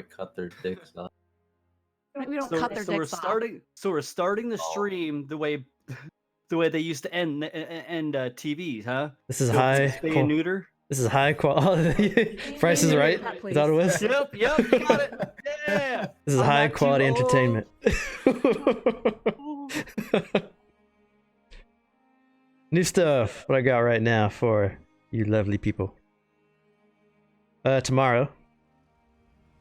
cut their dicks off. We don't cut their dicks off. So we're starting the stream the way they used to end TVs, huh? This is Spay and neuter. This is high quality. Price is right. Is that what it was? Yep, you got it. Yeah. This is high quality entertainment. New stuff. What I got right now for you lovely people. Tomorrow,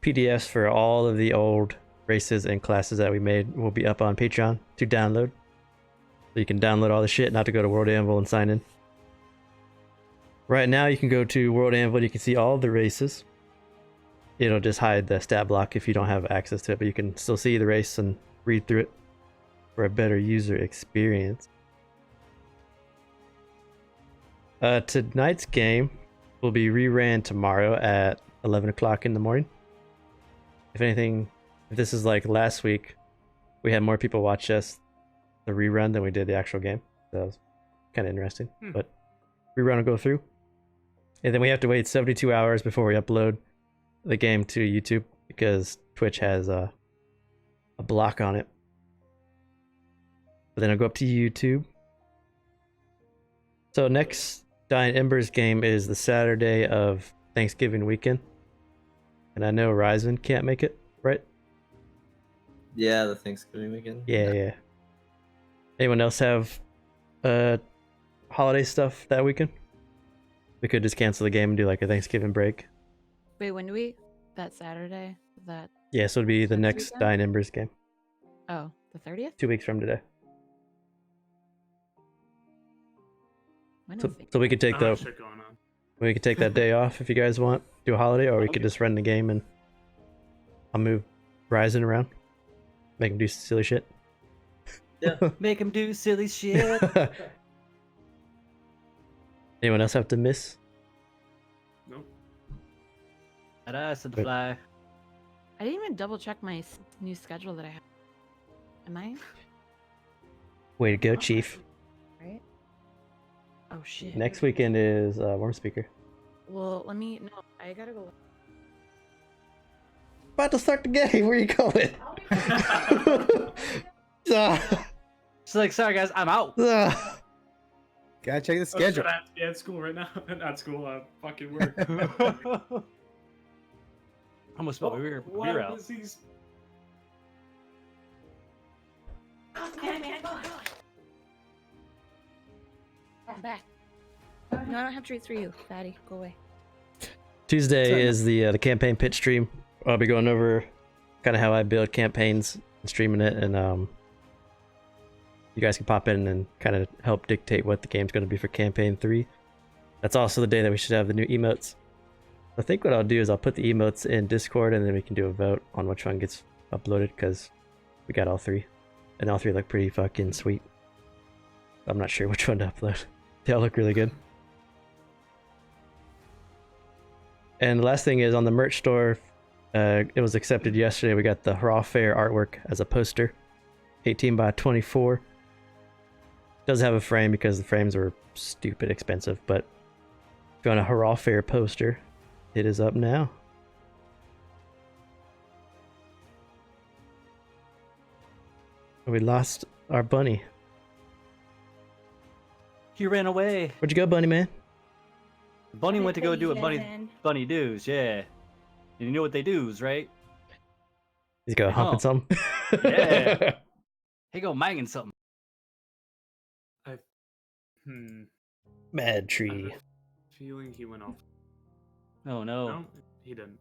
PDFs for all of the old races and classes that we made will be up on Patreon to download. So you can download all the shit, not to go to World Anvil and sign in. Right now you can go to World Anvil, you can see all the races. It'll just hide the stat block if you don't have access to it, but you can still see the race and read through it for a better user experience. Tonight's game will be reran tomorrow at 11 o'clock in the morning. If anything, if this is like last week, we had more people watch us the rerun than we did the actual game. So that was kind of interesting. But rerun will go through. And then we have to wait 72 hours before we upload the game to YouTube because Twitch has a block on it. But then I'll go up to YouTube. So next Dying Embers game is the Saturday of Thanksgiving weekend. And I know Ryzen can't make it, right? Yeah, the Thanksgiving weekend. Yeah. Anyone else have holiday stuff that weekend? We could just cancel the game and do like a Thanksgiving break. Wait, when do we? That Saturday? That? Yeah, so it'd be the next weekend? Dying Embers game. Oh, the 30th? 2 weeks from today. When So, is it? so we could take the shit going on. we could take that day off if you guys want, do a holiday, or we could just run the game and I'll move Ryzen around, make him do silly shit. Yeah, make him do silly shit. Anyone else have to miss? Nope. That ass and the fly. I didn't even double check my new schedule that I have. Am I? Way to go, Chief. Right? Oh shit. Next weekend is Warm Speaker. Well, let me. No, I gotta go. About to start the game. Where you going? She's like, sorry guys, I'm out. Gotta check the Oh, schedule. shit, I have to be at school right now. Not school, fucking work. Almost spelled beer out. These... I'm back. No, I don't have treats for you, fatty. Go away. Tuesday is the campaign pitch stream. I'll be going over kind of how I build campaigns and streaming it, and you guys can pop in and kind of help dictate what the game's going to be for campaign 3. That's also the day that we should have the new emotes. I think what I'll do is I'll put the emotes in Discord, and then we can do a vote on which one gets uploaded, because we got all 3, and all 3 look pretty fucking sweet. I'm not sure which one to upload. They all look really good. And the last thing is on the merch store, it was accepted yesterday. We got the Hurrah Fair artwork as a poster, 18 by 24. Does have a frame because the frames are stupid expensive, but if you want a Hurrah Fair poster, it is up now. We lost our bunny. He ran away. Where'd you go, bunny man? Bunny went to go do what bunny does, yeah. And you know what they do's, right? He's go humping something. Yeah. He go manging something. Mad tree. Feeling he went off. Oh no. No, he didn't.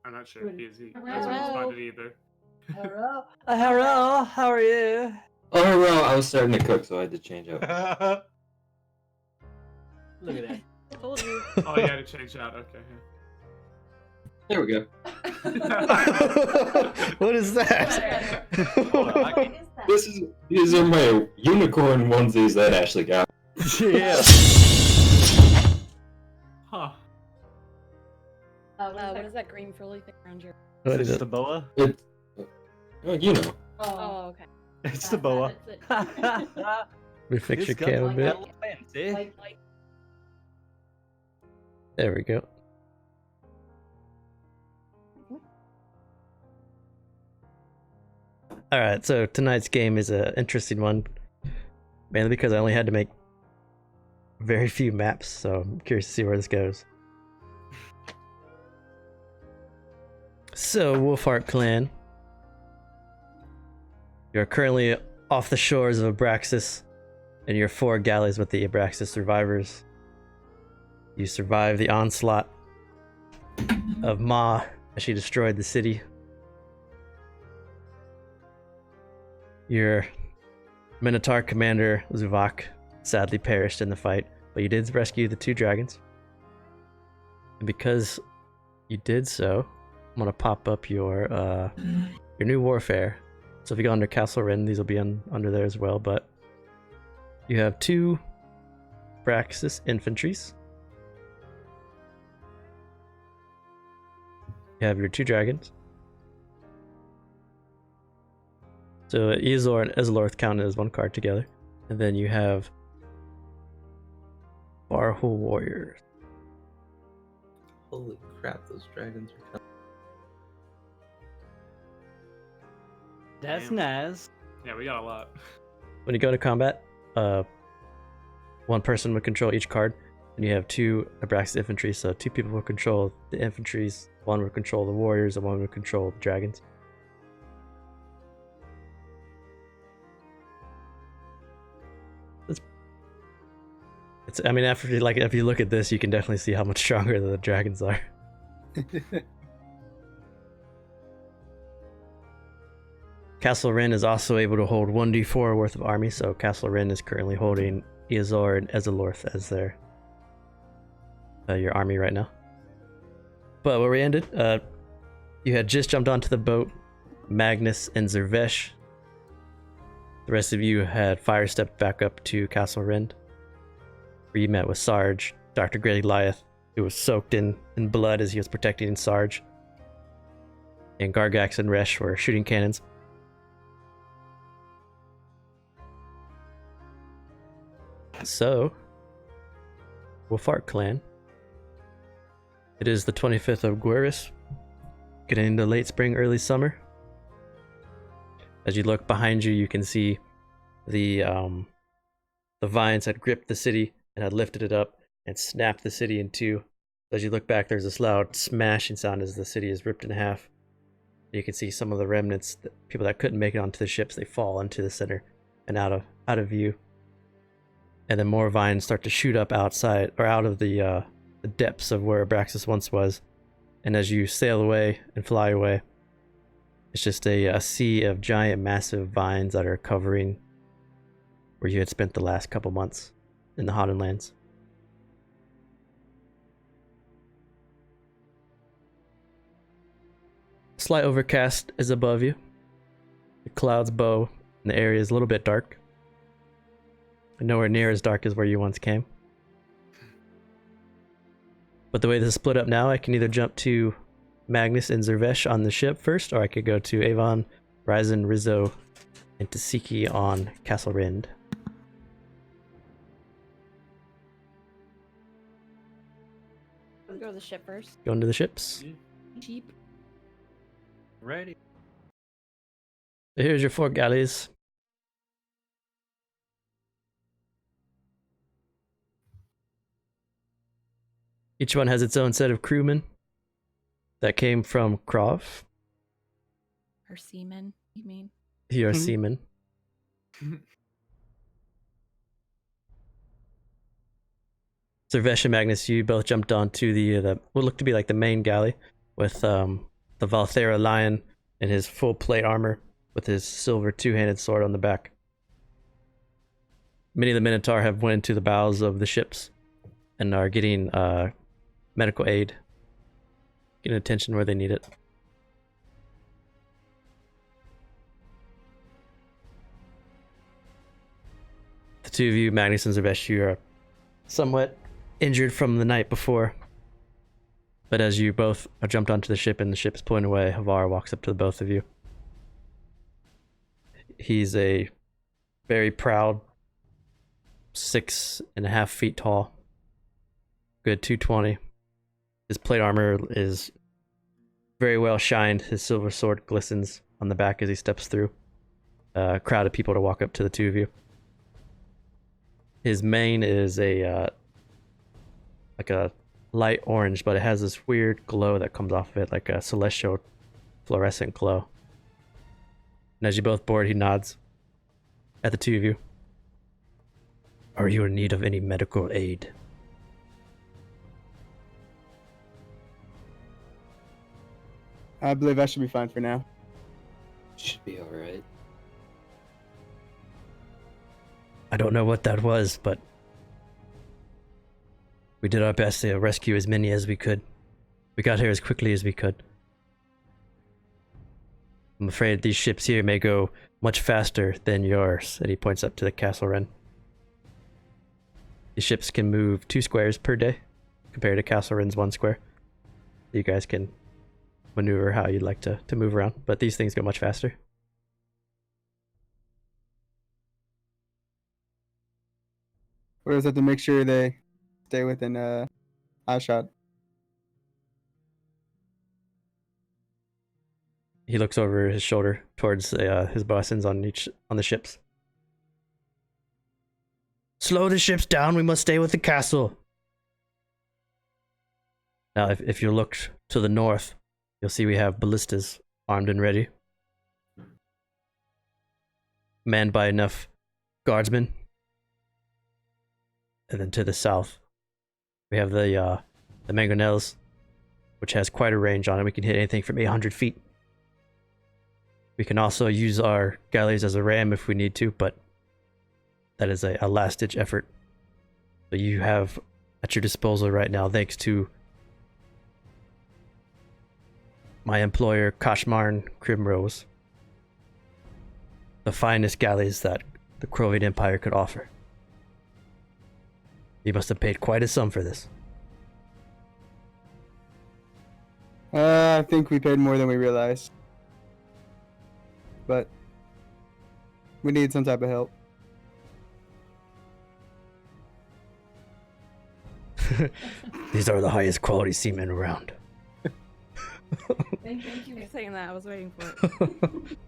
I'm not sure if he hasn't responded either. Hello. Hello, how are you? Oh, well, I was starting to cook, so I had to change out. Look at that. Told you. Oh, you had to change out. Okay. There we go. What is that? These are my unicorn onesies that Ashley got. Yeah. Huh. What is that green frilly thing around your? What Is is it it? the boa? Oh, you know. Oh, okay. It's the boa. We fix your It's got cam a like bit. that little fancy. There we go. Alright, so tonight's game is an interesting one. Mainly because I only had to make very few maps, so I'm curious to see where this goes. So, Wolfheart Clan. You're currently off the shores of Abraxas, and you're 4 galleys with the Abraxas survivors. You survived the onslaught of Ma as she destroyed the city. Your Minotaur commander, Zuvak, sadly perished in the fight, but you did rescue the 2 dragons. And because you did so, I'm gonna pop up your new warfare. So if you go under Castle Rin, these will be under there as well, but you have 2 Abraxas infantries. You have your 2 dragons. So Eazor and Ezlorth count as 1 card together. And then you have Barhul Warriors. Holy crap, those dragons are coming. That's Damn. Naz. Yeah, we got a lot. When you go to combat, 1 person would control each card, and you have 2 Abraxas infantry, so 2 people will control the infantries, 1 will control the warriors, and 1 will control the dragons. I mean, if you look at this, you can definitely see how much stronger the dragons are. Castle Rin is also able to hold 1d4 worth of army, so Castle Rin is currently holding Eazor and Ezlorth as their your army right now. But where we ended, you had just jumped onto the boat, Magnus and Zervesh. The rest of you had fire stepped back up to Castle Rin, where you met with Sarge, Dr. Greg Lyeth, who was soaked in blood as he was protecting Sarge. And Gargax and Resh were shooting cannons. So, Wolfheart Clan. It is the 25th of Gueris, getting into late spring, early summer. As you look behind you, you can see the vines had gripped the city and had lifted it up and snapped the city in 2. As you look back, there's this loud smashing sound as the city is ripped in half. You can see some of the remnants, the people that couldn't make it onto the ships, they fall into the center and out of view. And then more vines start to shoot up outside, or out of the depths of where Abraxas once was. And as you sail away and fly away, it's just a sea of giant, massive vines that are covering where you had spent the last couple months in the Hottenlands. Slight overcast is above you. The clouds bow, and the area is a little bit dark. Nowhere near as dark as where you once came. But the way this is split up now, I can either jump to Magnus and Zervesh on the ship first, or I could go to Avon, Ryzen, Rizzo, and Tasiki on Castle Rind. Go to the ship first. Going to the ships. Cheap. Ready. So here's your 4 galleys. Each one has its own set of crewmen that came from Krov. Or seamen, you mean? Your seamen. Zervesh and Magnus, you both jumped onto the what looked to be like the main galley with the Valthera lion in his full plate armor with his silver 2-handed sword on the back. Many of the Minotaur have went into the bows of the ships and are getting medical aid, getting attention where they need it. The 2 of you, Magnus and Zervesh, you are somewhat injured from the night before. But as you both are jumped onto the ship and the ship is pulling away, Havar walks up to the both of you. He's a very proud 6.5 feet tall, good 220. His plate armor is very well shined. His silver sword glistens on the back as he steps through a crowd of people to walk up to the two of you. His mane is like a light orange, but it has this weird glow that comes off of it, like a celestial fluorescent glow. And as you both board, he nods at the two of you. Are you in need of any medical aid? I believe I should be fine for now. Should be alright. I don't know what that was, but we did our best to rescue as many as we could. We got here as quickly as we could. I'm afraid these ships here may go much faster than yours, and he points up to the Castle Wren. These ships can move 2 squares per day, compared to Castle Wren's 1 square. You guys can maneuver how you'd like to move around, but these things go much faster. What is it to make sure they stay within eye shot? He looks over his shoulder towards his bossins on the ships. Slow the ships down. We must stay with the castle. Now, if you look to the north, you'll see we have ballistas armed and ready, manned by enough guardsmen. And then to the south, we have the mangonels, which has quite a range on it. We can hit anything from 800 feet. We can also use our galleys as a ram if we need to, but that is a last-ditch effort. So you have at your disposal right now, thanks to my employer, Kashmarn Crimrose, the finest galleys that the Krovian Empire could offer. You must have paid quite a sum for this. I think we paid more than we realized. But we need some type of help. These are the highest quality seamen around. Thank you for saying that. I was waiting for it.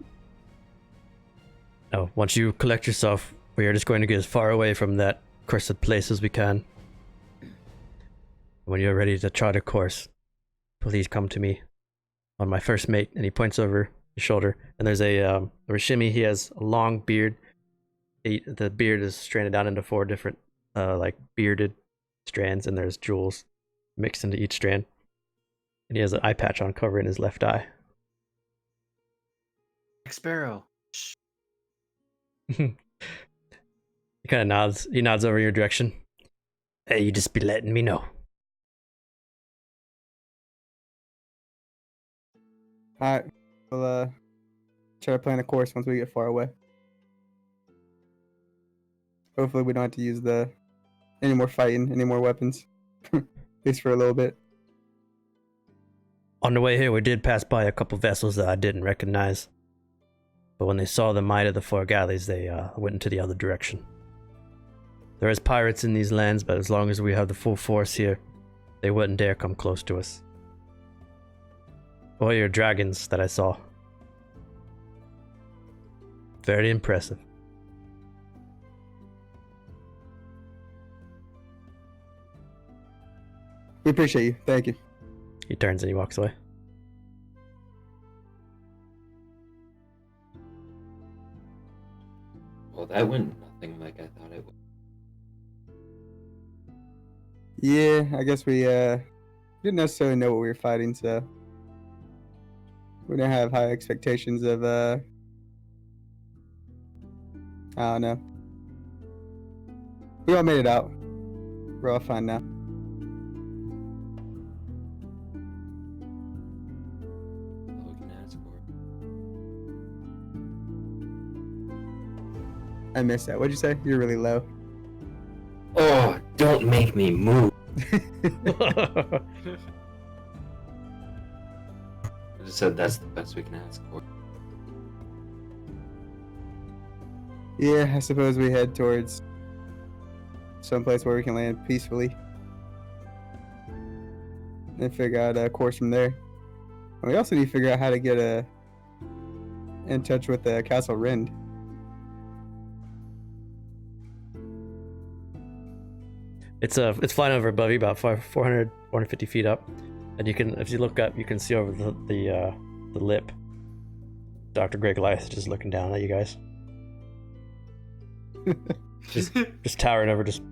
No, once you collect yourself, we are just going to get as far away from that cursed place as we can. When you're ready to chart a course, please come to me on my first mate. And he points over his shoulder, and there's a Rishimi. He has a long beard. The beard is stranded down into 4 different like bearded strands, and there's jewels mixed into each strand. And he has an eye patch on covering his left eye. Sparrow. He kind of nods. He nods over your direction. Hey, you just be letting me know. Alright, we'll try to plan a course once we get far away. Hopefully we don't have to use any more fighting, any more weapons. At least for a little bit. On the way here, we did pass by a couple vessels that I didn't recognize. But when they saw the might of the 4 galleys, they went into the other direction. There is pirates in these lands, but as long as we have the full force here, they wouldn't dare come close to us. Or your dragons that I saw. Very impressive. We appreciate you. Thank you. He turns and he walks away. Well, that went nothing like I thought it would. Yeah, I guess we didn't necessarily know what we were fighting, so we didn't have high expectations of I don't know. We all made it out. We're all fine now. All we can ask for. I missed that. What'd you say? You're really low. Oh, don't make me move. I just said that's the best we can ask for. Yeah, I suppose we head towards someplace where we can land peacefully and figure out a course from there. We also need to figure out how to get in touch with Castle Rind. It's flying over above you, about 450 feet up, and you can, if you look up, you can see over the lip. Dr. Greg Lyth just looking down at you guys. just towering over, just.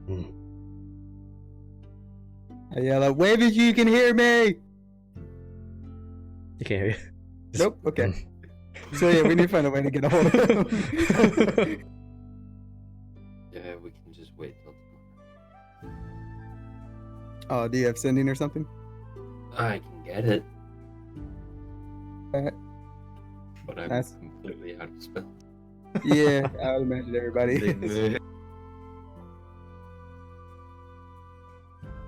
I yell out, "Wave if you can hear me!" You can't hear you. Nope. Okay. So yeah, we need to find a way to get a hold of him. Yeah, we can just wait till tomorrow. Oh, do you have sending or something? I can get it. Alright. But I'm That's- completely out of spell. Yeah, I would imagine everybody is.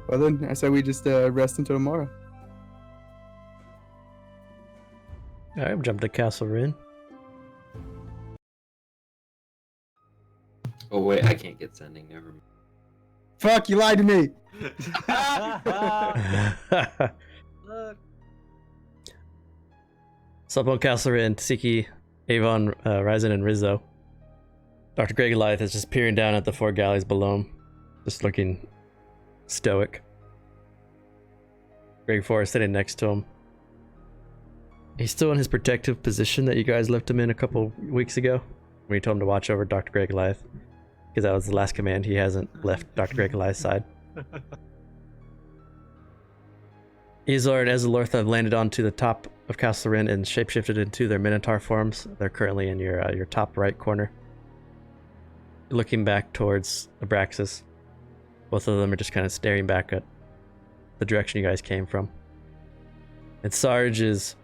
Well then, I say we just rest until tomorrow. All right, I'm jumping to Castle Rin. Oh wait, I can't get sending. Never mind. Fuck, you lied to me! Look. Sup on Castle Rin, Tsiki, Avon, Ryzen, and Rizzo. Dr. Greg Lyth is just peering down at the 4 galleys below him, just looking stoic. Greg 4 is sitting next to him. He's still in his protective position that you guys left him in a couple weeks ago, when you told him to watch over Dr. Greg Lyth, because that was the last command. He hasn't left Dr. Greg Lyth's side. Izor and Ezalorth have landed onto the top of Castle Rin and shapeshifted into their Minotaur forms. They're currently in your top right corner, looking back towards Abraxas. Both of them are just kind of staring back at the direction you guys came from. And Sarge is...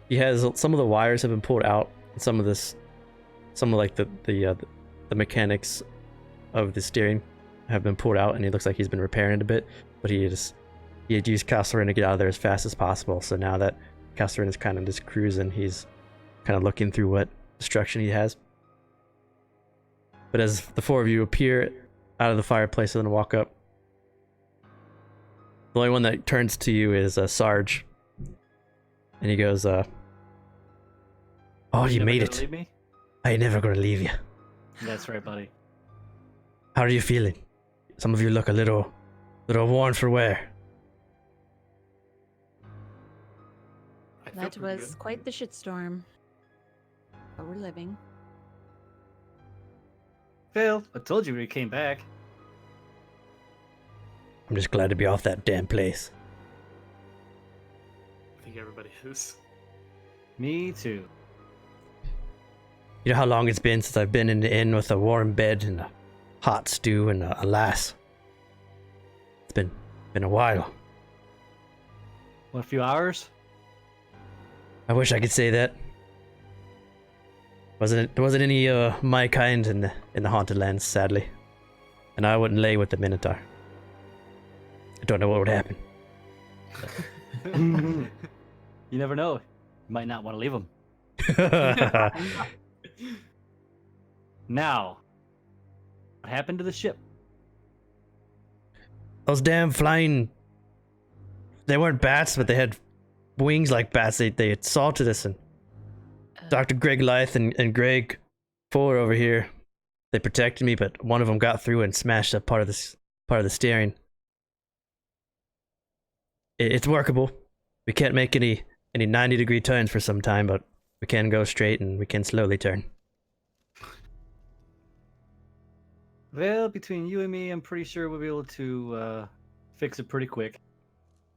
He has some of the wires have been pulled out. Some of like the mechanics of the steering have been pulled out, and he looks like he's been repairing it a bit. But he had used Castle Rin to get out of there as fast as possible. So now that Castle Rin is kind of just cruising, he's kind of looking through what destruction he has. But as the 4 of you appear out of the fireplace and then walk up, the only one that turns to you is Sarge. And he goes, "Oh, you Never made gonna it. leave me? I ain't never gonna leave you. That's right, buddy. How are you feeling? Some of you look a little worn for wear." I feel That pretty was good. quite the shitstorm. But we're living. Phil, I told you when he came back. I'm just glad to be off that damn place. I think everybody is. Me too. You know how long it's been since I've been in the inn with a warm bed and a hot stew and a lass? It's been a while. What, a few hours? I wish I could say that. There wasn't any my kind in the haunted lands, sadly. And I wouldn't lay with the Minotaur. I don't know what would happen. You never know. You might not want to leave him. Now, what happened to the ship? Those damn flying... They weren't bats, but they had wings like bats. They assaulted us, and Dr. Greg Lyth and Greg Fuller over here, they protected me, but one of them got through and smashed up part of the steering. It's workable. We can't make any 90-degree turns for some time, but we can go straight and we can slowly turn. Well, between you and me, I'm pretty sure we'll be able to fix it pretty quick.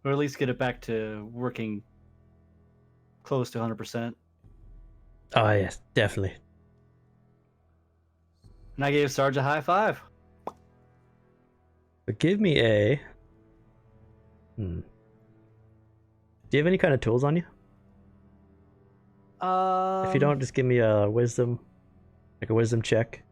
Or at least get it back to working close to 100%. Oh yes, definitely. And I gave Sarge a high five. But give me a... Do you have any kind of tools on you? If you don't, just give me a wisdom, like a wisdom check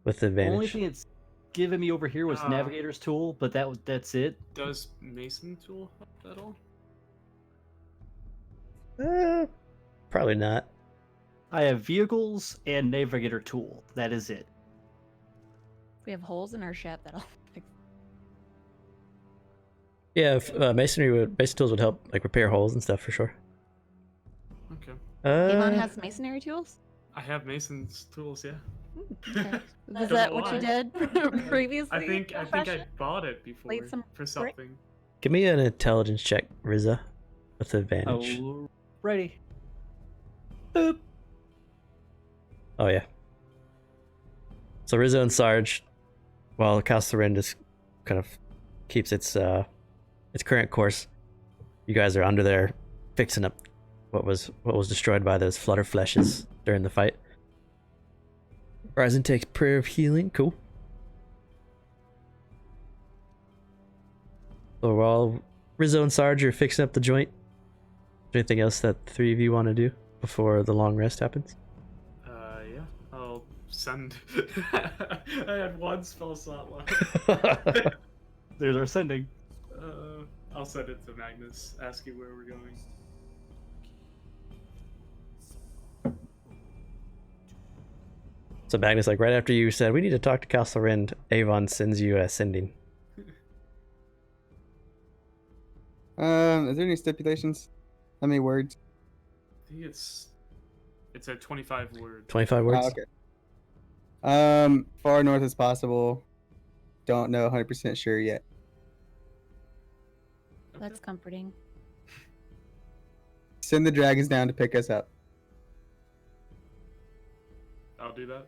with The only advantage. thing it's given me over here was Navigator's tool, but that's it. Does Mason tool help at all? Probably not. I have vehicles and Navigator tool. That is it. If we have holes in our ship, that'll fix. Yeah, if, mason tools would help like repair holes and stuff for sure. Okay. Avon has masonry tools? I have Mason's tools, yeah. Okay. Is Don't that know what you why. did previously? I think I profession? bought it before Laid some for brick? something. Give me an intelligence check, Riza, with advantage. Alrighty. Boop. Oh yeah. So Rizzo and Sarge, while Calcirin just kind of keeps its current course, you guys are under there fixing up what was destroyed by those flutter fleshes during the fight. Ryzen takes prayer of healing, cool. So while Rizzo and Sarge are fixing up the joint, is there anything else that the three of you want to do before the long rest happens? Yeah. I'll send. I had one spell slot left. There's our sending. I'll send it to Magnus, ask you where we're going. So Magnus, like right after you said we need to talk to Calcirin, Avon sends you a sending. Is there any stipulations? How many words? I think it's a 25 word. 25 words. Okay. Far north as possible. Don't know 100% sure yet. That's comforting. Send the dragons down to pick us up. I'll do that.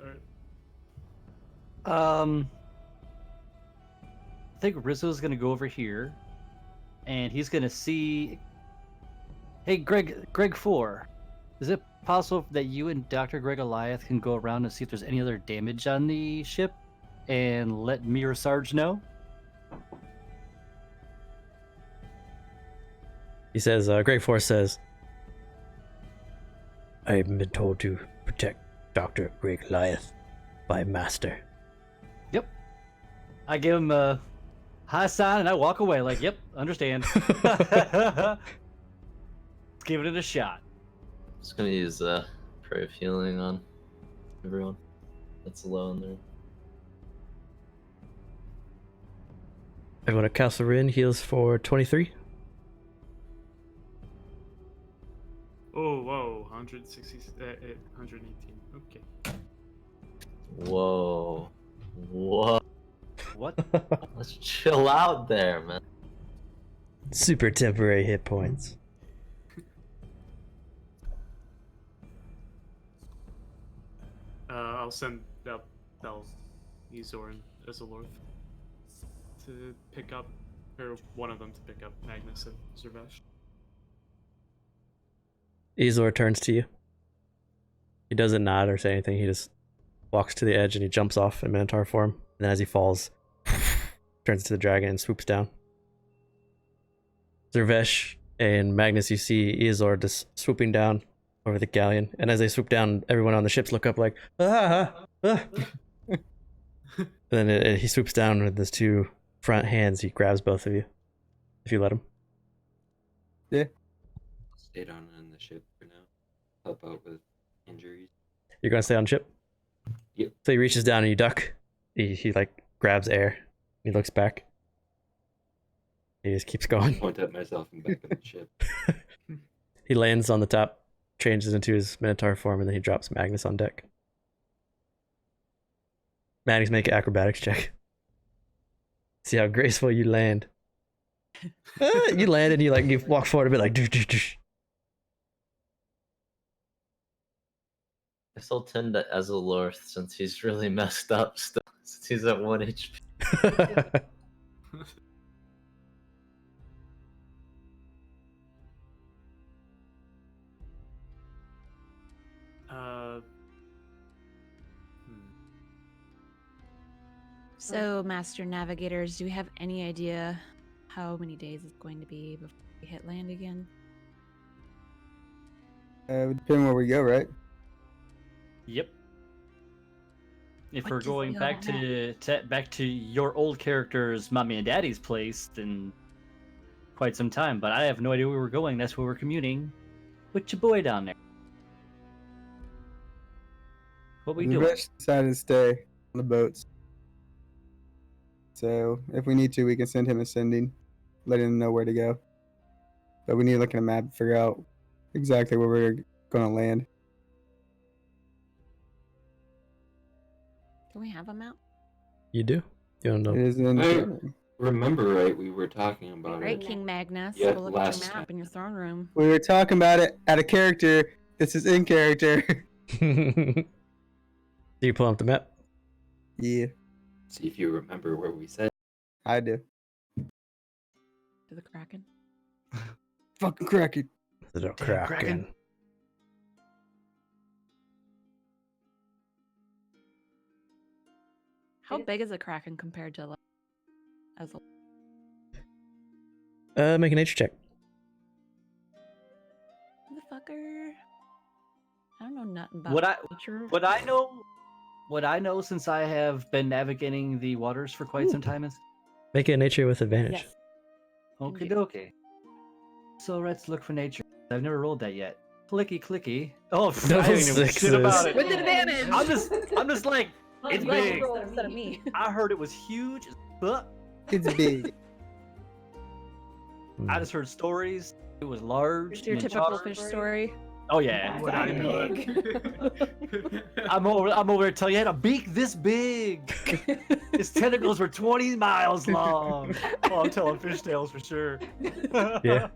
All right. I think Rizzo's gonna go over here, and he's gonna see. Hey, Greg 4, is it possible that you and Dr. Greg Eliath can go around and see if there's any other damage on the ship, and let me or Sarge know? He says, Greg Force says, I have been told to protect Dr. Greg Eliath by Master. Yep. I give him a high sign and I walk away like, yep, understand. Let's give it a shot. Just gonna use prayer of healing on everyone that's low in there. Everyone at Castle Rin heals for 23. Oh, whoa, 160, 118. Okay. Whoa. What? What? Let's chill out there, man. Super temporary hit points. I'll send Bell, Ezor, and Isilorth to pick up, or one of them to pick up Magnus and Zervesh. Ezor turns to you. He doesn't nod or say anything. He just walks to the edge and he jumps off in Minotaur form. And then as he falls, turns to the dragon and swoops down. Zervesh and Magnus, you see Ezor just swooping down over the galleon. And as they swoop down, everyone on the ships look up like, ah, ah. And then he swoops down with his two front hands. He grabs both of you, if you let him. Yeah. Stay on the ship for now. Help out with injuries. You're gonna stay on ship? Yep. So he reaches down and you duck. He like grabs air. He looks back. He just keeps going. Point at myself and back of the ship. He lands on the top, changes into his Minotaur form, and then he drops Magnus on deck. Magnus, make an acrobatics check. See how graceful you land. You land and you walk forward a bit like. I still tend to Ezilorth since he's really messed up still, since he's at 1 HP. So, Master Navigators, do we have any idea how many days it's going to be before we hit land again? Would depend where we go, right? Yep. If What we're does going the back to your old character's mommy and daddy's place, then quite some time. But I have no idea where we're going. That's where we're commuting with your boy down there. What we The doing? rest decided to stay on the boats. So if we need to, we can send him a sending. letting them know where to go. But we need to look at a map and figure out exactly where we're going to land. Do we have a map? You do? You don't It know? is in. Hey. Remember, right? We were talking about Right, it. King Magnus. Yeah, Go look at last your map time. in your throne room. We were talking about it at a character. This is in character. Do you pull up the map? Yeah, See if you remember where we said. I do. To the Kraken. Fucking Kraken. Little Damn, Kraken. Kraken. How big is a Kraken compared to like as a Make a nature check. motherfucker? I don't know nothing about What I nature. what I know since I have been navigating the waters for quite some time is Make a nature with advantage. Yes. okie dokie. So let's look for nature. I've never rolled that yet. Clicky clicky. Oh, Double I didn't even shit sixes. about it. With advantage. I'm just like, it's Glad you big. rolled instead of me. I heard it was huge as fuck. It's big. I just heard stories. It was large. Your and typical charged. fish story. Oh yeah. What I know. I'm over there telling you, it had a beak this big. His tentacles were 20 miles long. Oh, I'm telling fish tales for sure. Yeah.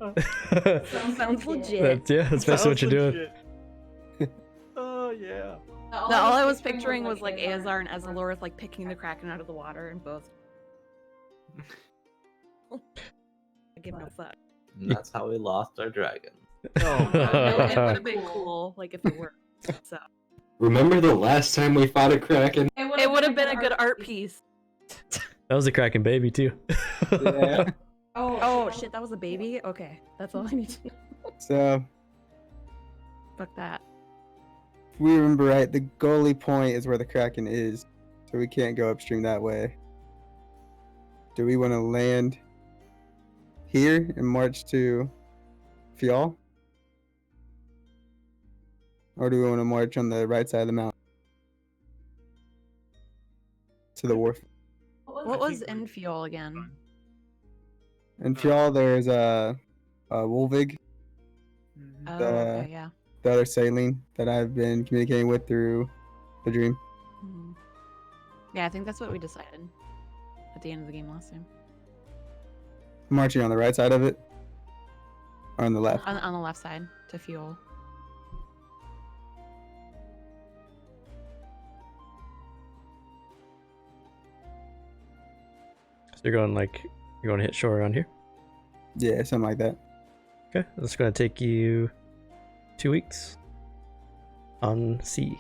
Sounds legit. That's basically what you're doing. doing. Oh yeah. No, all I was picturing was like Azar and Ezalorth like picking the Kraken out of the water and both. I give no fuck. And that's how we lost our dragon. Oh, No, it would have been cool, like if it were. So Remember the last time we fought a Kraken? it would have been a good art piece. That was a Kraken baby too. Yeah. Oh shit, that was a baby. Okay, that's all I need to know. So, Fuck that. if we remember right, the goalie point is where the Kraken is. So we can't go upstream that way. Do we want to land here and march to Fjall? Or do we want to march on the right side of the mountain? To the wharf. What was in fuel again? In Fjall, there's a Wolvig, Oh, The- okay, yeah. the other saline that I've been communicating with through the dream. Mhm. Yeah, I think that's what we decided at the end of the game last time. Marching on the right side of it? Or on the left? On the left side to fuel. So you're going to hit shore around here. Yeah, something like that. Okay, that's going to take you 2 weeks on sea.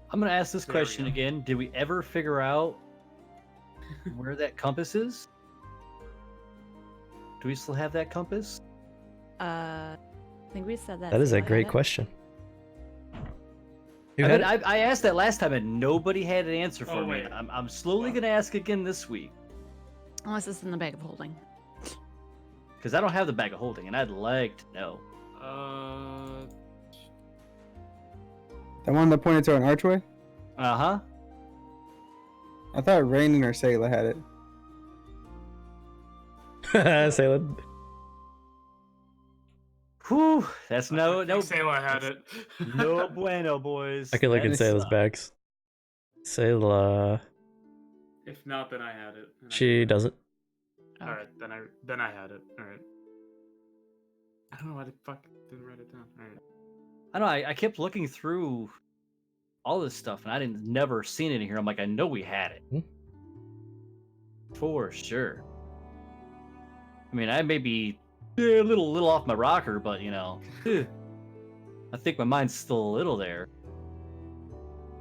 I'm gonna ask this There we question go. again. Did we ever figure out where that compass is? Do we still have that compass? I think we said that. That is so a I had great it. question. You I, had mean, it? I asked that last time and nobody had an answer for Oh, me. wait. I'm slowly gonna ask again this week Unless it's in the bag of holding. because I don't have the bag of holding and I'd like to know. That one that pointed to an archway? Uh huh. I thought Rainin or Sayla had it. Say it. Whew. That's no I think Sayla had it. no bueno, boys. I can look That in is, Sayla's bags. Sayla, If not, then I had it. and I she didn't. doesn't. All right, then I had it. All right. I don't know why the fuck didn't write it down. All right. I know. I kept looking through all this stuff and I didn't never seen it in here. I'm like, I know we had it Hmm. for sure. I mean, I may be a little off my rocker, but you know, I think my mind's still a little there.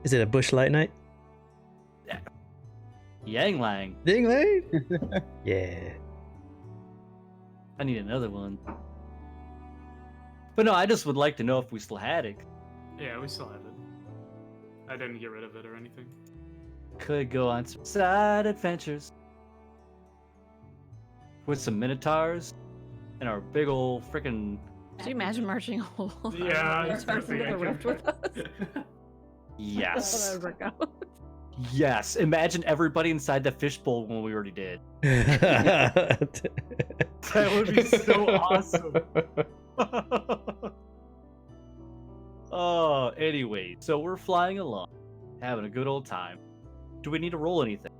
Is it a bush light night? Yang Lang. Ding light? Yeah. I need another one. But no, I just would like to know if we still had it. Yeah, we still have it. I didn't get rid of it or anything. Could go on some side adventures with some minotaurs and our big old freaking Could you imagine marching a whole Yeah, I army was gonna into the say, I rift can- with us? That's how yes. that would work out. Yes, imagine everybody inside the fishbowl when we already did. That That would be so awesome. Oh, anyway, so we're flying along, having a good old time. Do we need to roll anything?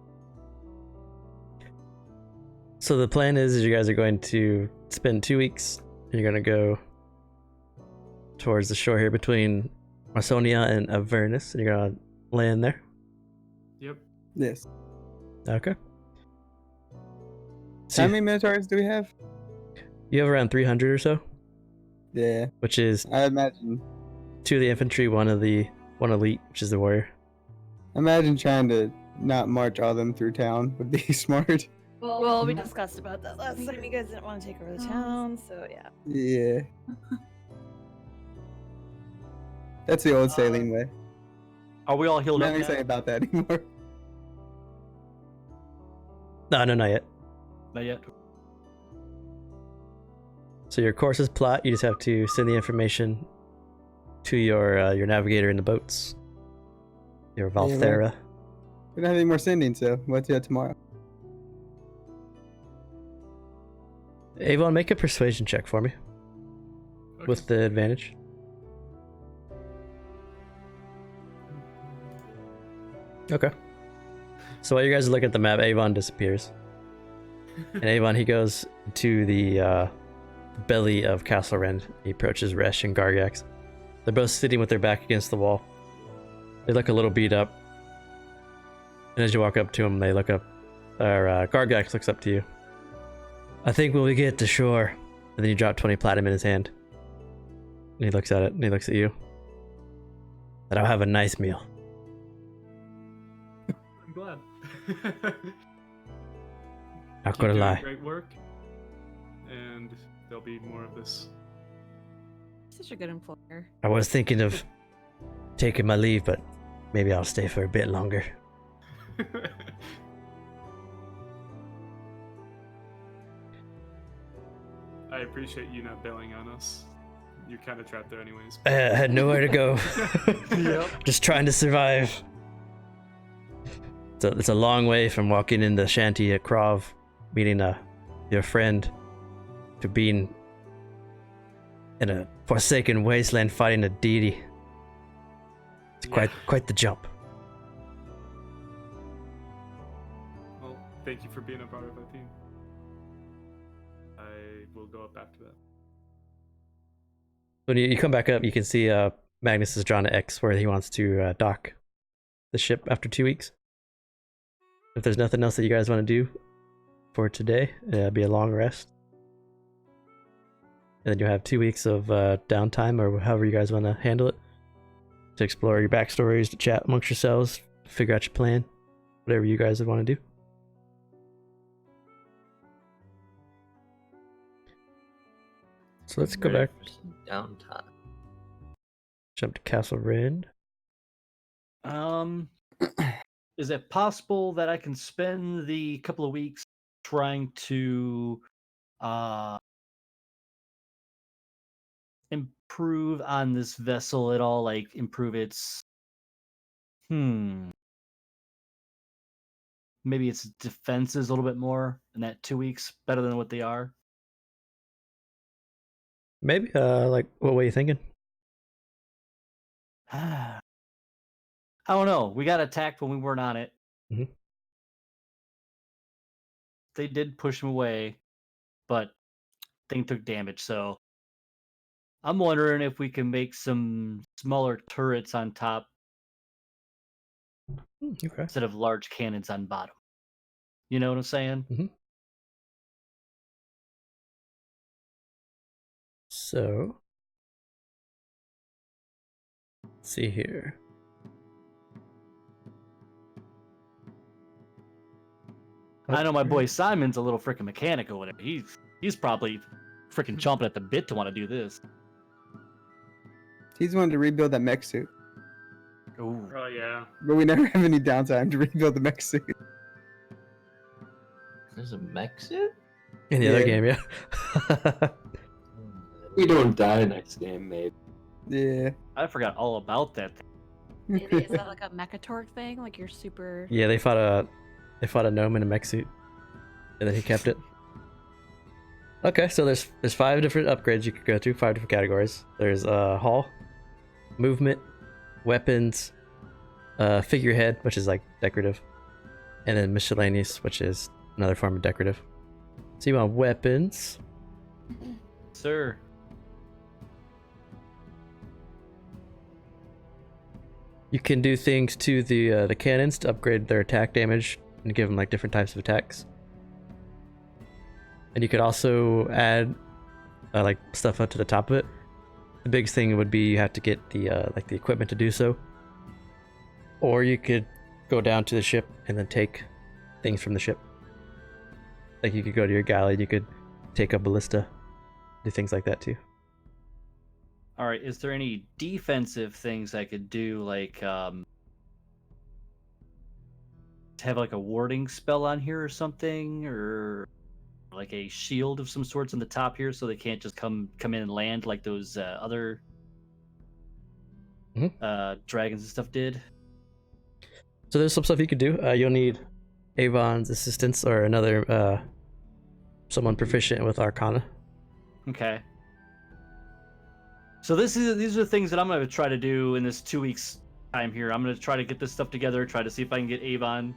So the plan is you guys are going to spend 2 weeks. You're going to go towards the shore here between Marsonia and Avernus, and you're going to land there. Yep. Yes. Okay. How many Minotaurs do we have? You have around 300 or so, Yeah, which is I imagine. 2 of the infantry, 1 elite, which is the warrior. Imagine trying to not march all them through town would be smart. Well, we discussed about that last time. You guys didn't want to take over the town, so yeah. Yeah. That's the old sailing way. Are we all healed I'm up not now? saying about that anymore. No, not yet. Not yet. So your course is plot. You just have to send the information to your navigator in the boats. Your Valthera. We don't have any more sending, so what's it tomorrow? Avon, make a persuasion check for me Okay. with the advantage. Okay. So while you guys look at the map, Avon disappears. And Avon, he goes to the belly of Castle Rend. He approaches Resh and Gargax. They're both sitting with their back against the wall. They look a little beat up. And as you walk up to them, they look up. Gargax looks up to you. I think when we get to shore, and then you drop 20 platinum in his hand. And he looks at it, and he looks at you. And I'll have a nice meal. I'm glad. Not Keep gonna doing lie. Great work. And there'll be more of this. Such a good employer. I was thinking of taking my leave, but maybe I'll stay for a bit longer. I appreciate you not bailing on us. You're kind of trapped there anyways. I had nowhere to go. Yep. Just trying to survive. It's a long way from walking in the shanty at Krov, meeting your friend, to being in a forsaken wasteland fighting a deity. It's quite the jump. Well, thank you for being a part of our team. I will go up after that. When you come back up, you can see Magnus has drawn an X where he wants to dock the ship after 2 weeks. If there's nothing else that you guys want to do for today, it'll be a long rest. And then you'll have 2 weeks of downtime, or however you guys want to handle it, to explore your backstories, to chat amongst yourselves, figure out your plan, whatever you guys would want to do. So let's go Ready back, for some downtime. jump to Castle Rend. Is it possible that I can spend the couple of weeks trying to improve on this vessel at all? Like improve its maybe its defenses a little bit more in that 2 weeks, better than what they are. Maybe, like, what were you thinking? I don't know. We got attacked when we weren't on it. Mhm. They did push him away, but thing took damage. So I'm wondering if we can make some smaller turrets on top Okay. instead of large cannons on bottom. You know what I'm saying? So, let's see here. I know my boy Simon's a little freaking mechanic or whatever. He's probably freaking chomping at the bit to want to do this. He's wanted to rebuild that mech suit, Ooh. Oh yeah. but we never have any downtime to rebuild the mech suit. There's a mech suit? In the other Yeah. game, yeah. We don't die next game, maybe. Yeah. I forgot all about that. Is that like a mechatork thing? Like you're super. Yeah, they fought a gnome in a mech suit, and then he kept it. Okay, so there's 5 different upgrades you could go through, 5 different categories. There's hall, movement, weapons, figurehead, which is like decorative, and then miscellaneous, which is another form of decorative. So you want weapons? Sir. You can do things to the cannons to upgrade their attack damage and give them like different types of attacks. And you could also add like stuff up to the top of it. The biggest thing would be you have to get the like the equipment to do so. Or you could go down to the ship and then take things from the ship. Like you could go to your galley, you could take a ballista, do things like that too. All right, is there any defensive things I could do, like to have like a warding spell on here or something, or like a shield of some sorts on the top here, so they can't just come in and land like those other dragons and stuff did? So there's some stuff you could do. You'll need Avon's assistance or another someone proficient with Arcana. Okay. So these are the things that I'm going to try to do in this 2 weeks time here. I'm going to try to get this stuff together, try to see if I can get Avon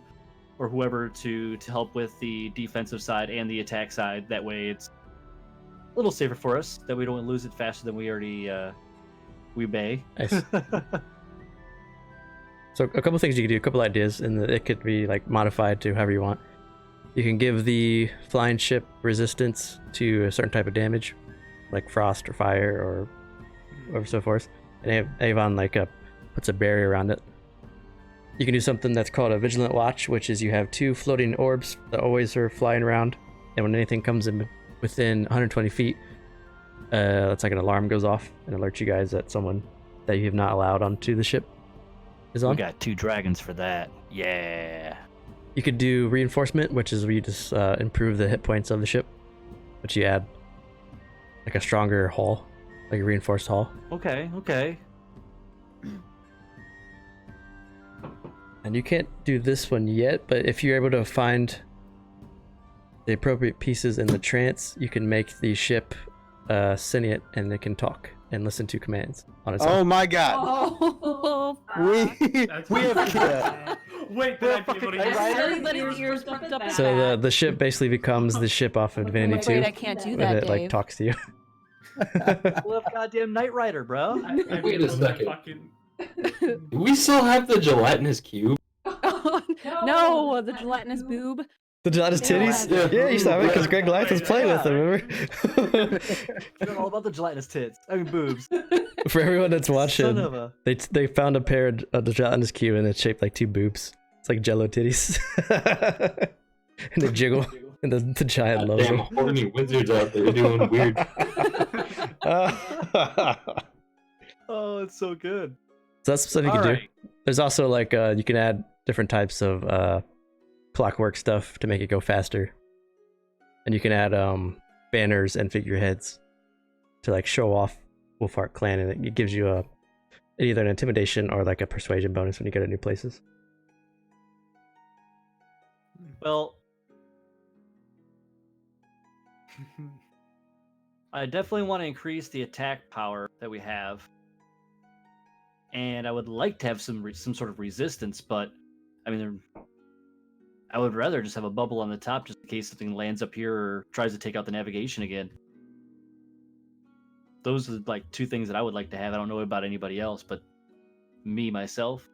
or whoever to help with the defensive side and the attack side. That way it's a little safer for us, that we don't lose it faster than we already we may. Nice. So a couple things you can do, a couple ideas, and it could be like modified to however you want. You can give the flying ship resistance to a certain type of damage, like frost or fire or so forth. And Avon like puts a barrier around it. You can do something that's called a vigilant watch, which is you have 2 floating orbs that always are flying around, and when anything comes in within 120 feet, it's like an alarm goes off and alerts you guys that someone that you have not allowed onto the ship is on. We got 2 dragons for that. Yeah. You could do reinforcement, which is where you just improve the hit points of the ship, but you add like a stronger hull, like a reinforced hull. Okay. And you can't do this one yet, but if you're able to find the appropriate pieces in the trance, you can make the ship sentient, and it can talk and listen to commands on its Oh own. my god. Oh, We have Wait, did I be able to use everybody's ears perked up. So the ship basically becomes the ship off of Divinity 2. Wait, I can't do and that, it Dave. like talks to you. Love goddamn Knight Rider, bro. Wait a second. Fucking... Do we still have the gelatinous cube? No, the gelatinous boob. The gelatinous titties? Yeah. Yeah, you saw it because Greg Life was playing with them, remember? You know all about the gelatinous tits. I mean boobs. For everyone that's Son watching, of a... they found a pair of the gelatinous cube and it's shaped like 2 boobs. It's like Jello titties. And they jiggle. And the giant logo. Damn horny wizards out there doing weird. Oh, it's so good. So that's stuff you can do. There's also like you can add different types of clockwork stuff to make it go faster, and you can add banners and figureheads to like show off Wolfheart Clan, and it gives you either an intimidation or like a persuasion bonus when you go to new places. Well, I definitely want to increase the attack power that we have, and I would like to have some sort of resistance. But I mean, I would rather just have a bubble on the top, just in case something lands up here or tries to take out the navigation again. Those are like 2 things that I would like to have. I don't know about anybody else, but me myself.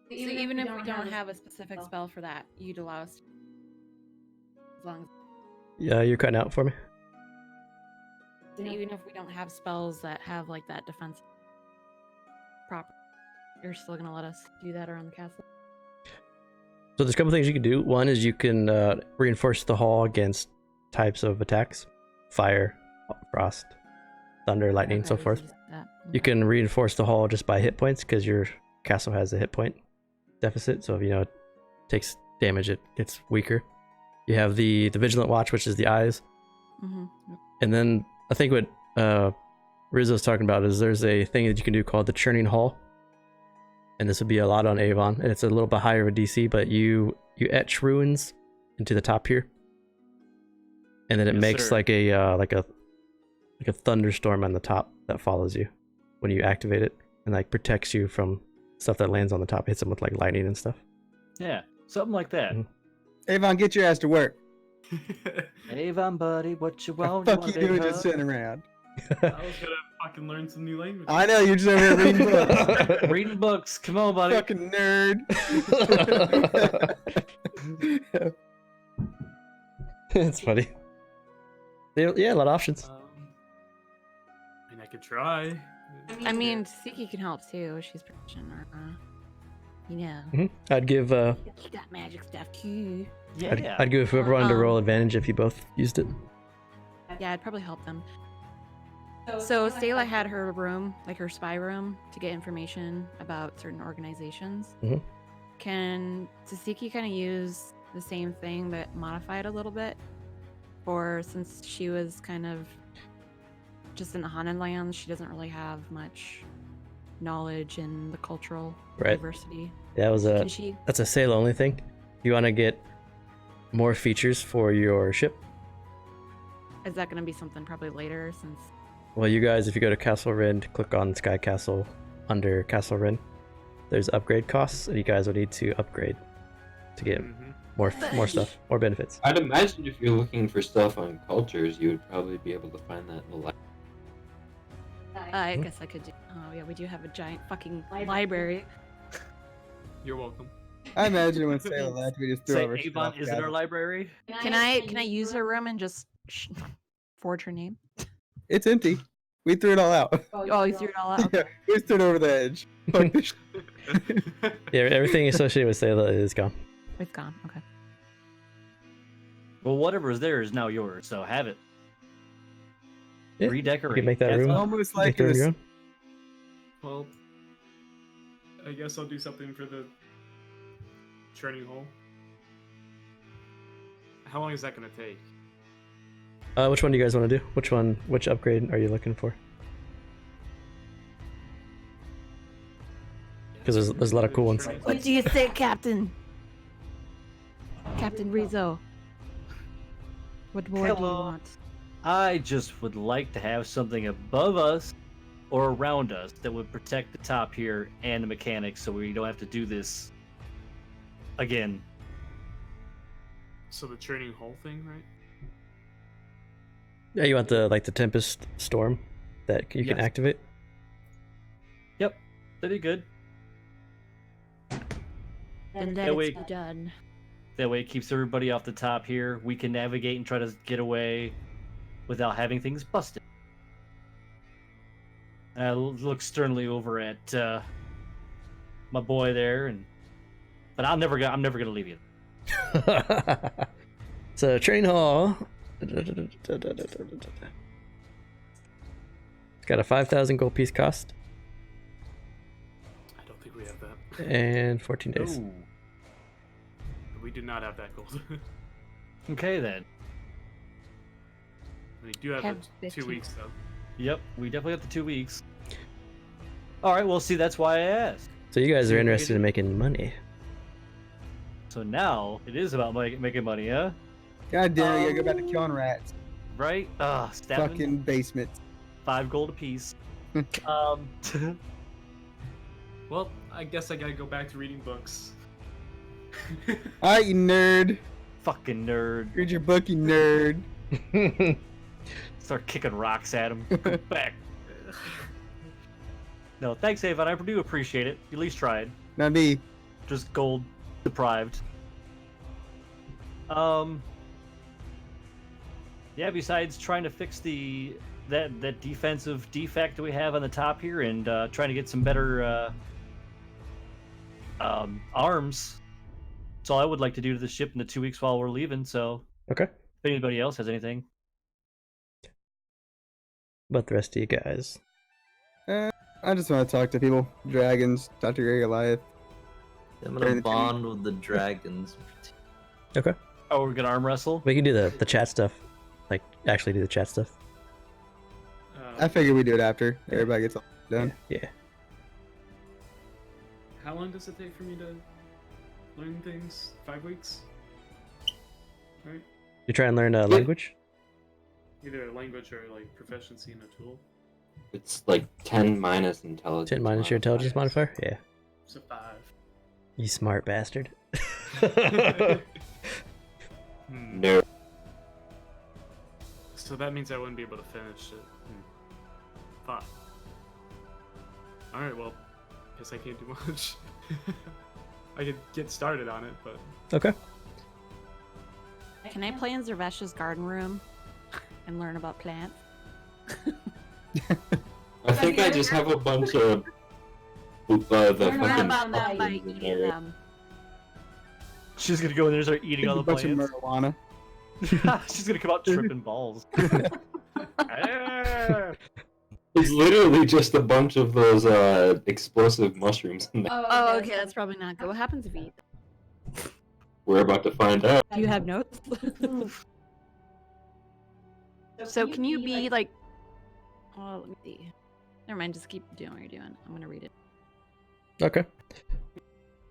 So even if we don't have a specific spell for that, you'd allow us to. As long as. Yeah, you're cutting out for me. Even if we don't have spells that have like that defense proper, you're still gonna let us do that around the castle. So there's a couple things you can do. One is you can reinforce the hall against types of attacks: fire, frost, thunder, lightning, and so forth. You can reinforce the hall just by hit points because your castle has a hit point deficit. So if it takes damage, it gets weaker. You have the vigilant watch, which is the eyes, and then I think what Rizzo's talking about is there's a thing that you can do called the churning hall, and this would be a lot on Avon, and it's a little bit higher of a DC, but you etch runes into the top here, and then it Yes, makes sir. like a thunderstorm on the top that follows you when you activate it, and like protects you from stuff that lands on the top, hits them with like lightning and stuff. Yeah, something like that. Mhm. Avon, get your ass to work. Avon, buddy, what you What want? the fuck you want a doing big just hug? sitting around? I was gonna fucking learn some new language. I know you're just over here reading books. Reading books. Come on, buddy. Fucking nerd. It's funny. Yeah, a lot of options. I mean, I could try. I mean, Siki can help too. She's proficient, or you know, I'd give she got magic stuff too. Yeah. I'd give whoever wanted to roll Um, advantage if you both used it. Yeah, I'd probably help them. So Stella had her room, like her spy room, to get information about certain organizations. Mhm. Can Tasiki kind of use the same thing but modify it a little bit? Or since she was kind of just in the Hanan lands, she doesn't really have much knowledge in the cultural Right. diversity. That was Can she? that's a sale only thing. You want to get more features for your ship? Is that going to be something probably later? Since Well, you guys, if you go to Castle Rin, click on Sky Castle under Castle Rin. There's upgrade costs, and you guys will need to upgrade to get more stuff, more benefits. I'd imagine if you're looking for stuff on cultures, you would probably be able to find that in the library. I guess I could do. Oh yeah, we do have a giant fucking library. You're welcome. I imagine when Stella left, we just threw Say over shit Avon off is in the our library. Can I use her room and just forge her name? It's empty. We threw it all out. Oh, you threw it all out. Yeah, Okay. we just threw it over the edge. Fuck this shit. Yeah, everything associated with Sayla is gone. It's gone. Okay. Well, whatever is there is now yours, so have it. Yeah, Redecorate. you can make that That's room. all. Almost Make like the it room was your own. Well, I guess I'll do something for the churning hole. How long is that gonna take? Which one do you guys want to do? Which upgrade are you looking for? Because there's a lot of cool ones. What do you think, Captain? Captain Rizzo. What more do you Hello. want? I just would like to have something above us or around us that would protect the top here and the mechanics so we don't have to do this again. So the churning hole thing, right? Yeah, you want the Tempest Storm that you can Yes. activate. Yep, that'd be good. Then That let way- it be done. That way it keeps everybody off the top here. We can navigate and try to get away without having things busted. I look sternly over at my boy there, but I'm never gonna leave you. So train hall. It's got a 5,000 gold piece cost I don't think we have that. and 14 days. Ooh. We do not have that gold. Okay then. We do have Have the 2 15. weeks though. Yep, we definitely have the 2 weeks. All right, well, see, that's why I asked. So you guys See are what we interested can- in making money. So now it is about making money, huh? God damn it, you gotta go back to killing rats. Right? Stabbing Fucking basement. 5 gold apiece. Well, I guess I gotta go back to reading books. Alright, you nerd. Fucking nerd. Read your book, you nerd. Start kicking rocks at him. Go back. No, thanks, Avon. I do appreciate it. You at least tried. Not me. Just gold deprived. Yeah, besides trying to fix that defensive defect that we have on the top here and trying to get some better arms. That's all I would like to do to the ship in the 2 weeks while we're leaving, so Okay. if anybody else has anything. About the rest of you guys. I just want to talk to people. Dragons, Dr. Gray Goliath. I'm gonna bond with the dragons. Okay. Oh, we're gonna arm wrestle? We can do the chat stuff. Like, actually do the chat stuff. I figure we do it after everybody gets all done. Yeah. How how long does it take for me to learn things? 5 weeks? Right? You try and learn a language? Either a language or like proficiency in a tool. It's like 10 minus intelligence. 10 minus your intelligence modifier? Yeah. So 5. You smart bastard. No. So that means I wouldn't be able to finish it. Fuck. Alright, well, guess I can't do much. I could get started on it, but... Okay. Can I play in Zervesh's garden room and learn about plants? I think I just have a bunch of the Learn fucking about them by mushrooms in eating there. them. She's gonna go in there and start eating all the a bunch plants. of marijuana. She's gonna come out tripping balls. Ah. It's literally just a bunch of those explosive mushrooms in there. Oh, okay, that's probably not good. What happens if you eat them? We're about to find out. Do you have notes? So can you be like... Oh, let me see. Never mind, just keep doing what you're doing. I'm gonna read it. Okay.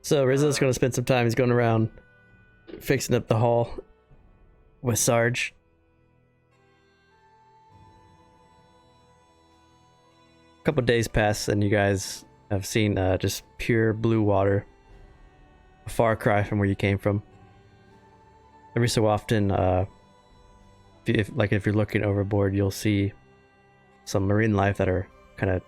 So Rizzo's going to spend some time. He's going around fixing up the hall with Sarge. A couple days pass, and you guys have seen just pure blue water, a far cry from where you came from. Every so often, if you're looking overboard, you'll see some marine life that are kind of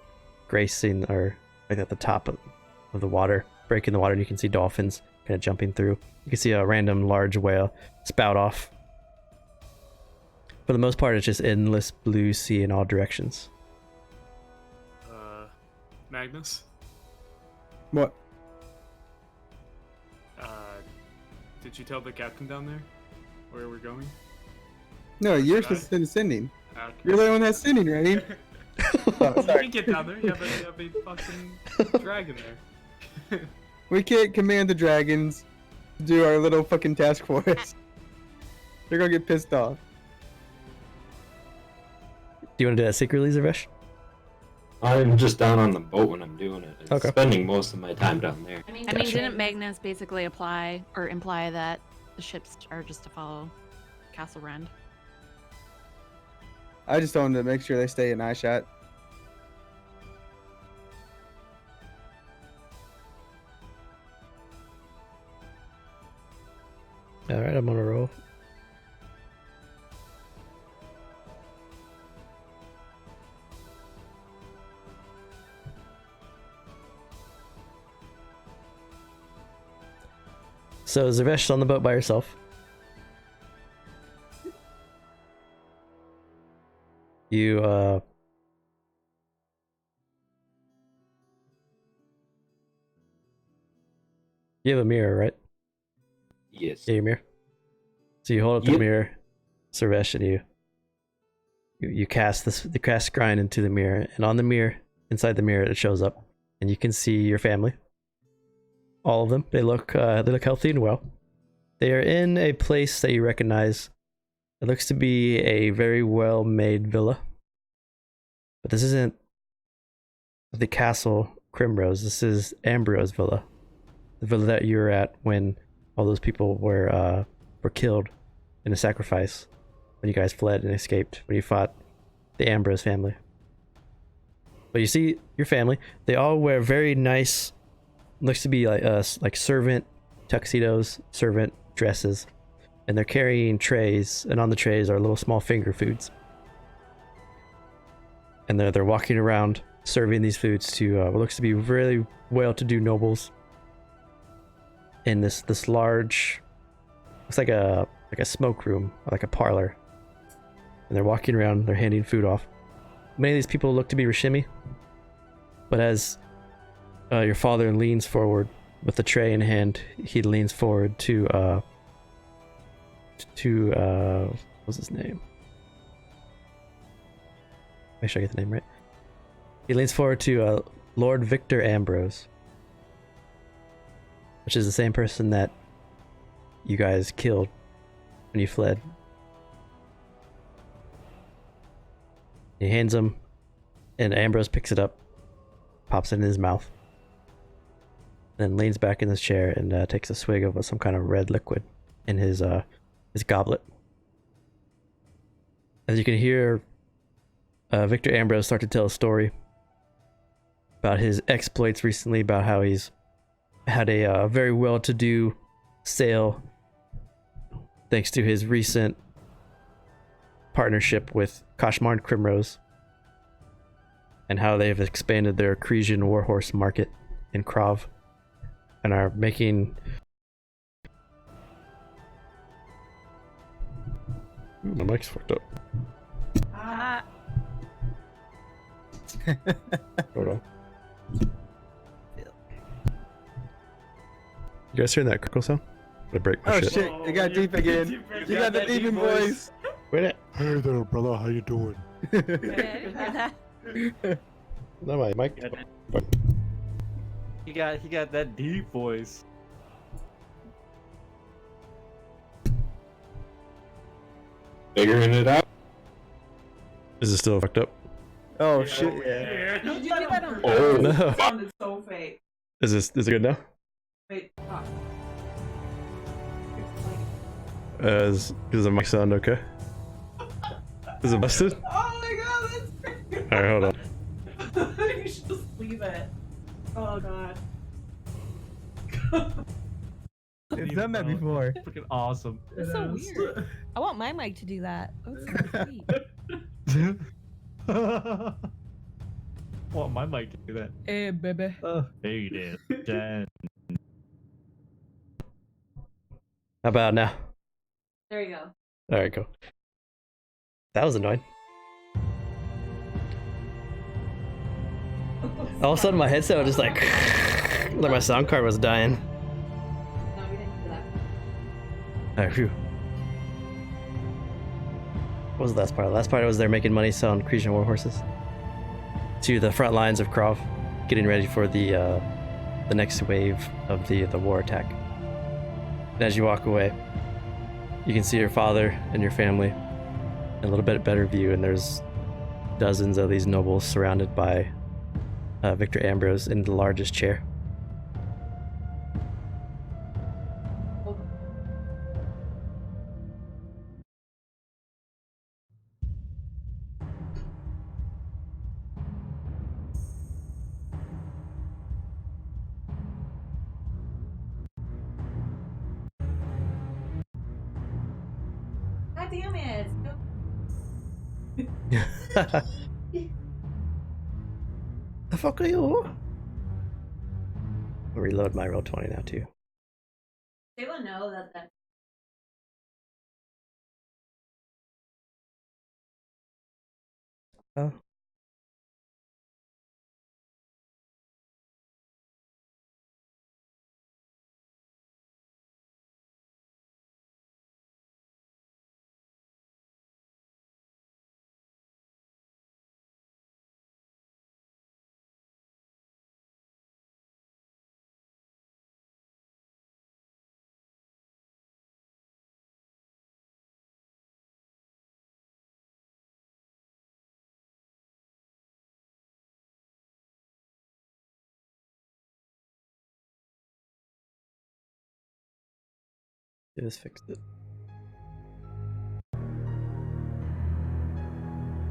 gracing or like at the top of the water, breaking the water, and you can see dolphins kind of jumping through. You can see a random large whale spout off. For the most part, it's just endless blue sea in all directions. Magnus? What? Did you tell the captain down there where we're going? No, you're Did I? supposed to sending. Okay. You're the one that's sending, right? Oh, You sorry. can get down there. You have a fucking dragon there. We can't command the dragons to do our little fucking task for us. They're gonna get pissed off. Do you want to do that secretly, Zaresh? I'm just down on the boat when I'm doing it. I'm Okay. spending most of my time down there. I mean, Gotcha. didn't Magnus basically apply or imply that the ships are just to follow Castle Rend? I just told them to make sure they stay in eye shot. Alright, I'm on a roll. So Zaresh is on the boat by herself. You you have a mirror, right? Yes. Yeah, your mirror. So you hold up the Yep. mirror, Zaresh, and you cast the cast grind into the mirror, and on the mirror, inside the mirror, it shows up, and you can see your family. All of them. They look healthy and well. They are in a place that you recognize. It looks to be a very well-made villa. But this isn't the castle Crimrose. This is Ambrose Villa. The villa that you were at when all those people were killed in a sacrifice. When you guys fled and escaped. When you fought the Ambrose family. But you see your family. They all wear very nice... Looks to be like servant tuxedos, servant dresses, and they're carrying trays, and on the trays are little small finger foods. And they're walking around serving these foods to what looks to be really well-to-do nobles. In this large, looks like a smoke room, like a parlor. And they're walking around, they're handing food off. Many of these people look to be Rishimi, but as your father leans forward with the tray in hand, he leans forward to what's his name? Make sure I get the name right. He leans forward to Lord Victor Ambrose, which is the same person that you guys killed when you fled. He hands him, and Ambrose picks it up, pops it in his mouth. then leans back in his chair and takes a swig of some kind of red liquid in his goblet. As you can hear, Victor Ambrose start to tell a story about his exploits recently, about how he's had a very well-to-do sale thanks to his recent partnership with Kashmar and Crimrose, and how they've expanded their Cresian warhorse market in Krov and are making... Ooh, my mic's fucked up. Hold on. You guys hearing that crickle sound? I'm gonna break my shit. It got deep again. You got the demon voice. Wait it. Hey there, brother. How you doing? No, my mic. He got that deep voice. Figuring it out. Is it still fucked up? Oh shit! Yeah. Did you do that on Oh, No. It sounded so fake. Is it good now? Wait, fuck. Does the mic sound okay? Is it busted? Oh my god, that's freaking. Alright, hold on. You should just leave it. Oh god. It's done that before. Freaking awesome. That's so weird. I want my mic to do that. That's so sweet. Want my mic to do that. Hey, baby. Hey there, Dan. How about now? There you go. Alright, cool. That was annoying. All of a sudden my headset was just like my sound card was dying. No, we didn't do that. Alright, phew. What was the last part? The last part was they're making money selling Cresian warhorses to the front lines of Krov, getting ready for the next wave of the war attack. And as you walk away, you can see your father and your family in a little bit better view, and there's dozens of these nobles surrounded by Victor Ambrose in the largest chair. God damn it. The fuck are you? I'll reload my roll 20 now too. They will know that. Oh. Just fixed it.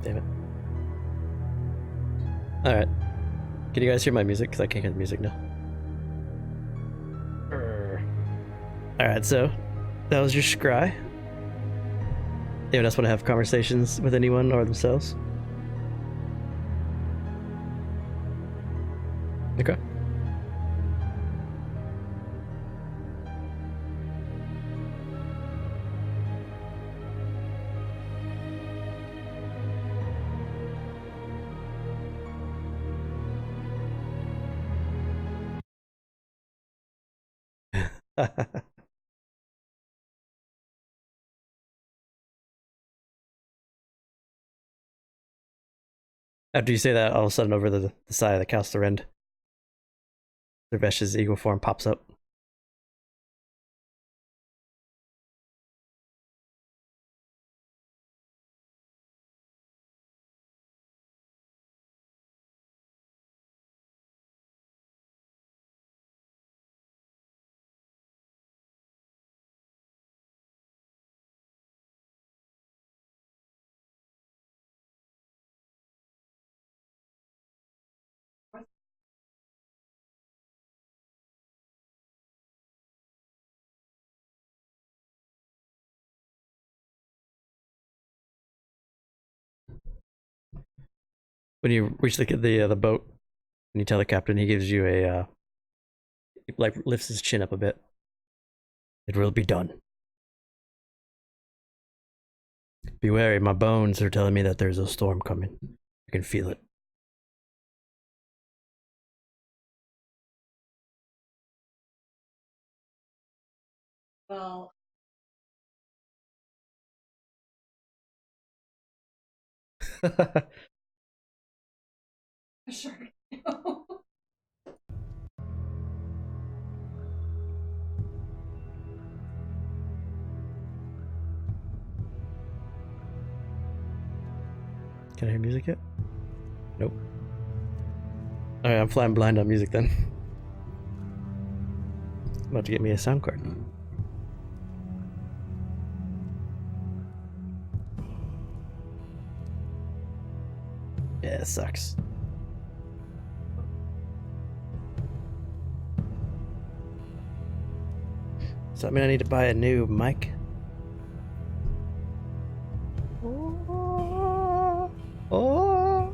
Damn it. Alright. Can you guys hear my music? Because I can't hear the music now. Alright, so that was your scry. Anyone else want to have conversations with anyone or themselves? Okay. After you say that, all of a sudden over the side of the Kalsterend, Dervesh's eagle form pops up. when you reach the boat, and you tell the captain, he gives you a like lifts his chin up a bit. It will be done. Be wary, my bones are telling me that there's a storm coming. I can feel it. Well, sure. Can I hear music yet? Nope. Alright, I'm flying blind on music then. About to get me a sound card. Yeah, it sucks. Does that mean I need to buy a new mic? Oh!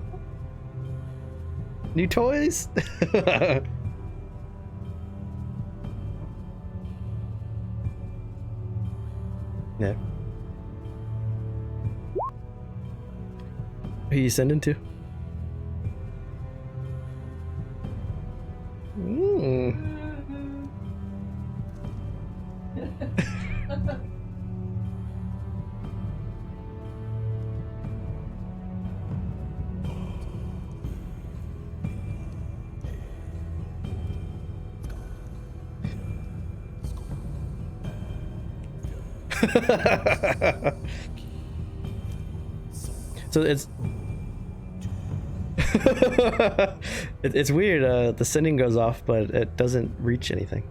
New toys? Yeah. Who are you sending to? So it's it's weird. The sending goes off, but it doesn't reach anything.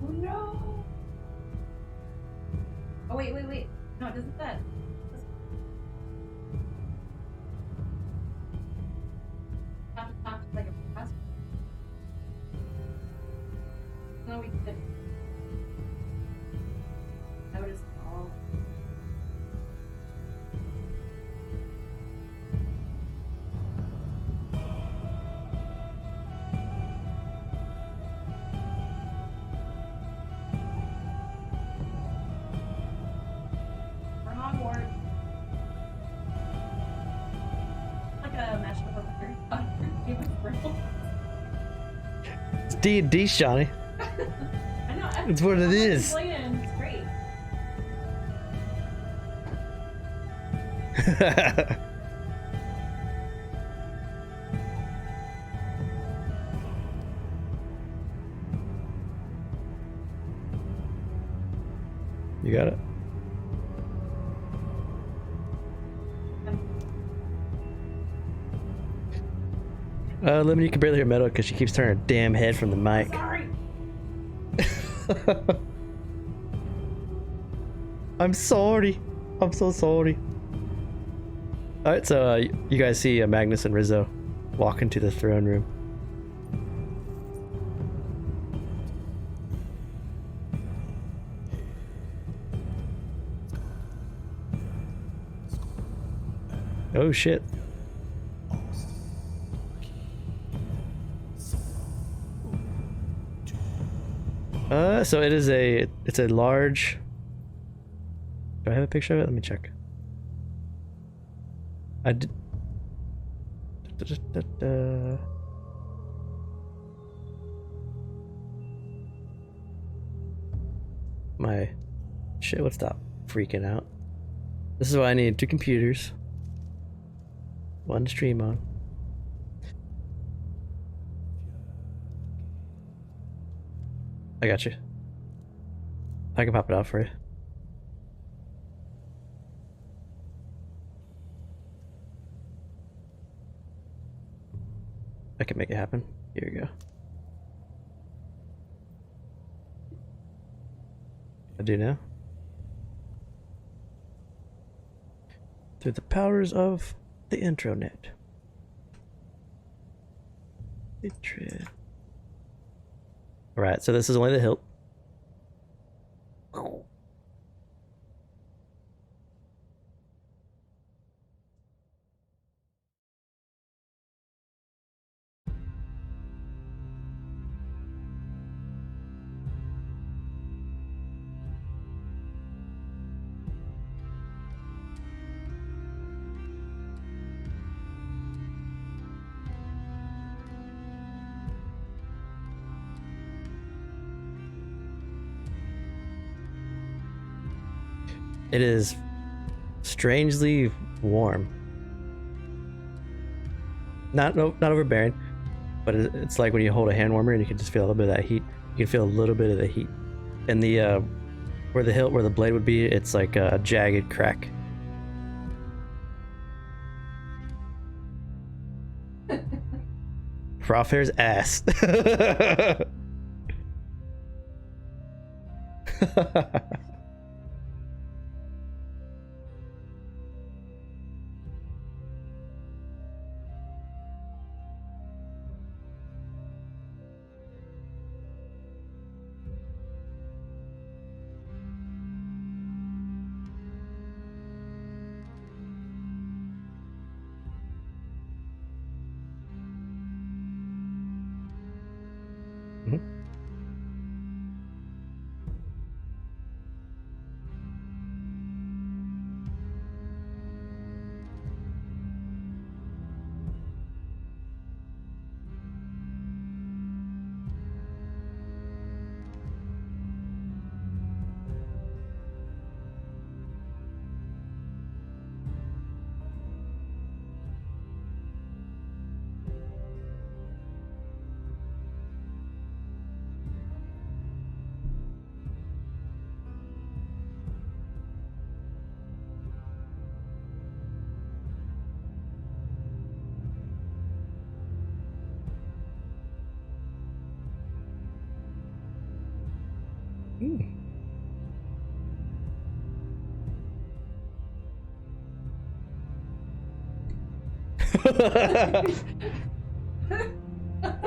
Oh no! Oh wait. No, it doesn't that. Have to talk to like a professor. No, we didn't. I would have all. We're on board. Like a mashed up of It's D&D, Shawnee. I know. It's what it is. It's great. You got it? Lemon, you can barely hear Meadow because she keeps turning her damn head from the mic. Sorry. I'm sorry. I'm so sorry. Alright, so you guys see Magnus and Rizzo walk into the throne room. Oh shit. So it's a large. Do I have a picture of it? Let me check. I did. My shit would stop freaking out. This is why I need 2 computers. 1 to stream on. I got you. I can pop it out for you. I can make it happen. Here you go. I do now. Through the powers of the intranet. Alright, so this is only the hilt. Oh. It is strangely warm. Not overbearing, but it's like when you hold a hand warmer and you can just feel a little bit of that heat. You can feel a little bit of the heat. And the where the hilt, where the blade would be, it's like a jagged crack. Frosthair's ass.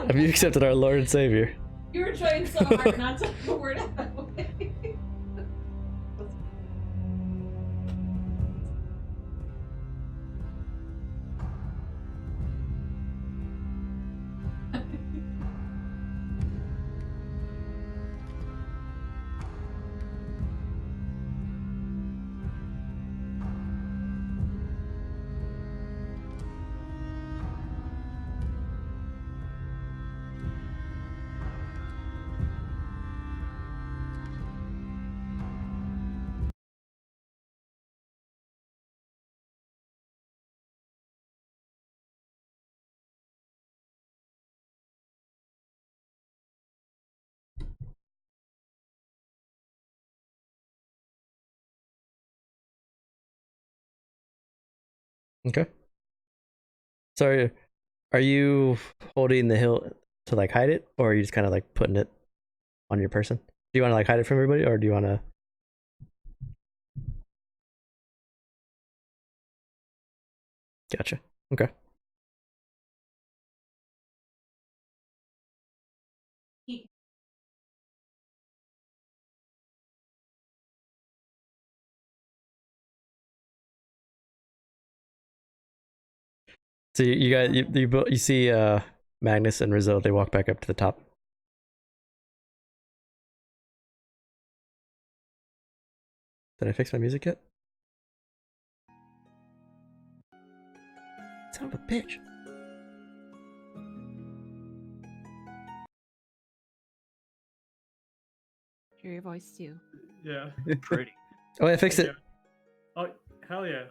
Have you accepted our Lord and Savior? You were trying so hard not to put the word out. Okay. So are you holding the hilt to like hide it, or are you just kind of like putting it on your person? Do you want to like hide it from everybody, or do you want to? Gotcha. Okay. So you got you see Magnus and Rizzo, they walk back up to the top. Did I fix my music yet? Son of a bitch. Hear your voice too. Yeah. Pretty. Oh, I fixed it. Oh, hell yeah.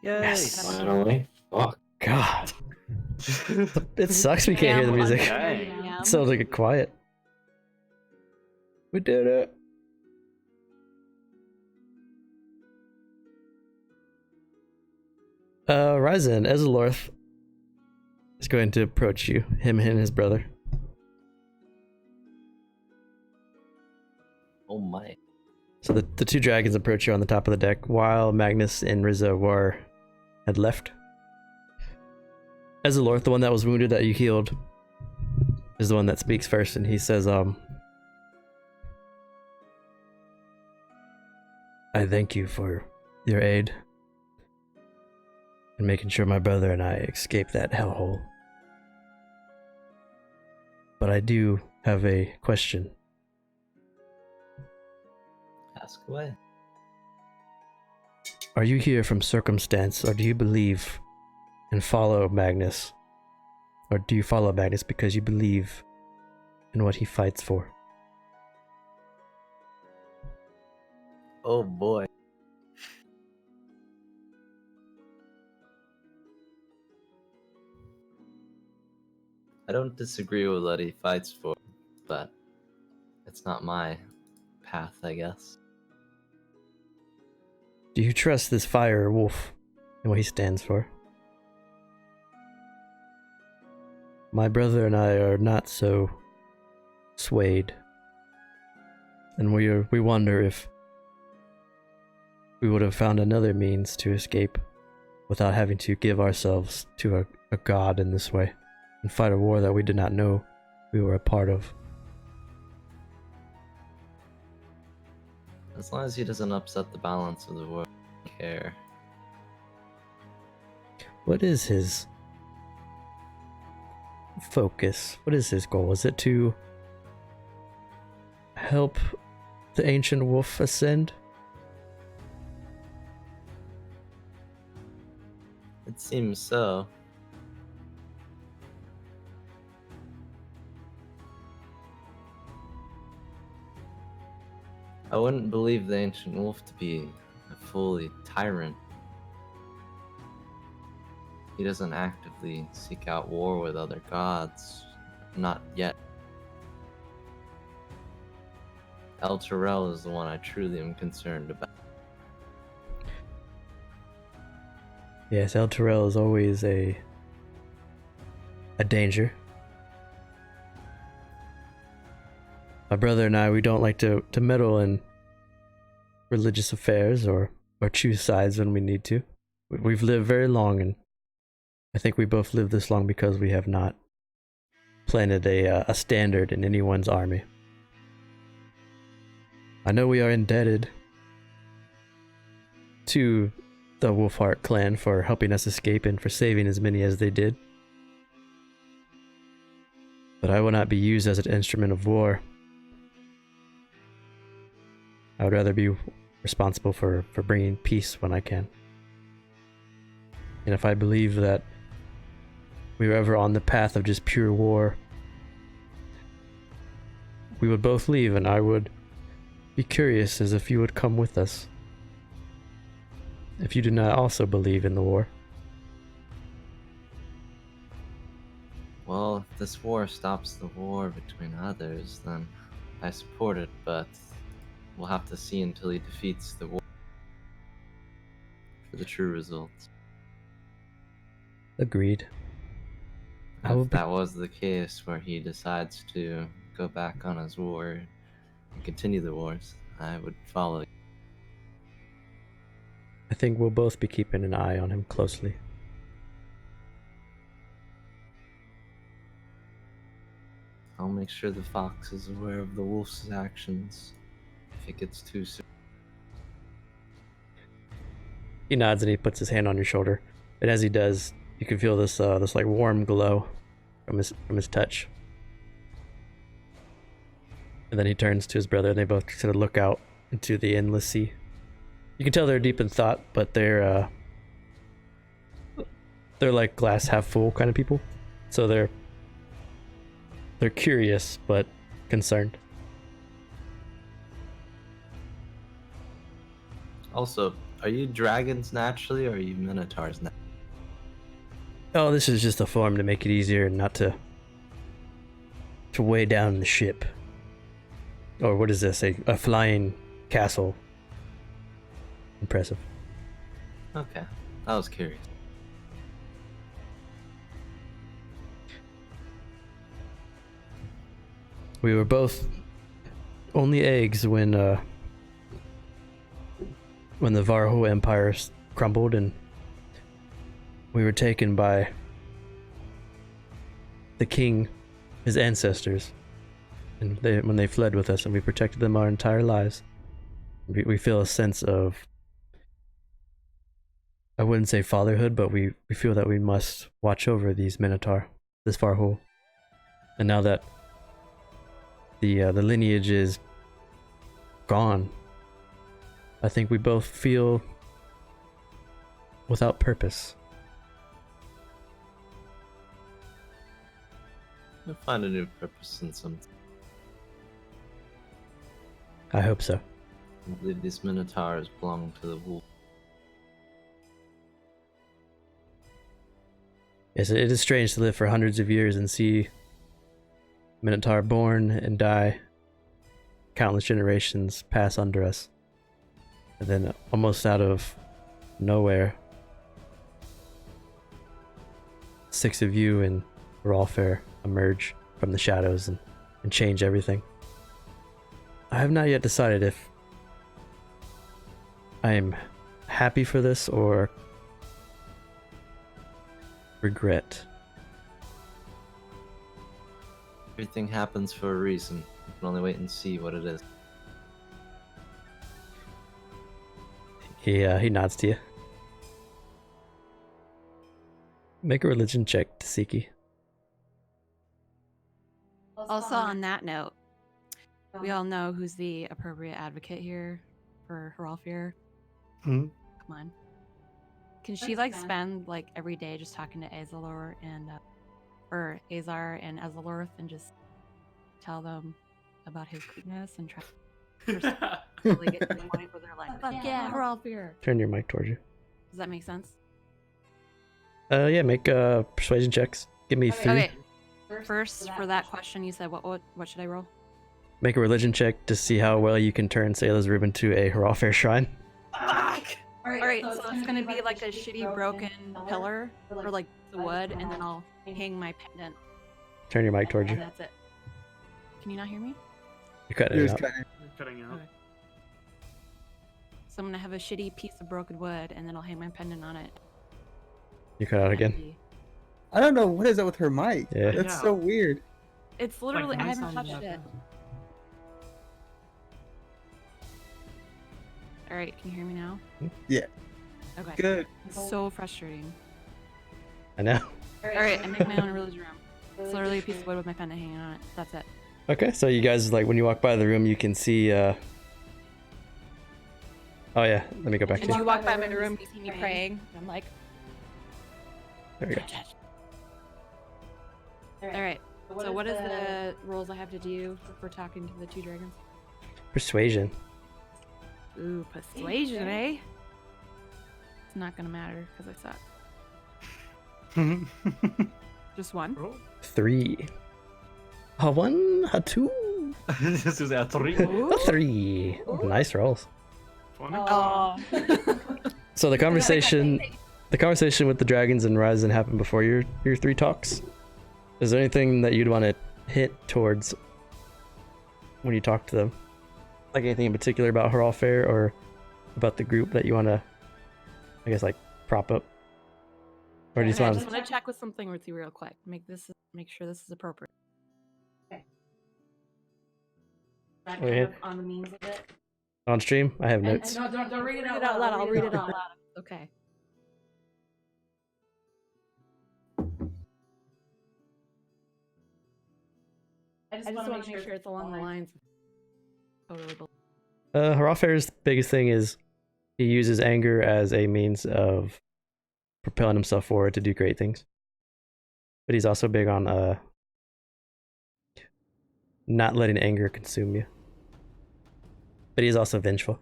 Yay. Yes. Finally. Fuck. God. It sucks we can't hear the music. Dang. It sounds like it quiet. We did it. Ryzen, Ezalorth is going to approach you, him and his brother. Oh my. So the two dragons approach you on the top of the deck, while Magnus and Rizzo had left. Ezalorth, the one that was wounded that you healed, is the one that speaks first, and he says, I thank you for your aid in making sure my brother and I escape that hellhole. But I do have a question. Ask away. Are you here from circumstance, or do you believe and follow Magnus? Or do you follow Magnus because you believe in what he fights for? Oh boy. I don't disagree with what he fights for, but it's not my path, I guess. Do you trust this fire wolf and what he stands for? My brother and I are not so swayed, and we wonder if we would have found another means to escape without having to give ourselves to a god in this way and fight a war that we did not know we were a part of. As long as he doesn't upset the balance of the world, I don't care. What is his focus? What is his goal? Is it to help the ancient wolf ascend? It seems so. I wouldn't believe the ancient wolf to be a fully tyrant. He doesn't actively seek out war with other gods. Not yet. El Terrell is the one I truly am concerned about. Yes, El Terrell is always a danger. My brother and I, we don't like to meddle in religious affairs or choose sides when we need to. We've lived very long, and I think we both lived this long because we have not planted a standard in anyone's army. I know we are indebted to the Wolfheart clan for helping us escape and for saving as many as they did. But I will not be used as an instrument of war. I would rather be responsible for bringing peace when I can. And if I believe that we were ever on the path of just pure war, we would both leave, and I would be curious as if you would come with us. If you do not also believe in the war. Well, if this war stops the war between others, then I support it, but we'll have to see until he defeats the war for the true results. Agreed. If that was the case where he decides to go back on his war and continue the wars, I would follow. I think we'll both be keeping an eye on him closely. I'll make sure the fox is aware of the wolf's actions if it gets too soon. He nods and he puts his hand on your shoulder, and as he does, you can feel this like warm glow from his touch. And then he turns to his brother, and they both sort of look out into the endless sea. You can tell they're deep in thought, but they're like glass half full kind of people. So they're curious but concerned. Also, are you dragons naturally, or are you minotaurs now? Oh, this is just a form to make it easier and not to weigh down the ship. Or what is this? A flying castle. Impressive. Okay, I was curious. We were both only eggs when the Varho Empire crumbled, and we were taken by the king, his ancestors, and when they fled with us, and we protected them our entire lives. We feel a sense of, I wouldn't say fatherhood, but we feel that we must watch over these Minotaur, this Varho. And now that the lineage is gone, I think we both feel without purpose. You'll find a new purpose in some. I hope so. I believe these minotaurs belong to the wolf. Yes, it is strange to live for hundreds of years and see Minotaur born and die, countless generations pass under us, and then almost out of nowhere, 6 of you and Rawfair emerge from the shadows and change everything. I have not yet decided if I am happy for this or regret. Everything happens for a reason. You can only wait and see what it is. He nods to you. Make a religion check, Tasiki. Also, on that note, we all know who's the appropriate advocate here for Hrolfir. Hmm? Come on. Can she like spend like every day just talking to Azalor and or Azar and Azalorth and just tell them about his weakness and try to really get to the point where they're like, "Fuck yeah, Hrolfir." Turn your mic towards you. Does that make sense? Yeah, make persuasion checks. Give me 3. Okay. First, for that question, you said what should I roll? Make a religion check to see how well you can turn Sayla's Rib into a Hrolfir shrine. Fuck! Alright, so it's gonna be like a shitty broken pillar or like the wood, and then I'll hang my pendant. Turn your mic towards you. And that's it. Can you not hear me? You're cutting it out. Cutting out. Okay. So I'm gonna have a shitty piece of broken wood, and then I'll hang my pendant on it. You cut out again. I don't know what is up with her mic. Yeah. That's so weird. It's literally I my haven't sound touched it. Alright, can you hear me now? Yeah. Okay. Good. It's so frustrating. I know. Alright, I make my own religion room. It's literally a piece of wood with my pendant hanging on it. That's it. Okay, so you guys, like, when you walk by the room, you can see, Oh yeah, let me go back to And you you. walk by my room, you see me praying, and I'm like, There we go. alright. So what is the rules I have to do for talking to the 2 dragons? Persuasion. Ooh, persuasion, eh? It's not gonna matter, because I suck. Just one? 3. A 1, a 2, This is a 3. a 3. Nice rolls. Oh. So the conversation with the dragons and Ryzen happened before your 3 talks. Is there anything that you'd want to hint towards when you talk to them? Like anything in particular about Hrolfir or about the group that you want to, I guess, like prop up? Or do you just Okay, I want just want to check with something with you real quick. Make sure this is appropriate. That Oh, yeah. on the means of it. on stream? I have notes. No, don't read it Read out it out loud. loud. I'll read it out loud. Okay. I just want to make sure it's along the lines. Totally. Hrolfir's biggest thing is he uses anger as a means of propelling himself forward to do great things. But he's also big on not letting anger consume you. But he's also vengeful.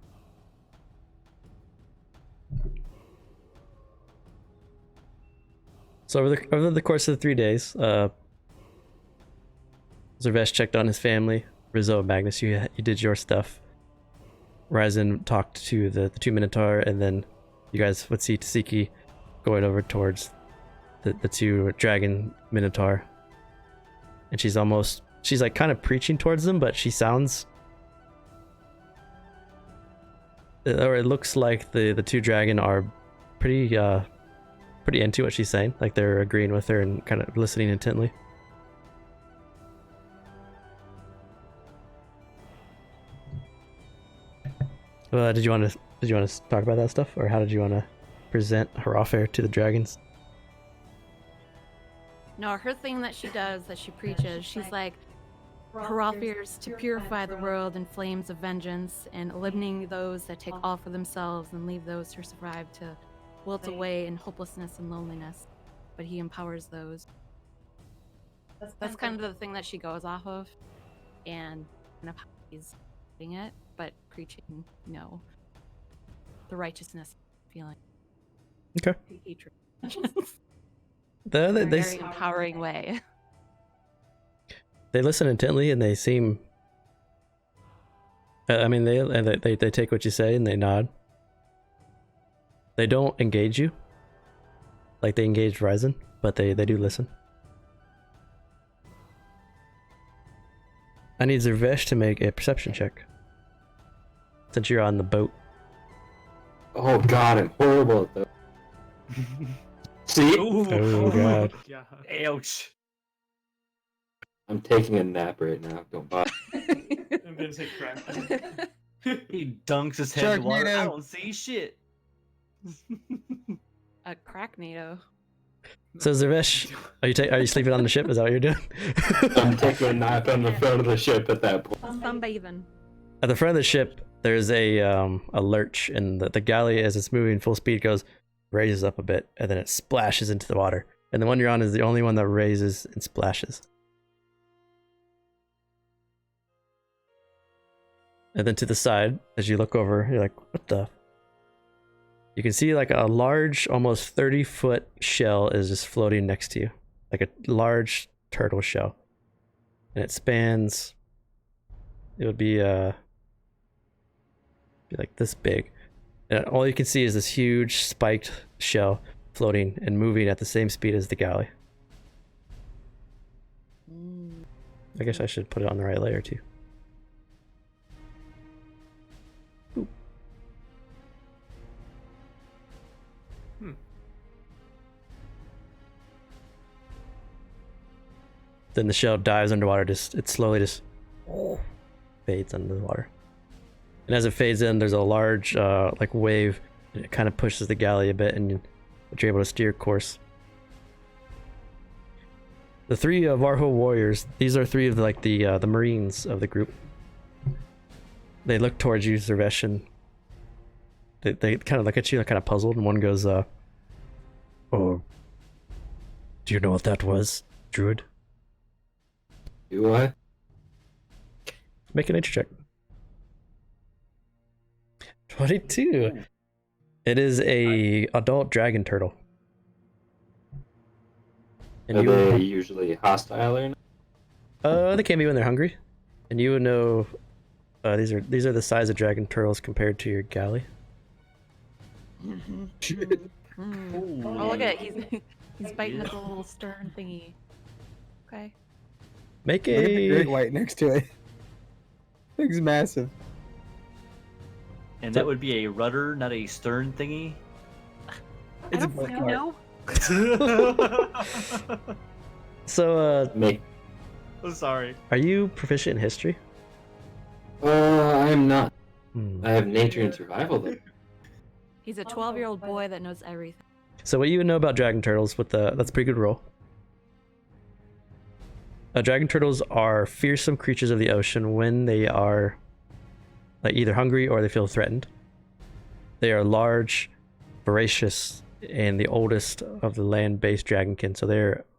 So over the course of the 3 days, Zervesh checked on his family. Rizzo and Magnus, you did your stuff. Ryzen talked to the 2 Minotaur, and then you guys would see Tasiki going over towards the 2 Dragon Minotaur. And she's like kind of preaching towards them, but she sounds, or it looks like the 2 Dragon are pretty into what she's saying. Like they're agreeing with her and kind of listening intently. Did you want to talk about that stuff, or how did you want to present Hrolfir to the dragons? No, her thing that she does, that she preaches, she's like, Hrolfir's to purify the world in flames of vengeance and eliminating those that take all for themselves and leave those who survive to wilt away in hopelessness and loneliness. But he empowers those. That's kind of the thing that she goes off of, and how he's fighting it, but preaching, the righteousness feeling. Okay. Hatred. They, In a they, very empowering way. they listen intently and they seem. I mean, they take what you say and they nod. They don't engage you, like they engaged Ryzen, but they do listen. I need Zervesh to make a perception check. Since you're on the boat. Oh god, I'm horrible at that. See? Oh god. Ouch. I'm taking a nap right now. Don't bother. I'm gonna say crack. He dunks his head in the water. I Sharknado. don't see shit. A cracknado. So Zervesh, are you sleeping on the ship? Is that what you're doing? I'm taking a nap on the front of the ship at that point. Sunbathing. At the front of the ship, there's a lurch, and the galley, as it's moving full speed, raises up a bit, and then it splashes into the water. And the one you're on is the only one that raises and splashes. And then to the side, as you look over, you're like, what the? You can see like a large, almost 30-foot shell is just floating next to you. Like a large turtle shell. And it spans, it would be like this big. And all you can see is this huge spiked shell floating and moving at the same speed as the galley. I guess I should put it on the right layer too. Then the shell dives underwater, it slowly just fades under the water. And as it fades in, there's a large like wave, and it kind of pushes the galley a bit, and you're able to steer course. The three Varho warriors, these are three of the Marines of the group. They look towards you, Zervesh, and they kind of look at you, like kind of puzzled, and one goes, "Oh, do you know what that was, Druid?" Do I? Make a nature check. 22. It is a adult dragon turtle. And Are you they usually hostile or not? they can be when they're hungry. And you would know these are the size of dragon turtles compared to your galley. Oh, look at it. He's biting at the little stern thingy. Okay. Make Look at the great a white next to it. Thing's massive. And that would be a rudder, not a stern thingy. I don't fucking know. So Make. I'm sorry. are you proficient in history? I'm not. Hmm. I have nature and survival though. He's a 12-year-old boy that knows everything. So what you would know about dragon turtles that's a pretty good roll. Dragon turtles are fearsome creatures of the ocean when they are like either hungry or they feel threatened. They are large, voracious, and the oldest of the land-based dragonkin. So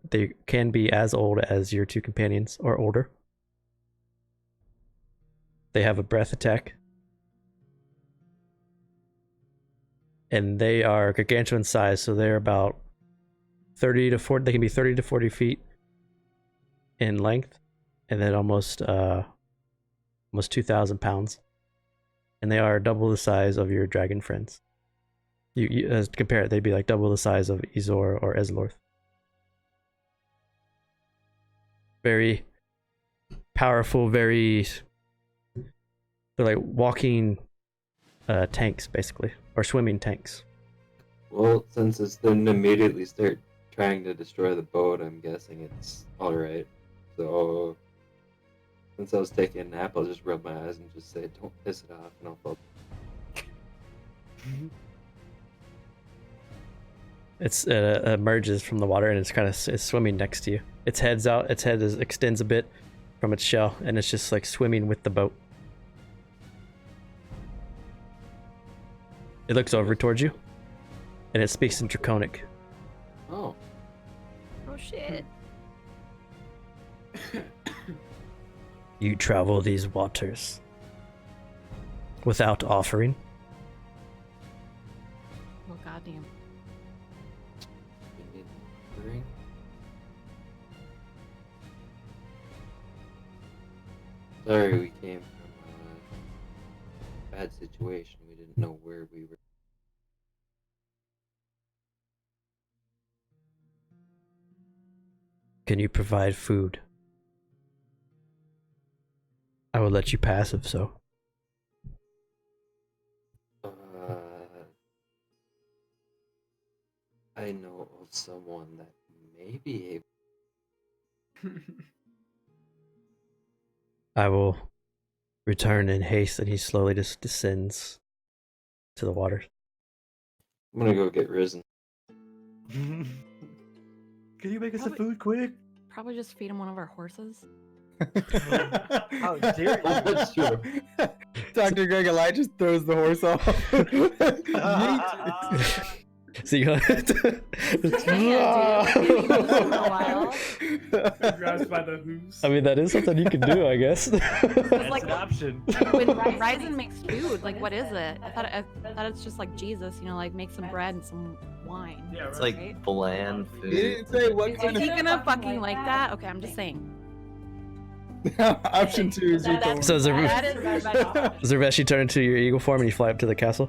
they can be as old as your two companions or older. They have a breath attack. And they are gargantuan size, so they're about 30 to 40. They can be 30 to 40 feet in length, and then almost 2,000 pounds. And they are double the size of your dragon friends. You as to compare it, they'd be like double the size of Izor or Eslorth. Very powerful, they're like walking tanks basically, or swimming tanks. Well, since it's didn't immediately start trying to destroy the boat, I'm guessing it's alright. So, since I was taking a nap, I'll just rub my eyes and just say, don't piss it off, and I'll fall. It emerges from the water and it's swimming next to you. Its head extends a bit from its shell, and it's just like swimming with the boat. It looks over towards you, and it speaks in Draconic. Oh. Oh shit. You travel these waters. without offering. Well, goddamn. We need a ring. Sorry, we came from a bad situation. We didn't know where we were. Can you provide food? I will let you pass if so. I know of someone that may be able. I will return in haste, and he slowly just descends to the water. I'm gonna go get risen. Can you make us some Probably- food quick? Probably just feed him one of our horses. How dare you? That's true. Dr. Greg Eli just throws the horse off. Yeet. So you Grabs by the hooves. I mean, that is something you can do, I guess. That's like- an option. When Ryzen makes food, like what is it? I thought it's just like Jesus, you know, like make some bread and some wine. Yeah, It's right. like bland He food. didn't say what Is kind he of gonna fucking like that? Okay, I'm just saying. option 2 is That- So that is the best option. Zervesh, you turn into your eagle form and you fly up to the castle.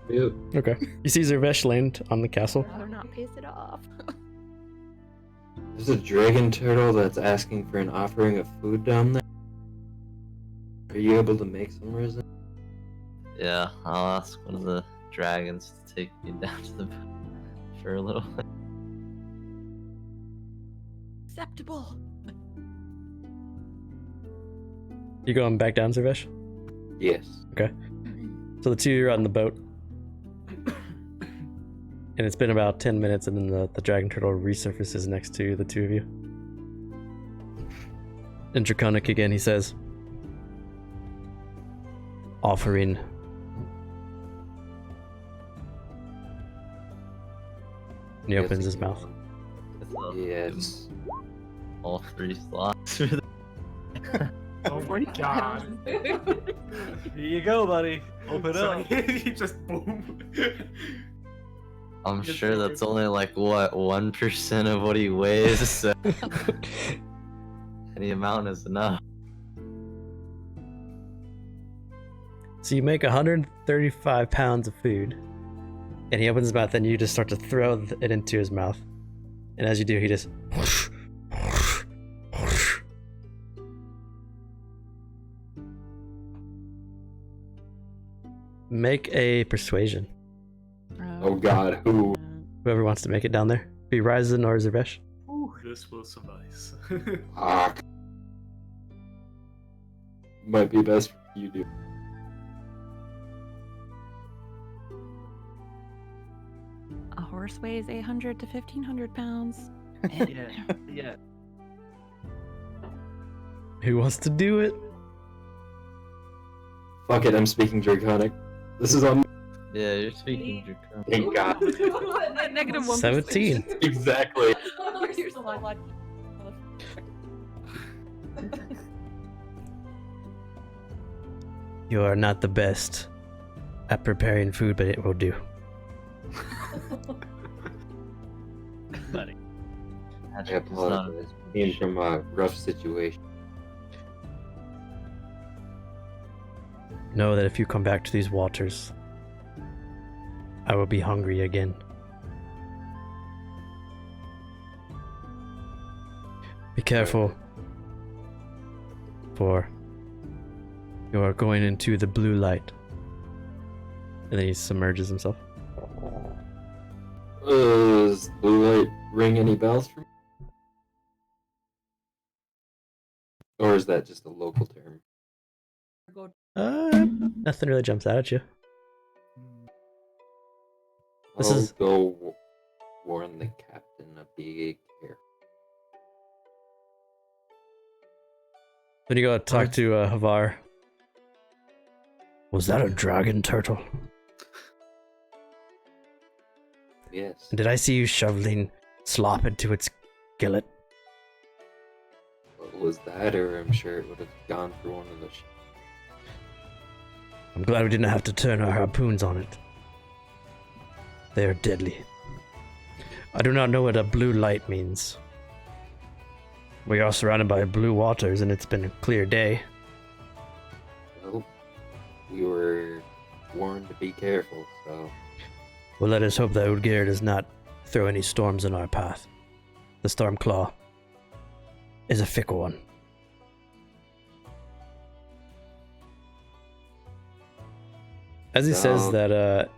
Yep. Okay. You see Zervesh land on the castle. Rather not pace it off. There's a dragon turtle that's asking for an offering of food down there. Are you able to make some risen? Yeah, I'll ask one of the dragons to take me down to the boat for a little. Acceptable. You going back down, Zervesh? Yes. So the two of you are on the boat. And it's been about 10 minutes, and then the dragon turtle resurfaces next to the two of you. In Draconic again, he says, offering. And he opens his mouth. Yes. All 3 slots for the Oh my god. Here you go, buddy. Open So up. he just boom. I'm Just sure take that's it. only like what 1% of what he weighs, so any amount is enough. So you make 135 pounds of food. And he opens his mouth, and you just start to throw it into his mouth. And as you do, he just... Make a persuasion. Oh god, who? Whoever wants to make it down there. Be Ryzen or Zervesh. This will suffice. Fuck. Might be best if you do. A horse weighs 800 to 1500 pounds. Yeah. Who wants to do it? Fuck it, I'm speaking Draconic. This is on. Yeah, you're speaking Draconic. Thank god. Negative 1%. 17. Exactly. You're so lucky. You are not the best at preparing food, but it will do. Buddy. I Magic is not apologize. Came from a rough situation. Know that if you come back to these waters, I will be hungry again. Be careful, for you are going into the blue light. And then he submerges himself. Does blue light ring any bells for me? Or is that just a local term? Nothing really jumps out at you. This I'll is- go warn the captain of the care. When you go talk to Havar. Was that a dragon turtle? Yes. Did I see you shoveling slop into its gillet? What was that, or I'm sure it would have gone for one of the. I'm glad we didn't have to turn our harpoons on it. They are deadly. I do not know what a blue light means. We are surrounded by blue waters and it's been a clear day. Well, we were warned to be careful, so... Well, let us hope that Udgir does not throw any storms in our path. The Stormclaw is a fickle one. As he says that,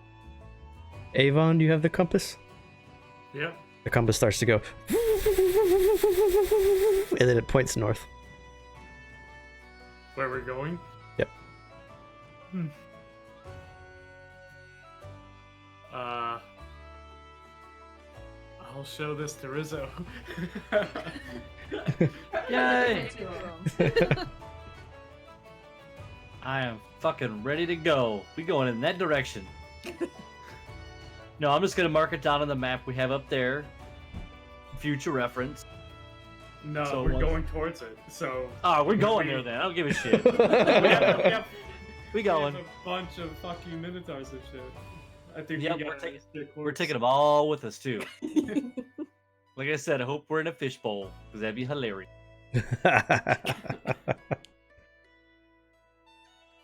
Avon, do you have the compass? Yep. The compass starts to go, and then it points north. Where we're going? Yep. I'll show this to Rizzo. Yay! I am fucking ready to go. We going in that direction. No, I'm just gonna mark it down on the map we have up there. Future reference. No, So we're what- going towards it. So. Oh, we're going there then. I don't give a shit. We going. We have a bunch of fucking minotaurs and shit. I think Yep, we we're gotta taking- stick We're close. taking them all with us too. Like I said, I hope we're in a fishbowl because that'd be hilarious.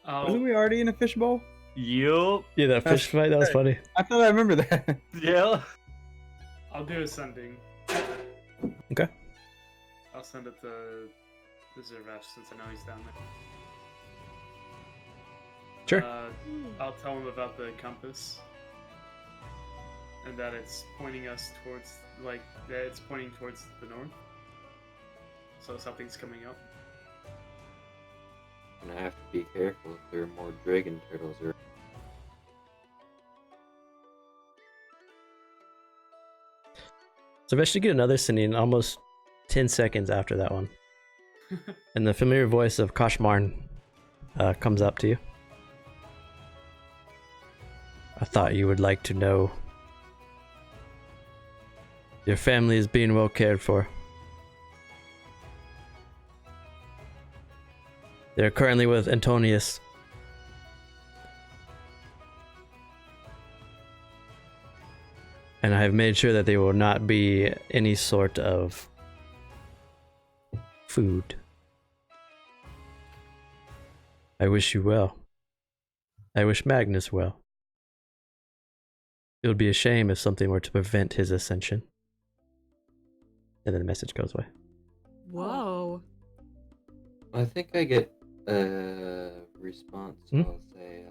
Wasn't we already in a fishbowl? Yup. Yeah, that fish fight, that was funny. I thought I remember that. Yeah. I'll do a sending. Okay. I'll send it to Zervash since I know he's down there. Sure. I'll tell him about the compass. And that it's pointing us towards, like, that it's pointing towards the north. So something's coming up. And I have to be careful if there are more dragon turtles or... So I actually get another sending almost 10 seconds after that one. And the familiar voice of Kashmarn comes up to you. I thought you would like to know. Your family is being well cared for. They're currently with Antonius. And I have made sure that there will not be any sort of food. I wish you well. I wish Magnus well. It would be a shame if something were to prevent his ascension. And then the message goes away. Whoa. I think I get a response. Hmm? I'll say,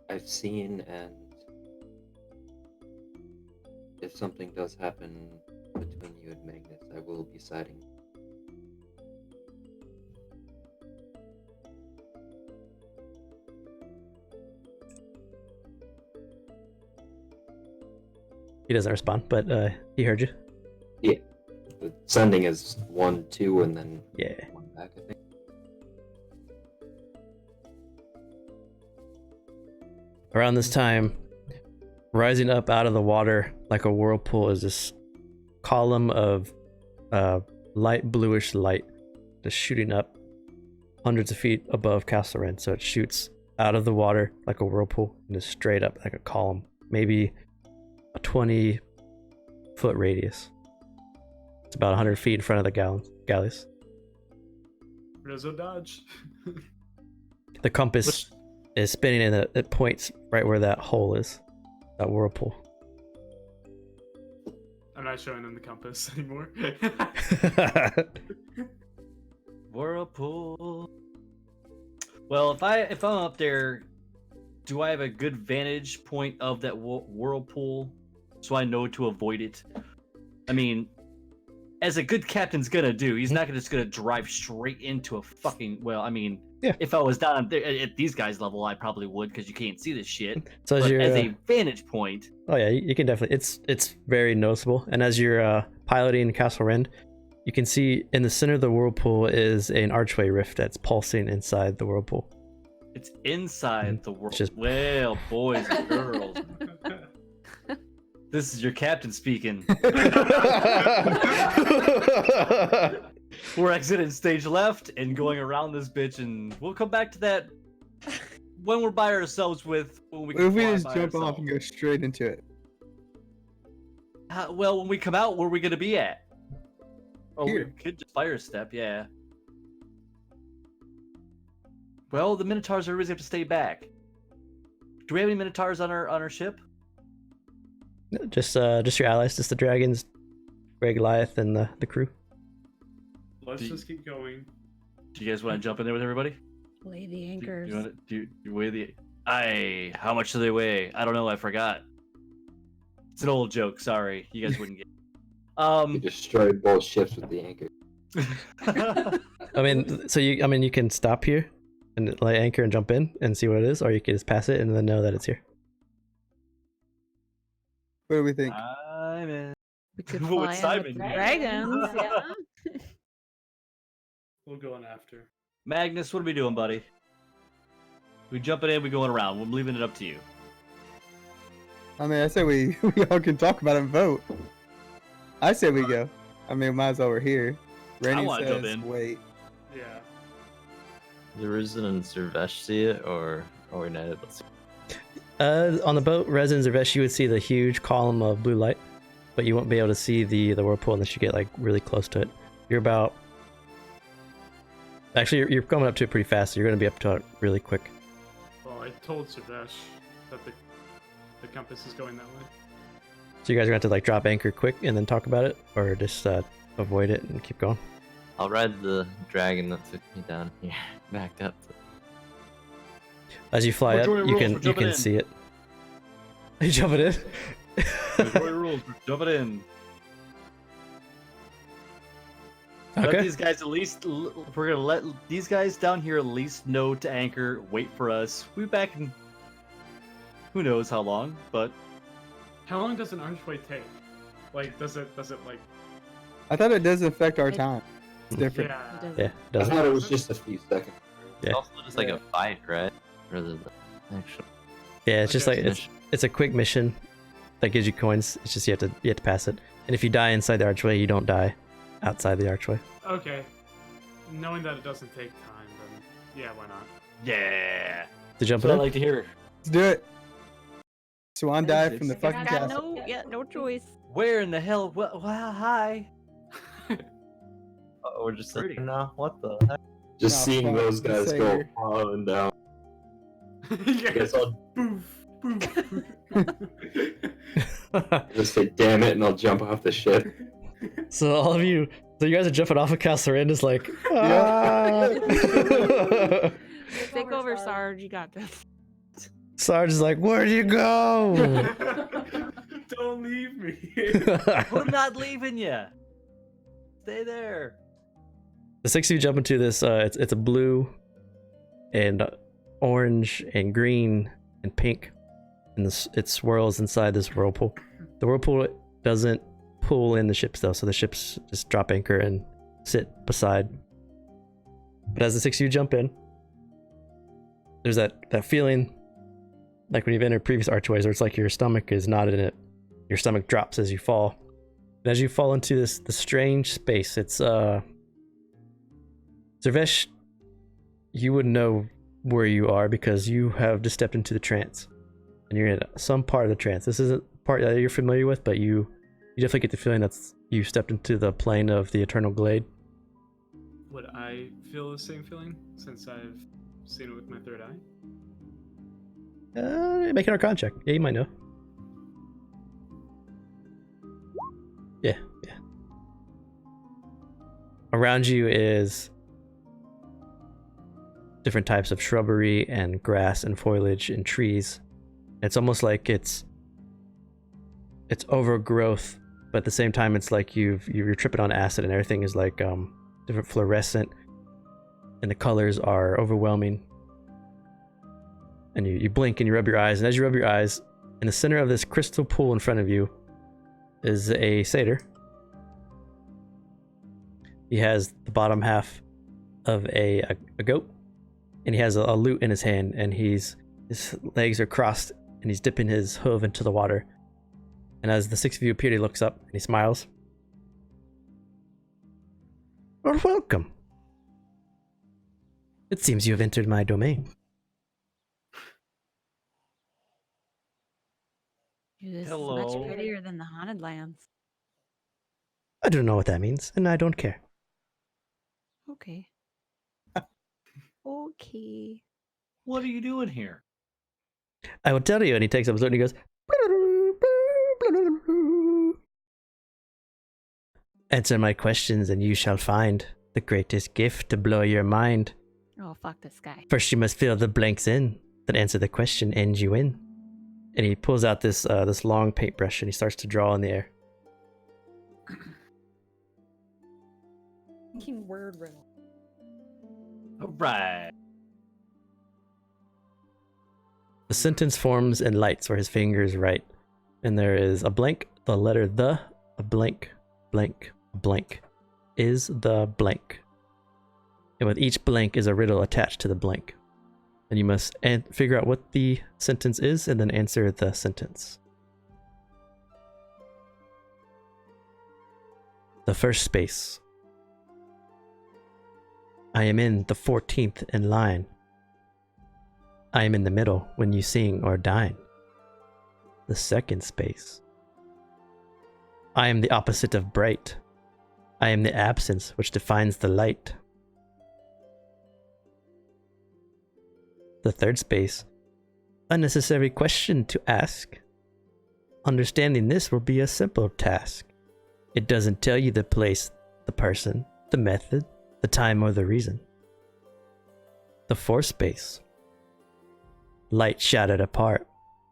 I've seen, and if something does happen between you and Magnus, I will be siding. He doesn't respond, but he heard you. Yeah. The sending is 1, 2, and then Yeah. 1 back, I think. Around this time, rising up out of the water like a whirlpool is this column of light bluish light just shooting up hundreds of feet above Castle Ren. So it shoots out of the water like a whirlpool and is straight up like a column, maybe a 20-foot radius. It's about 100 feet in front of the galleys. Rizzo dodge. The compass is spinning and it points right where that hole is, that whirlpool. I'm not showing him the compass anymore. Whirlpool. Well, if I'm up there, do I have a good vantage point of that whirlpool so I know to avoid it? I mean, as a good captain's gonna do, he's not just gonna drive straight into a fucking. Well, I mean, yeah. If I was down there at these guys' level, I probably would because you can't see this shit. So as But you're, as a vantage point, oh yeah, you can definitely. It's very noticeable. And as you're piloting Castle Rend, you can see in the center of the whirlpool is an archway rift that's pulsing inside the whirlpool. it's inside the world. just- Well, boys and girls, this is your captain speaking. We're exiting stage left and going around this bitch, and we'll come back to that when we're by ourselves with when we What if can we fly just by jump off ourselves? and go straight into it? Well, when we come out, where are we gonna be at? Oh, we Here. could just fire step, yeah. Well, the Minotaurs always have to stay back. Do we have any Minotaurs on our ship? No, just your allies, just the dragons, Greg, Goliath, and the crew. Let's just keep going. Do you guys want to jump in there with everybody? Lay the Do anchors. you weigh the? How much do they weigh? I don't know. I forgot. It's an old joke. Sorry, you guys wouldn't get. We destroyed both ships with the anchor. I mean, you can stop here and lay anchor and jump in and see what it is, or you can just pass it and then know that it's here. What do we think? I'm in. We could What would fly in Simon with do? dragons. Yeah. We'll go on after. Magnus, what are we doing, buddy? We jumping in, we going around. I'm leaving it up to you. I mean, I say we all can talk about it and vote. I say we go. I mean, might as well we're here. Randy wanna jump says in. wait. Yeah. The Risen and Servesh see it, or are we not able to see On the boat, Resin Zervesh, you would see the huge column of blue light, but you won't be able to see the whirlpool unless you get like really close to it. You're about. Actually, you're coming up to it pretty fast, so you're going to be up to it really quick. Well, I told Servesh that the compass is going that way. So you guys are going to have to like drop anchor quick and then talk about it, or just avoid it and keep going. I'll ride the dragon that took me down here, back up. As you fly up, Majority you rules, can we're jumping in. see it. You jump it in. Majority rules. We're jumping in. Let Okay. these guys at least. We're gonna let these guys down here at least know to anchor. Wait for us. We'll be back in. Who knows how long? But How long does an archway take? Like, does it like? I thought it does affect our It- time. It's different. Yeah. It doesn't. Yeah, it I doesn't. thought it was just a few seconds. It's Yeah. also just like a fight, right? Rather than actual. Yeah, it's just Okay, like it's a quick mission that gives you coins. It's just you have to pass it. And if you die inside the archway, you don't die outside the archway. Okay. Knowing that it doesn't take time, then yeah, why not? yeah, To jump that's what I in. like to hear. Let's do it. Swan dive from the It's- fucking Got castle. no choice. Where in the hell? Well, hi. Oh, we're just Pretty. sitting now. What the heck? Just Oh, seeing fuck, those guys go Savior. falling down. yeah. I guess I'll Boof, boof. just say damn it and I'll jump off the ship. So all of you, so you guys are jumping off of Castle Rand is like, Take over, Sarge. You got this. Sarge is like, where do you go? Don't leave me. We're not leaving you. Stay there. The six of you jump into this. It's a blue, and orange, and green, and pink, and it swirls inside this whirlpool. The whirlpool doesn't pull in the ships though, so the ships just drop anchor and sit beside. But as the six of you jump in, there's that feeling like when you've entered previous archways where it's like your stomach is not in it. Your stomach drops as you fall. And as you fall into this strange space, it's Zervesh, you wouldn't know where you are because you have just stepped into the trance. And you're in some part of the trance. This isn't part that you're familiar with, but you definitely get the feeling that's you stepped into the plane of the Eternal Glade. Would I feel the same feeling since I've seen it with my third eye? Make an Arcana check. Yeah, you might know. Yeah. Around you is different types of shrubbery and grass and foliage and trees. It's almost like it's overgrowth, but at the same time it's like you're tripping on acid and everything is like different fluorescent and the colors are overwhelming. And you blink and you rub your eyes, and as you rub your eyes, in the center of this crystal pool in front of you is a satyr. He has the bottom half of a goat, and he has a lute in his hand, and his legs are crossed, and he's dipping his hoof into the water. And as the six of you appear, he looks up and he smiles. You're welcome. It seems you have entered my domain. This is Hello. much prettier than the haunted lands. I don't know what that means, and I don't care. Okay. Okay. What are you doing here? I will tell you. And he takes up his lute and he goes, answer my questions and you shall find the greatest gift to blow your mind. Oh, fuck this guy. First you must fill the blanks in, then answer the question and you win. And he pulls out this long paintbrush and he starts to draw in the air. Thinking word riddle. All right. The sentence forms in lights where his fingers write. And there is a blank, the letter the, a blank, blank, blank, is the blank. And with each blank is a riddle attached to the blank. And you must figure out what the sentence is and then answer the sentence. The first space. I am in the 14th in line. I am in the middle when you sing or dine. The second space. I am the opposite of bright. I am the absence which defines the light. The third space. Unnecessary question to ask. Understanding this will be a simple task. It doesn't tell you the place, the person, the method, the time, or the reason. The fourth space. Light shattered apart,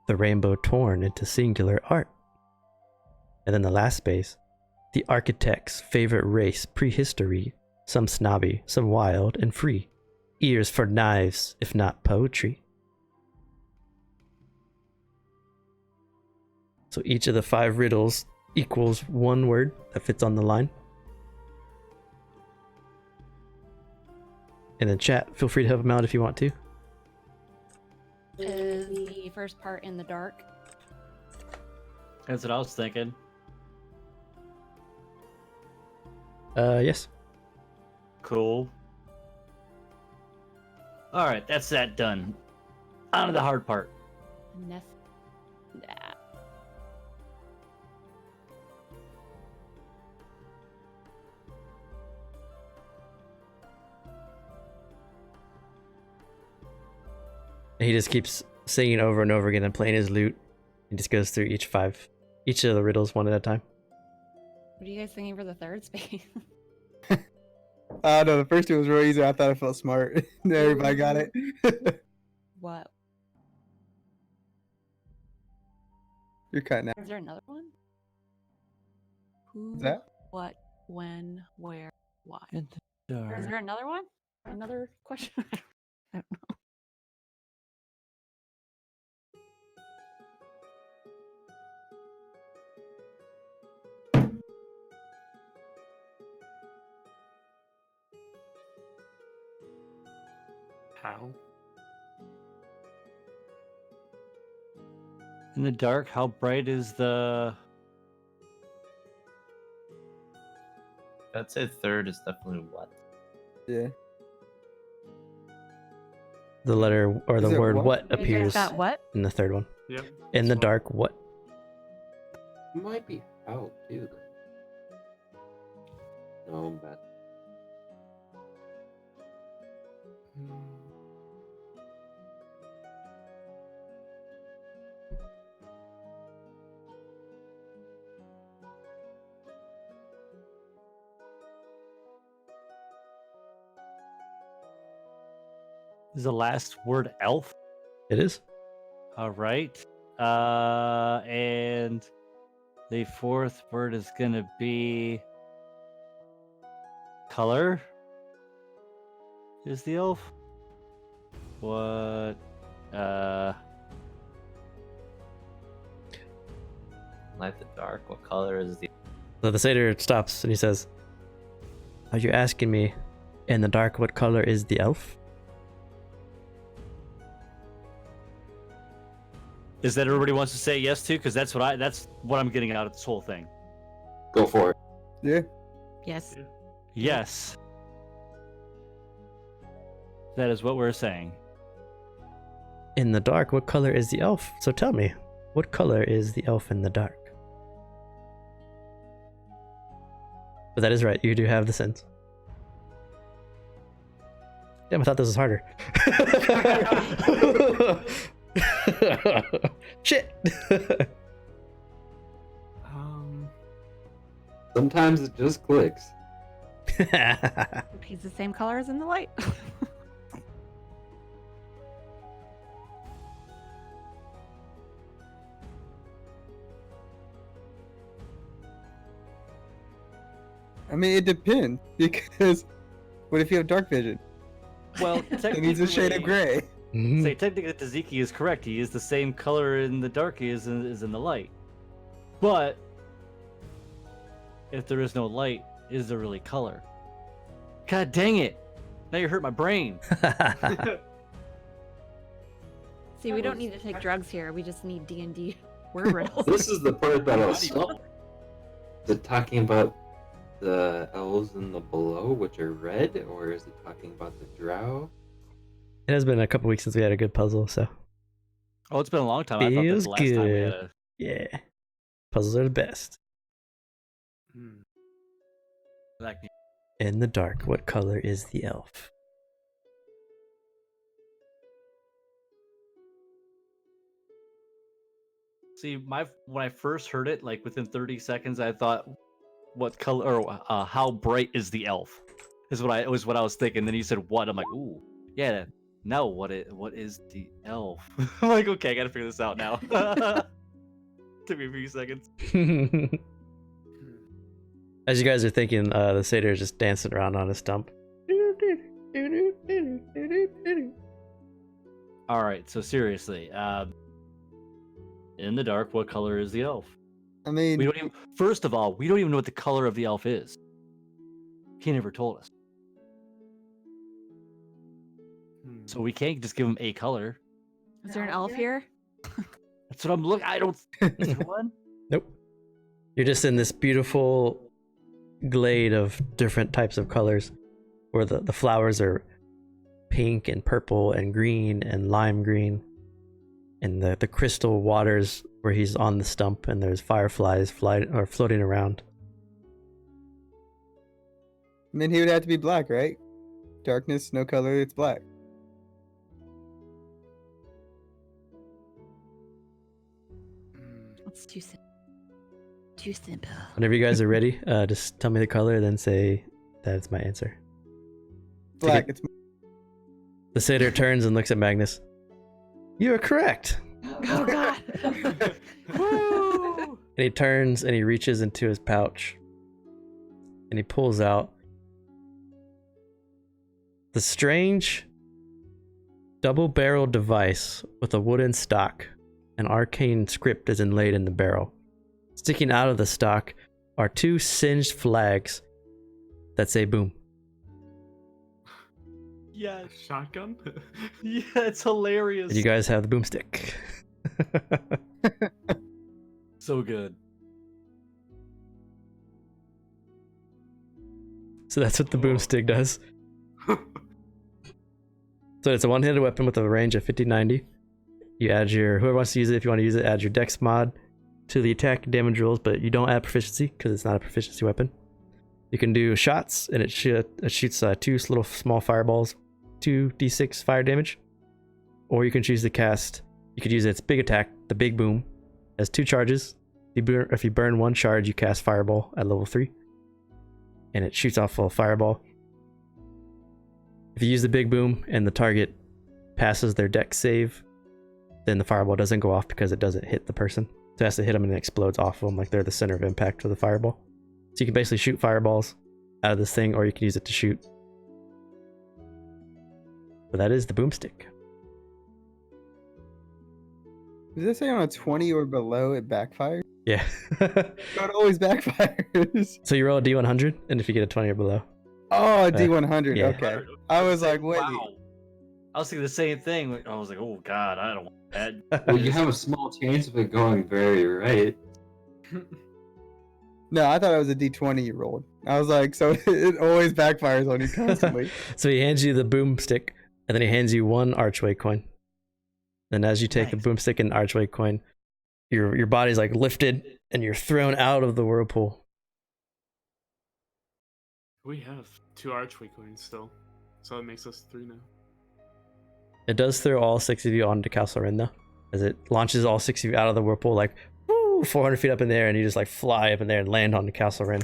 the rainbow torn into singular art. And then the last space. The architect's favorite race prehistory, some snobby, some wild and free. Ears for knives, if not poetry. So each of the 5 riddles equals 1 word that fits on the line. And then chat, feel free to help him out if you want to. Is the first part in the dark? That's what I was thinking. Yes. Cool. All right, that's that done. On to the hard part. Nah. And he just keeps singing over and over again and playing his lute. He just goes through each of the riddles one at a time. What are you guys thinking for the third space? No, the first two was real easy. I thought I felt smart. Everybody got it. What? You're cutting out. Is there another one? Who, Is that? what, when, where, why? In the Or is dark. there another one? Another question? I don't know. How? In the dark, how bright is the... I'd say third is definitely what. Yeah. The letter or Is the it word what? what You guys appears got what? in the third one. Yep. In the that's what- dark, what? It might be out too. Though. No, I'm bad. Is the last word elf? It is. All right. And the fourth word is gonna be color. Is the elf? What? Light the dark. What color is the? So the satyr stops and he says, "Are you asking me, in the dark, what color is the elf?" Is that everybody wants to say yes to? Because that's what I'm getting out of this whole thing. Go for it. Yeah. Yes. Yes. That is what we're saying. In the dark, what color is the elf? So tell me, what color is the elf in the dark? But that is right, you do have the sense. Damn, I thought this was harder. Shit. Sometimes it just clicks. He's the same color as in the light. I mean, it depends because what if you have dark vision? Well, It needs a shade of gray. Say technically, Taziki is correct. He is the same color in the dark he is in the light. But if there is no light, is there really color? God dang it! Now you hurt my brain. See, we don't need to take drugs here. We just need D&D word riddles. This is the part that I was stumped. Is it talking about the elves in the below, which are red, or is it talking about the drow? It has been a couple weeks since we had a good puzzle, so. Oh, it's been a long time. I thought Feels that the last time we had good. a... Yeah. Puzzles are the best. In the dark, what color is the elf? See, when I first heard it, like within 30 seconds, I thought, what color or how bright is the elf? Is what I was thinking. Then you said what? I'm like, ooh, yeah. Now what is the elf? I'm like, okay, I gotta figure this out now. Took me a few seconds. As you guys are thinking, the satyr is just dancing around on a stump. All right, so seriously, in the dark, what color is the elf? I mean, First of all, we don't even know what the color of the elf is. He never told us. So we can't just give him a color. Is there an elf here? That's what I'm looking. I don't. Is there one? Nope. You're just in this beautiful glade of different types of colors where the flowers are pink and purple and green and lime green, and the crystal waters where he's on the stump, and there's fireflies floating around. I mean, he would have to be black, right? Darkness, no color, it's black. It's too simple. Too simple. Whenever you guys are ready, just tell me the color, then say that's my answer. Black. It's The satyr turns and looks at Magnus. You are correct. Oh god. Woo! And he turns and he reaches into his pouch and he pulls out the strange double-barreled device with a wooden stock. An arcane script is inlaid in the barrel. Sticking out of the stock are two singed flags that say boom. Yeah, Shotgun? yeah, it's hilarious. And you guys have the boomstick. So good. So that's what the boomstick does. So it's a one-handed weapon with a range of 50-90. You add whoever wants to use it, if you want to use it, add your dex mod to the attack damage rolls, but you don't add proficiency because it's not a proficiency weapon. You can do shots, and it shoots two little small fireballs, 2d6 fire damage. Or you can choose to cast, you could use its big attack, the big boom, as 2 charges. If you burn 1 charge, you cast fireball at level 3. And it shoots off a fireball. If you use the big boom and the target passes their dex save, then the fireball doesn't go off because it doesn't hit the person. So it has to hit them and it explodes off of them like they're the center of impact for the fireball. So you can basically shoot fireballs out of this thing, or you can use it to shoot. But that is the boomstick. Does it say on a 20 or below it backfires? Yeah. So it always backfires. So you roll a D100, and if you get a 20 or below. Oh, D100. yeah. Okay. I was like, wait. Wow. I was thinking the same thing. I was like, oh god, I don't want that. Well, you have a small chance of it going very right. No, I thought it was a D20 you rolled. I was like, so it always backfires on you constantly. So he hands you the boomstick, and then he hands you 1 archway coin. And as you take the boomstick and archway coin, your body's like lifted and you're thrown out of the whirlpool. We have 2 archway coins still, so it makes us 3 now. It does throw all 6 of you onto Castle Ren though, as it launches all 6 of you out of the whirlpool like 400 feet up in the air, and you just like fly up in there and land on the Castle Ren.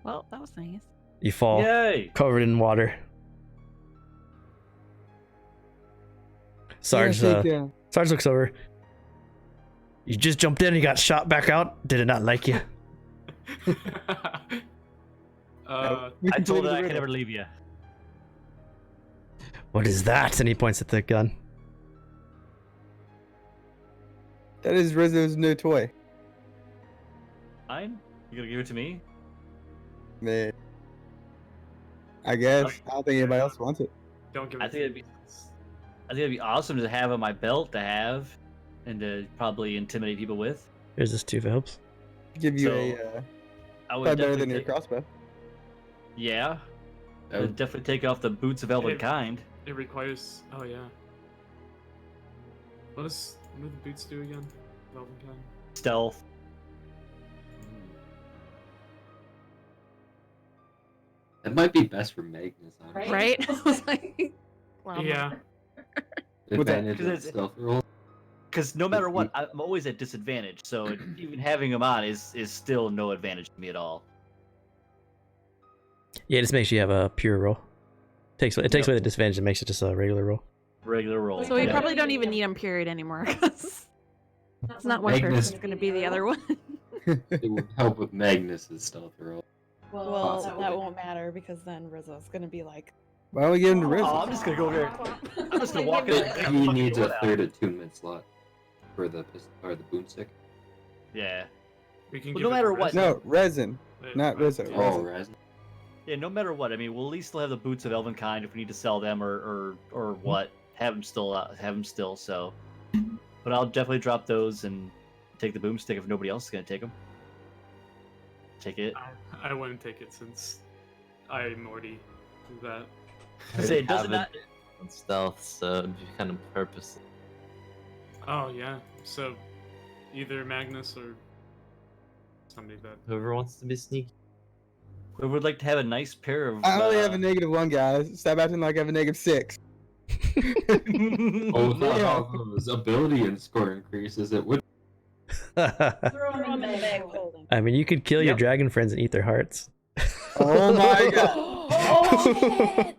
Well, that was nice. You fall Yay! covered in water. Sarge, Sarge looks over. You just jumped in and you got shot back out. Did it not like you? I told her I could never leave you. What is that? And he points at the gun. That is Rizzo's new toy. Mine? You gonna give it to me? Man. I guess. I don't think anybody else wants it. Don't give it I think it'd be awesome to have on my belt to have, and to probably intimidate people with. Here's this too if it helps. Give you I would probably better definitely than your take- crossbow. Yeah. I Oh. would definitely take off the boots of elven It- kind. It requires. Oh yeah. What do the boots do again? Velvet kind. Stealth. That might be best for Magnus, honestly. Right? I was like, well, Yeah. Advantage of Because stealth roll. Because no matter what, I'm always at disadvantage. So even having them on is still no advantage to me at all. Yeah, it just makes you have a pure roll. It takes away the disadvantage and makes it just a regular roll. Regular roll. So we yeah. probably don't even need them period anymore. 'Cause it's not one Magnus- person's going to be the other one. It would help with Magnus's stealth roll. Well, Possibly. that won't matter because then Rizzo's going to be like, Why don't we give him to Oh, Rizzo? I'm just gonna go over there. I'm just gonna walk in. and He fucking needs door a down. third attunement slot for the or the boomstick. Yeah. We can Well, give no it matter to what. Rizzo. No, resin. Not Rizzo. Yeah. Oh, Resin. Raz. Yeah, no matter what. I mean, we'll at least still have the boots of elven kind if we need to sell them or what. Have them still. So, but I'll definitely drop those and take the boomstick if nobody else is gonna take them. Take it. I wouldn't take it since I'm already that. Say, does it not? On stealth, so it'd be kind of purposeless. Oh yeah. So either Magnus or somebody that. Whoever wants to be sneaky. We would like to have a nice pair of. I only have a -1, guys. Stop acting like I have a -6. Oh, without Yeah. all those ability and score increases, it would. Throw him in the bag of holding. I mean, you could kill your Yep. dragon friends and eat their hearts. Oh my god. Oh shit!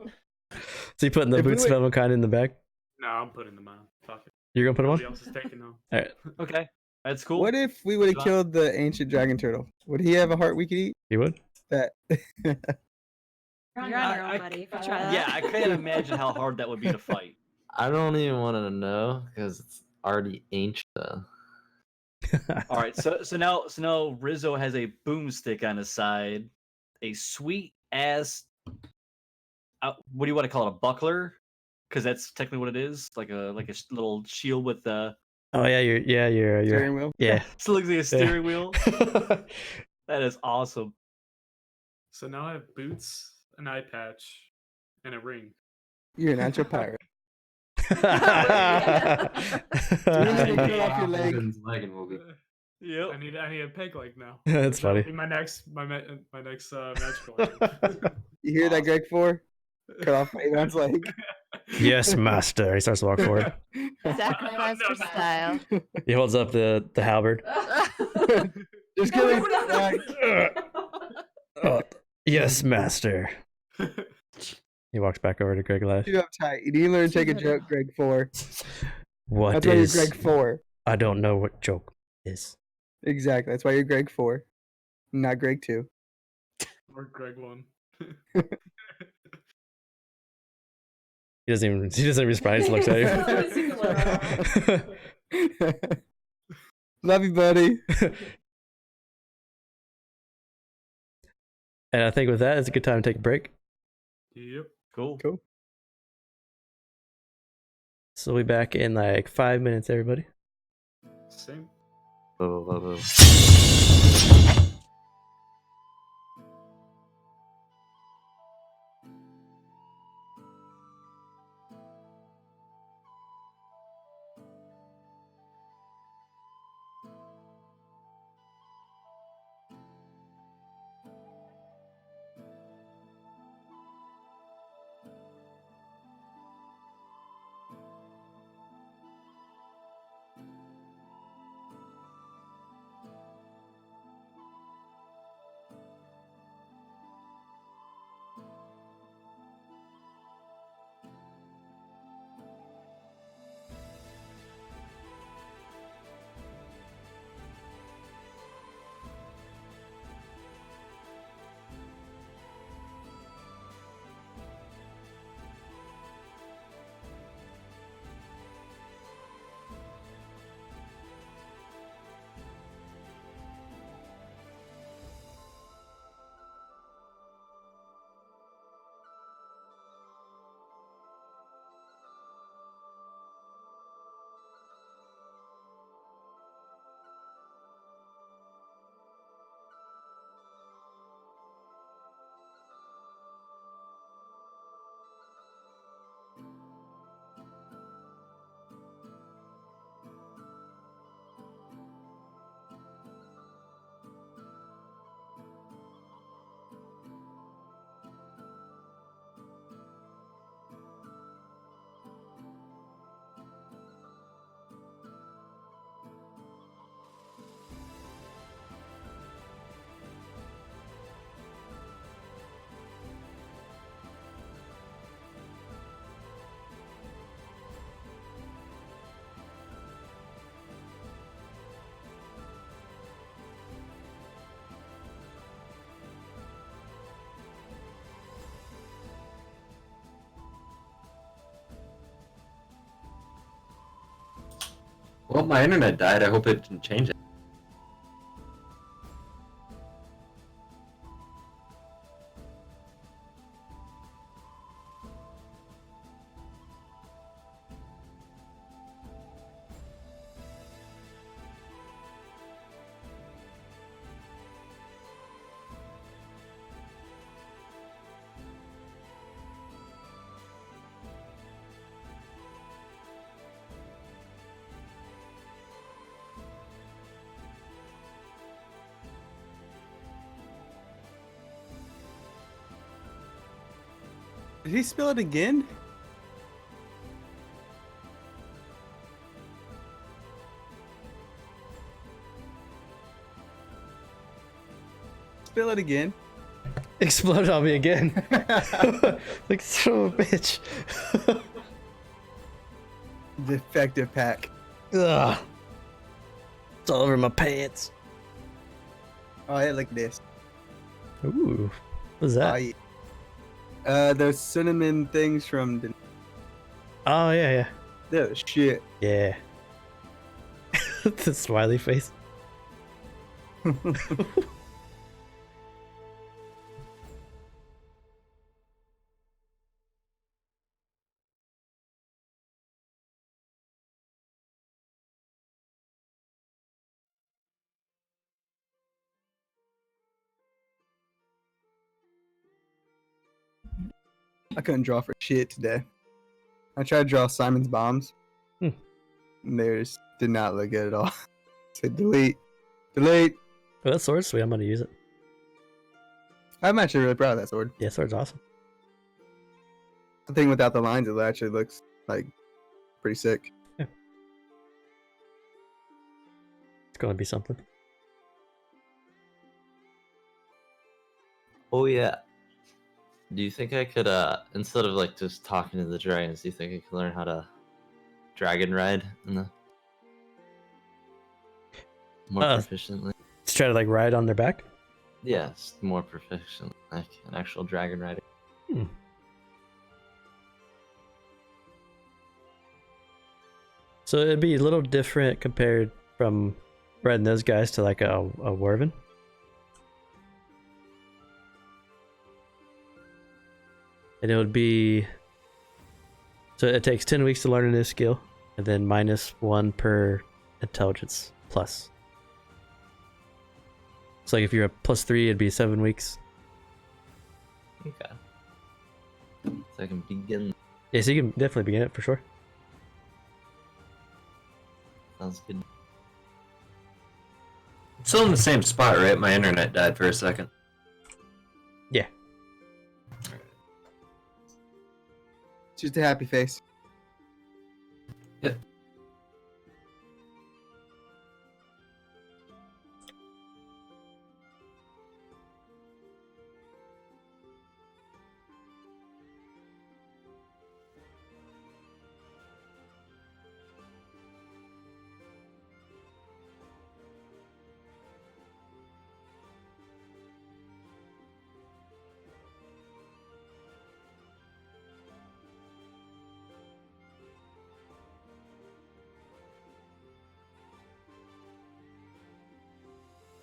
So you putting the If we boots of would- elven kind in the bag? No, I'm putting them on. Fuck it. You're gonna put them Nobody on? else is taking them. Alright, Okay, that's cool. What if we would have Fine. killed the ancient dragon turtle? Would he have a heart we could eat? you would? That. you're on your I- own, buddy. If you try that. Yeah, I can't imagine how hard that would be to fight. I don't even want to know because it's already ancient. All right, so now Rizzo has a boomstick on his side, a sweet ass. What do you want to call it? A buckler? Because that's technically what it is, like a little shield with the. Oh yeah, you're Steering wheel? yeah. Still looks like a steering wheel. That is awesome. So now I have boots, an eye patch, and a ring. You're a natural pirate. That's Cut off your leg. and we'll be. Yep. I need a peg leg now. That's That'll funny. be my next magical item. You hear that, Greg 4? Cut off Avon's leg. Yes, master. He starts to walk forward. Sacrifice for style. He holds up the halberd. Just kidding. Oh, yes, master. He walks back over to Greg Live. Too uptight. You need to learn to take a joke, Greg 4. What That's why you're is? Greg 4. I don't know what joke is. Exactly. That's why you're Greg 4. Not Greg 2. Or Greg 1. He doesn't even respond. He just looks at you. Love you, buddy. And I think with that, it's a good time to take a break. Yep. Cool. Cool. So we'll be back in like 5 minutes, everybody. Same. Whoa, whoa, whoa. Well, my internet died. I hope it didn't change it. Did he spill it again? Spill it again. Exploded on me again. Like, son of a bitch. Defective pack. Ugh. It's all over my pants. Oh, yeah, like this. Ooh. What's that? Oh, yeah. Those cinnamon things from the... Oh, yeah. They're the shit. Yeah. The smiley face. I couldn't draw for shit today. I tried to draw Simon's bombs. Hmm. And they just did not look good at all. Said delete. Delete. Oh, that sword's sweet. I'm gonna use it. I'm actually really proud of that sword. Yeah, sword's awesome. The thing without the lines, it actually looks like pretty sick. It's gonna be something. Oh yeah. Do you think I could, instead of like just talking to the dragons, do you think I could learn how to dragon ride in the more proficiently? Let's try to like ride on their back. Yes, more proficient, like an actual dragon rider. Hmm. So it'd be a little different compared from riding those guys to like a Wyvern. And it would be... So it takes 10 weeks to learn a new skill, and then -1 per intelligence plus. So like if you're a +3, it'd be 7 weeks. Okay. So I can begin. Yeah, so you can definitely begin it for sure. Sounds good. Still in the same spot, right? My internet died for a second. Yeah. Just a happy face. Yep.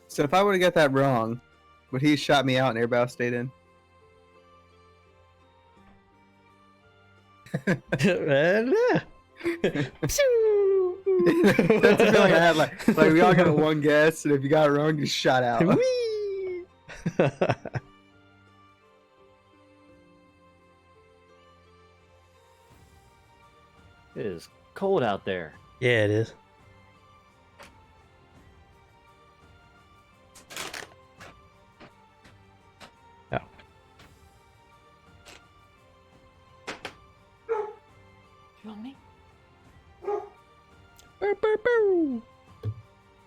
So if I would have got that wrong, would he have shot me out and everybody else stayed in? That's the feeling I had. Like we all got one guess, and if you got it wrong, you shot out. It is cold out there. Yeah, it is. Oh. You want me?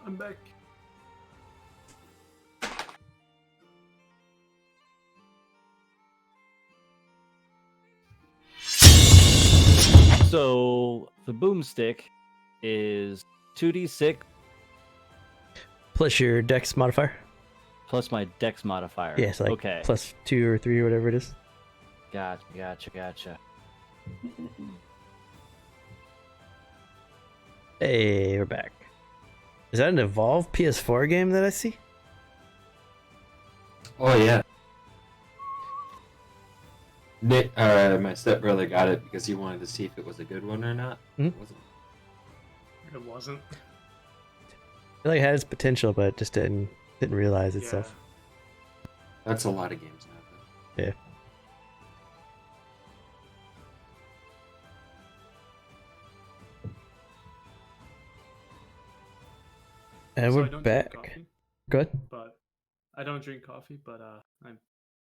I'm back. So the boomstick is 2d6 Plus your dex modifier. plus my dex modifier. Yeah, so like okay. +2 or 3 or whatever it is. Gotcha. Hey, we're back. Is that an Evolve PS4 game that I see? Oh yeah. My stepbrother got it because he wanted to see if it was a good one or not. Mhm. It wasn't. It wasn't. I feel like it had its potential, but just didn't realize Yeah. itself. That's a lot of games now. Though. Yeah. And So I we're don't drink back. coffee, Good. but I don't drink coffee, but I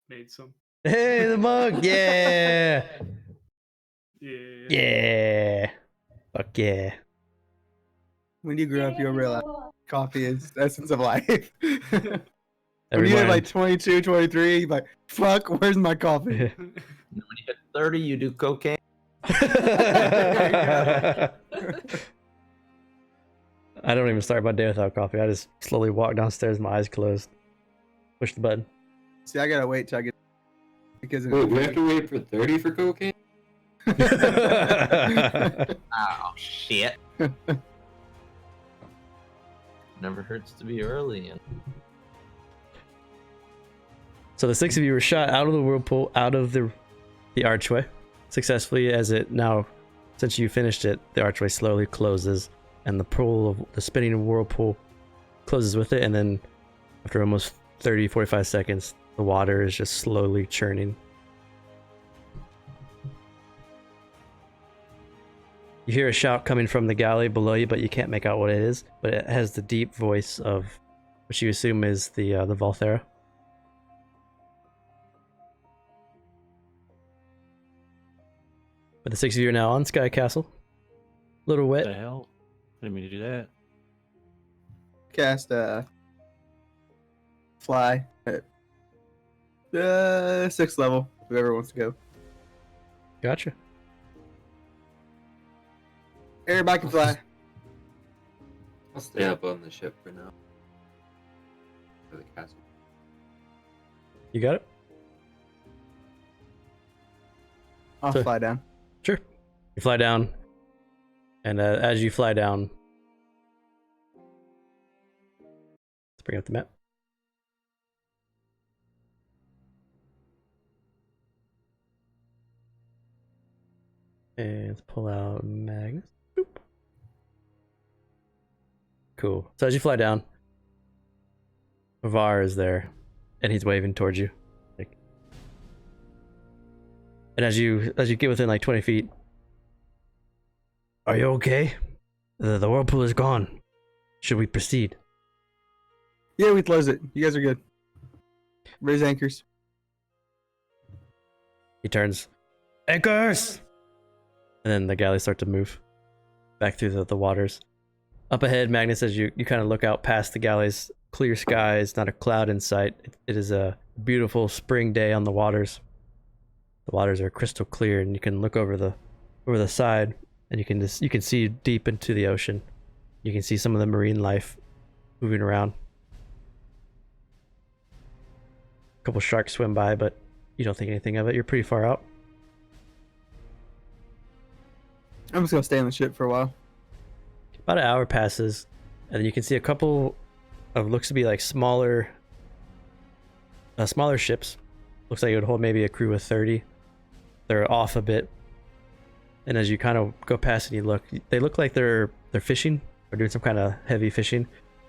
made some. Hey, the mug! Yeah! Yeah. Yeah! Fuck yeah. When you grow up, you'll realize coffee is the essence of life. When Every you hit morning. like 22, 23, you're like, fuck, where's my coffee? When you hit 30, you do cocaine. I don't even start my day without coffee. I just slowly walk downstairs, my eyes closed. Push the button. See, I gotta wait till I get because Wait, we have to wait for 30 for cocaine? Oh, shit. Never hurts to be early. And So the 6 of you were shot out of the whirlpool, out of the archway, successfully. As it now, since you finished it, the archway slowly closes, and the spinning whirlpool closes with it. And then, after almost 30-45 seconds, the water is just slowly churning. You hear a shout coming from the galley below you, but you can't make out what it is. But it has the deep voice of what you assume is the Volthera. But the 6 of you are now on Sky Castle. A little What the wet. hell? I didn't mean to do that. cast fly at 6th level. Whoever wants to go. Gotcha. Everybody can fly. I'll stay up on the ship for now. For the castle. You got it? I'll So- fly down. Sure. You fly down, and as you fly down, let's bring up the map. And let's pull out Magnus. Boop. Cool. So as you fly down, Var is there, and he's waving towards you. Like, and as you get within like 20 feet, are you okay? The whirlpool is gone. Should we proceed? Yeah, we close it. You guys are good. Raise anchors. He turns, anchors! And then the galleys start to move back through the waters. Up ahead, Magnus, as you kind of look out past the galleys, clear skies, not a cloud in sight. It is a beautiful spring day on the waters. The waters are crystal clear, and you can look over the side, and you can see deep into the ocean. You can see some of the marine life moving around. A couple sharks swim by, but you don't think anything of it. You're pretty far out. I'm just gonna stay on the ship for a while. About an hour passes, and then you can see a couple of looks to be like smaller ships. Looks like it would hold maybe a crew of 30. They're off a bit, and as you kind of go past and you look, they look like they're fishing or doing some kind of heavy fishing,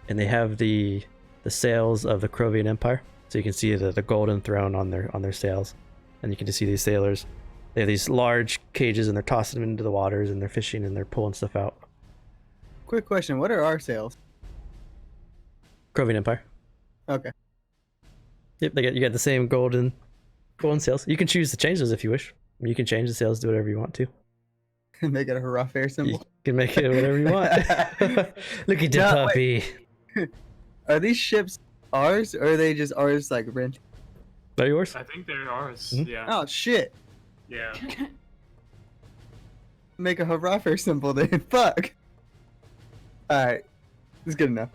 and they have the sails of the Krovian Empire. So you can see the golden throne on their sails, and you can just see these sailors. They have these large cages, and they're tossing them into the waters, and they're fishing, and they're pulling stuff out. Quick question: what are our sails? Krovian Empire. Okay. Yep, you got the same golden sails. You can choose to change those if you wish. You can change the sails, do whatever you want to. Make it a hurrah fair You symbol. can make it whatever you want. Look at the No, puppy. Are these ships ours, or are they just ours like rent? Are yours? I think they're ours. Mhm. Yeah. Oh shit! Yeah. Make a hurrah fair symbol then. Fuck. All right, this is good enough.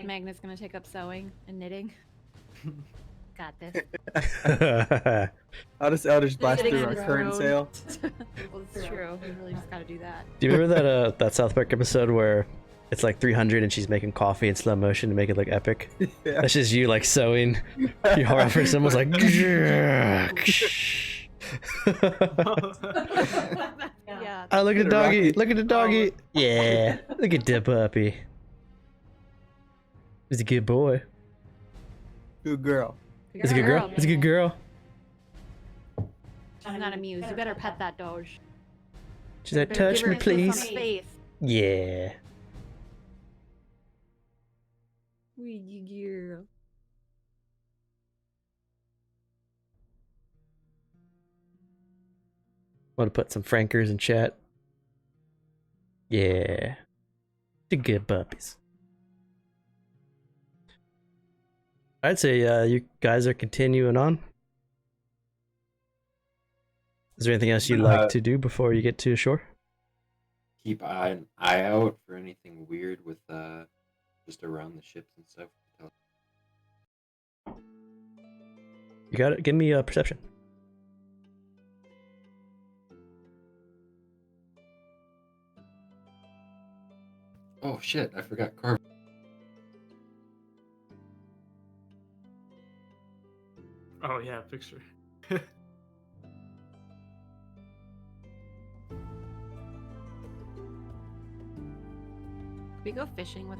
Magnus gonna take up sewing and knitting. got this. I'll just blast Sitting through on our his current throne. sale. Well, it's true. We really just gotta do that. Do you remember that South Park episode where it's like 300 and she's making coffee in slow motion to make it look epic? Yeah. That's just you like sewing. You hold out for someone's like. Yeah. Oh, look at the Get a doggy! rocket. Look at the doggy! Yeah, look at the puppy. He's a good boy. Good girl. He's a good girl. He's a good girl. She's not amused. You better pet that doge. She's like, Better touch give her me, a kiss on the please. face. Yeah. Wee girl. Want to put some frankers in chat? Yeah. The good puppies. I'd say you guys are continuing on. Is there anything else you'd like to do before you get to shore? Keep an eye out for anything weird with just around the ships and stuff. You got it. Give me a perception. Oh shit! I forgot Carver. Oh yeah, picture. Could we go fishing with?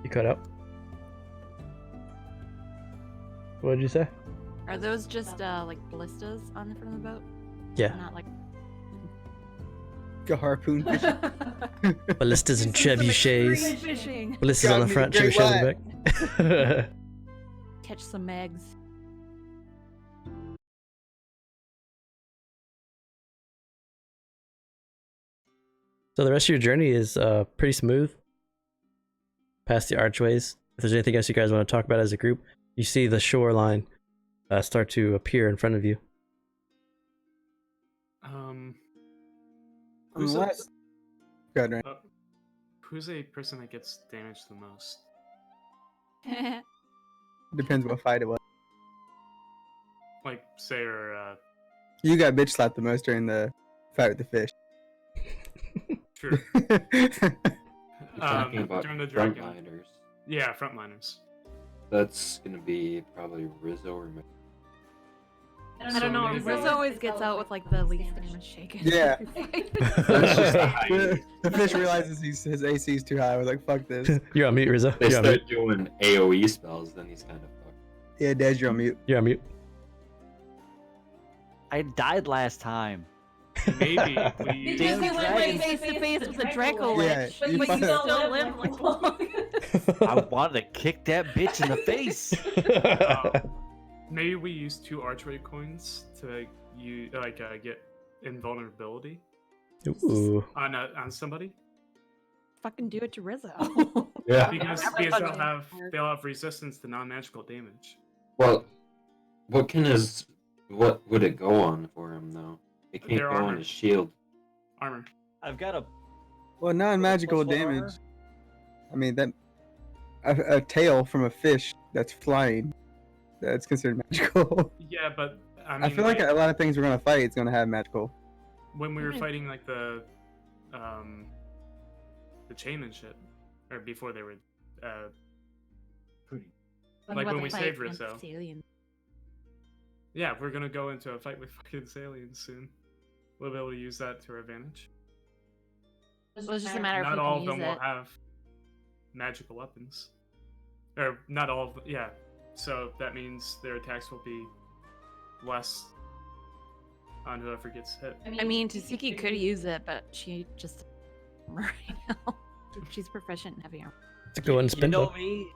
You cut out. What did you say? Are those just like ballistas on the front of the boat? Yeah. Not like. Go harpoon fish. Ballistas and trebuchets. Fishing. Ballistas on the front, Great trebuchets on the back. Catch some eggs. So the rest of your journey is pretty smooth. Past the archways. If there's anything else you guys want to talk about as a group, you see the shoreline start to appear in front of you. Who's a, Unless... Good, right? who's a person that gets damaged the most? Depends what fight it was. Like, say, or You got bitch slapped the most during the fight with the fish. true. Talking about during the dragon. frontliners. Yeah, frontliners. That's gonna be probably Rizzo or Mc- I don't know. maybe- Rizzo always gets out with like the least damage shaken. Yeah. That's just the height. The fish realizes his AC is too high. I was like, fuck this. You're on mute, Rizzo. They You're on mute. start doing AOE spells, then he's kind of fucked. Yeah, Des, you're on mute. You're on mute. I died last time. Maybe we. Damn, we went dragon face to face with a Draco Yeah, Lich. you But you fucking- still live like long. I wanted to kick that bitch in the face. Maybe we use 2 archery coins to get invulnerability Ooh. on somebody Fucking do it to Rizzo. Yeah. because they'll have resistance to non-magical damage. Well, what would it go on for him though? It can't Their go armor. on his shield. Armor. I've got a Well, non-magical Plus one damage. armor? I mean, that a tail from a fish that's flying, that's considered magical. Yeah, but I mean, I feel like a lot of things we're gonna fight, it's gonna have magical. when we were fighting like the chain and shit, or before they were like when we saved Rizzo. Yeah, we're gonna go into a fight with fucking Salians soon. We'll be able to use that to our advantage. Well, it's just a matter of Not who all can of them use will it. have magical weapons. Or not all of them, yeah. So that means their attacks will be less on whoever gets hit. I mean, Tasuki could use it, but she just right now. She's proficient in heavy armor. Let's go and You spin know though. me.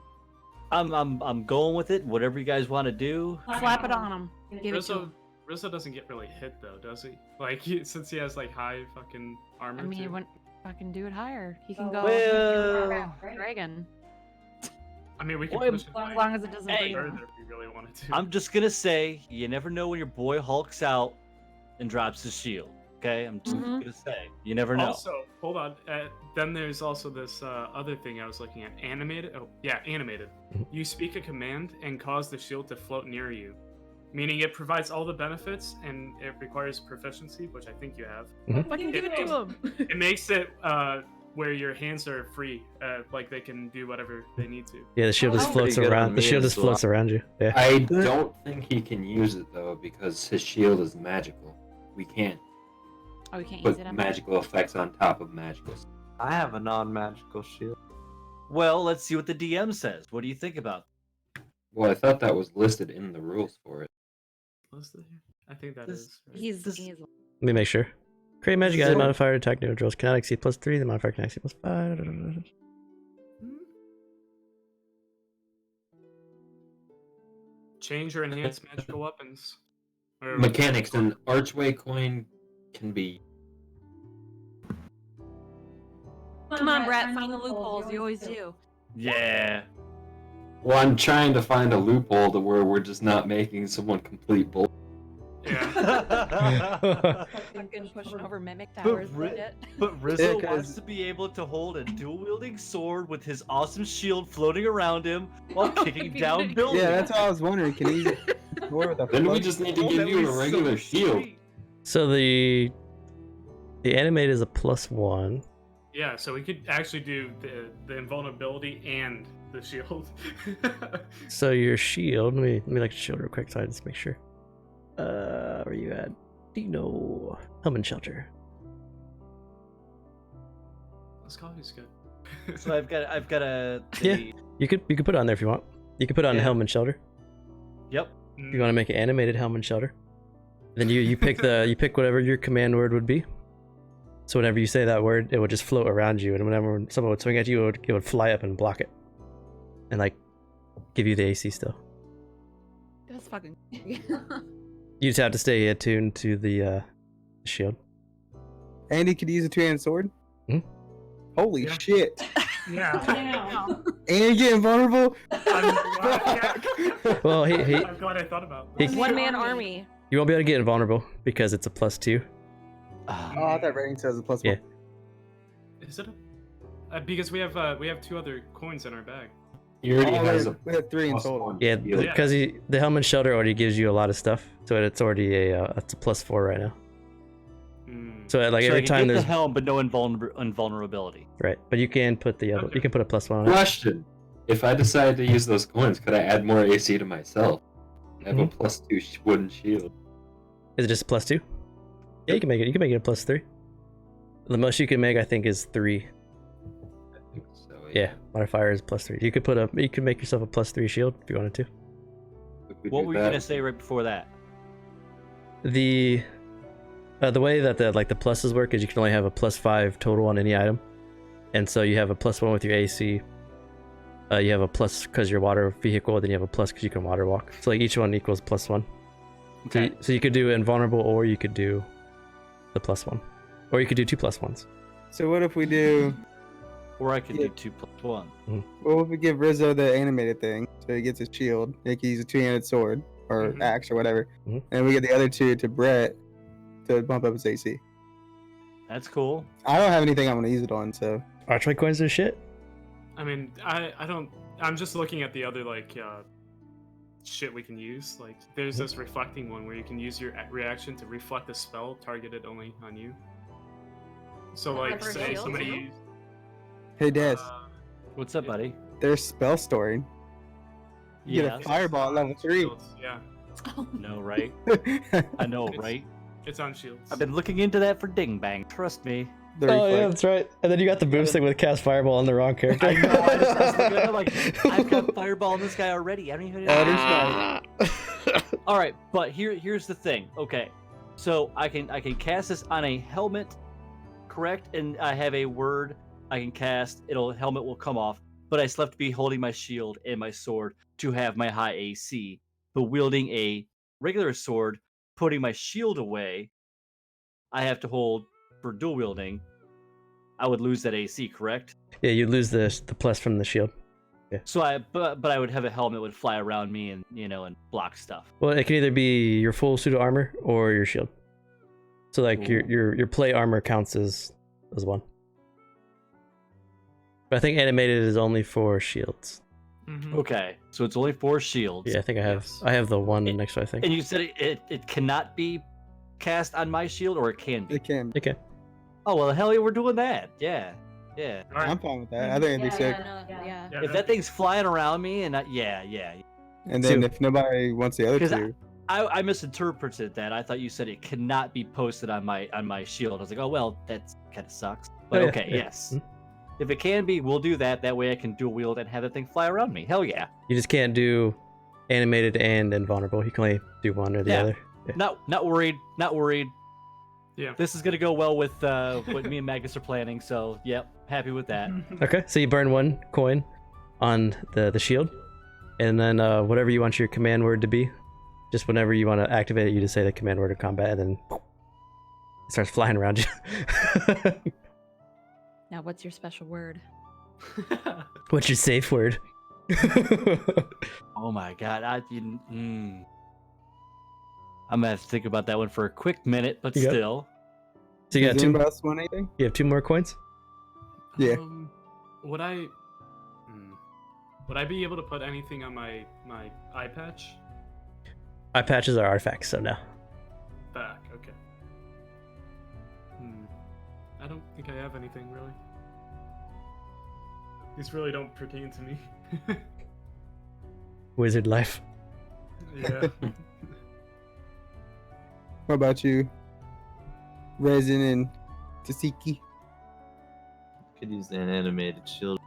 I'm going with it. Whatever you guys want to do. Slap it on him. Give it to him. Rizzo doesn't get really hit though, does he? Like since he has like high fucking armor. I mean, too. he wouldn't fucking do it higher. He can go. Well- Dragon. I mean, we can Well, push it As long as it doesn't Hey. break further him. if we really wanted to. I'm just gonna say, you never know when your boy hulks out and drops his shield. Okay, I'm just Mhm. gonna say. You never know. Also, hold on. Then there's also this other thing I was looking at. Animated. Oh, yeah, animated. You speak a command and cause the shield to float near you, meaning it provides all the benefits and it requires proficiency, which I think you have. Fucking give it to him. It makes it where your hands are free, like they can do whatever they need to. Yeah, the shield just Oh. floats Pretty good around. on The me shield as just floats around you. Yeah. I don't think he can use it though because his shield is magical. We can't Oh, we can't use put it. magical effects on top of magical. I have a non-magical shield. Well, let's see what the DM says. What do you think about? Well, I thought that was listed in the rules for it. I think that This- is. Right. He's Let me make sure. Create magic item So- modifier to attack neutral drills cannot exceed +3. The modifier can exceed +5. Change or enhance magical weapons. Or Mechanics: an archway coin can be. Come on, Brett, find the loopholes. You always do. Yeah. Well, I'm trying to find a loophole to where we're just not making someone complete bull. Yeah. Fucking pushing over mimic But, towers and Ri- shit. but Rizzo Yeah, wants 'cause- to be able to hold a dual-wielding sword with his awesome shield floating around him while kicking Be down good. buildings. Yeah, that's what I was wondering. Can he use it more with a Then we float? just need to Oh, give that you was a so regular shield. sweet. So the animate is a +1. Yeah, so we could actually do the invulnerability and the shield. So your shield. Let me look at your shield real quick so I just make sure. Where you at? Dino. Helm and shelter. This coffee's good. So I've got a. Yeah. You could put it on there if you want. You could put it on Yeah. helm and shelter. Yep. If you want to make an animated helm and shelter. Then you pick you pick whatever your command word would be. So whenever you say that word, it would just float around you, and whenever someone would swing at you, it would fly up and block it, and like give you the AC still. That's fucking. You just have to stay attuned to the shield. And he could use a two-handed sword? Hmm? Holy Yeah. shit. Yeah. Damn. And getting vulnerable? Well, I'm glad I thought about He- that. One man army. You won't be able to get invulnerable because it's a +2. Oh, I thought rating says a +1. Yeah. Is it? Because we have two other coins in our bag. He already Oh, has a we have 3 in plus total. one Yeah, shield. because the helm and shelter already gives you a lot of stuff, so it's already it's a +4 right now. So like So I every can time get there's the helm, but no invulnerability. right, but you can put the other, Okay. you can put a +1 on it. Question: if I decided to use those coins, could I add more AC to myself? I have a +2 wooden shield. Is it just +2? Yeah, you can make it. You can make it a +3. The most you can make, I think, is 3. I think so. Yeah, modifier is +3. You could make yourself a +3 shield if you wanted to. If we What do were you that- gonna say right before that? The way that the pluses work is you can only have a +5 total on any item, and so you have a +1 with your AC. You have a plus because you're water vehicle, then you have a plus because you can water walk. So like each one equals +1. Okay. So you could do invulnerable, or you could do the +1, or you could do 2 +1s. So what if we do... Or I could Yeah. do 2+1. What if we give Rizzo the animated thing, so he gets his shield, he can use a two-handed sword, or Mhm. axe, or whatever, Mhm. and we get the other two to Brett to bump up his AC. That's cool. I don't have anything I'm going to use it on, so... Archway coins are shit. I mean, I don't. I'm just looking at the other shit we can use. Like, there's this reflecting one where you can use your reaction to reflect a spell targeted only on you. So, like, For say shields, somebody too? used. Hey, Des, What's up, buddy? there's spell storing. You get a Yes. fireball at level 3. Shields, yeah, No, right? I know, It's- right? it's on shields. I've been looking into that for Ding Bang. Trust me. The reflect. that's right. And then you got the boost thing with cast fireball on the wrong character. I know. I was thinking, I'm like, I've got fireball on this guy already. I don't even. All right, but here's the thing. Okay, so I can cast this on a helmet, correct? And I have a word I can cast. Helmet will come off, but I still have to be holding my shield and my sword to have my high AC. But wielding a regular sword, putting my shield away, I have to hold for dual wielding. I would lose that AC, correct? Yeah, you lose the plus from the shield. So but I would have a helmet would fly around me and and block stuff. Well, it can either be your full suit of armor or your shield. So like your play armor counts as one. But I think animated is only for shields. Mhm. Okay, so it's only 4 shields. Yeah, I think Yes. I have the one It- next to I think. And you said it cannot be cast on my shield, or it can be. It can. Okay. Oh well, hell yeah, we're doing that. Yeah. All right. I'm fine with that. I think it'd be sick. Yeah. Yeah, If that thing's flying around me, and yeah. And then So- if nobody wants the other 'Cause two, I misinterpreted that. I thought you said it cannot be posted on my shield. I was like, oh well, that kind of sucks. But yeah, okay, yeah. yes. If it can be, we'll do that. That way I can dual wield and have that thing fly around me. Hell yeah. You just can't do animated and invulnerable. You can only do one or the Yeah. other. Yeah. Not worried. Not worried. Yeah. This is gonna go well with what me and Magus are planning. So yep, happy with that. Okay, so you burn 1 coin on the shield, and then whatever you want your command word to be, just whenever you want to activate it, you just say the command word of combat, and then it starts flying around you. Now, what's your special word? What's your safe word? Oh my god, I'm gonna have to think about that one for a quick minute, but Yep. still. So you does got 2. anybody else want anything? You have 2 more coins. Yeah. Would I? Would I be able to put anything on my eye patch? Eye patches are artifacts, so no. Back. Okay. I don't think I have anything really. These really don't pertain to me. Wizard life. Yeah. What about you, Resin and Tasiki? Could use an animated shield.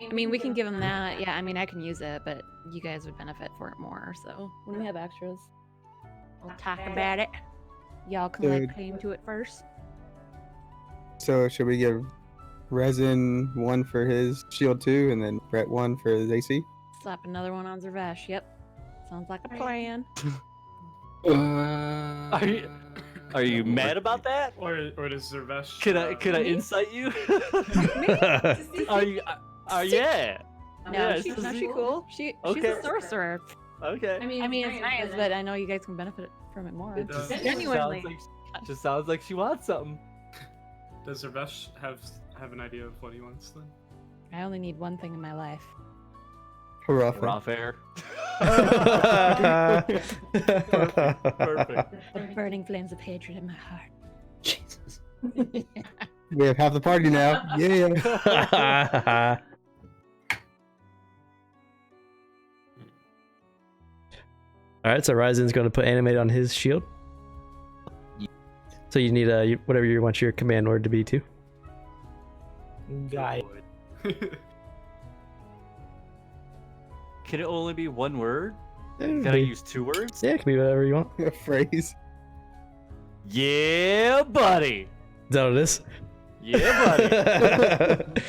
I mean, we can give him that. Yeah, I mean, I can use it, but you guys would benefit for it more. So when we have extras, we'll talk about it. Y'all can Dude. like pay into it first. So should we give Resin 1 for his shield 2, and then Brett 1 for his AC? Slap another one on Zervesh. Yep. Sounds like a plan. Are you mad about that? or does Zervesh? Could I insight you? Are yeah. No, Yeah, she's this is she cool. She's Okay. a sorcerer. Okay. I mean, it's nice, but I know you guys can benefit from it more. It just Genuinely. sounds like she wants something. Does Zervesh have an idea of what he wants then? I only need one thing in my life. Hurrah. Raw fair. Perfect. The burning flames of hatred in my heart. Jesus. We have half the party now. Yeah. All right, so Ryzen's going to put animate on his shield. So you need whatever you want your command word to be too. Guy. Can it only be one word? Can I Yeah, use 2 words? it can be whatever you want. A phrase. Yeah, buddy. Is that what it is? Yeah, buddy.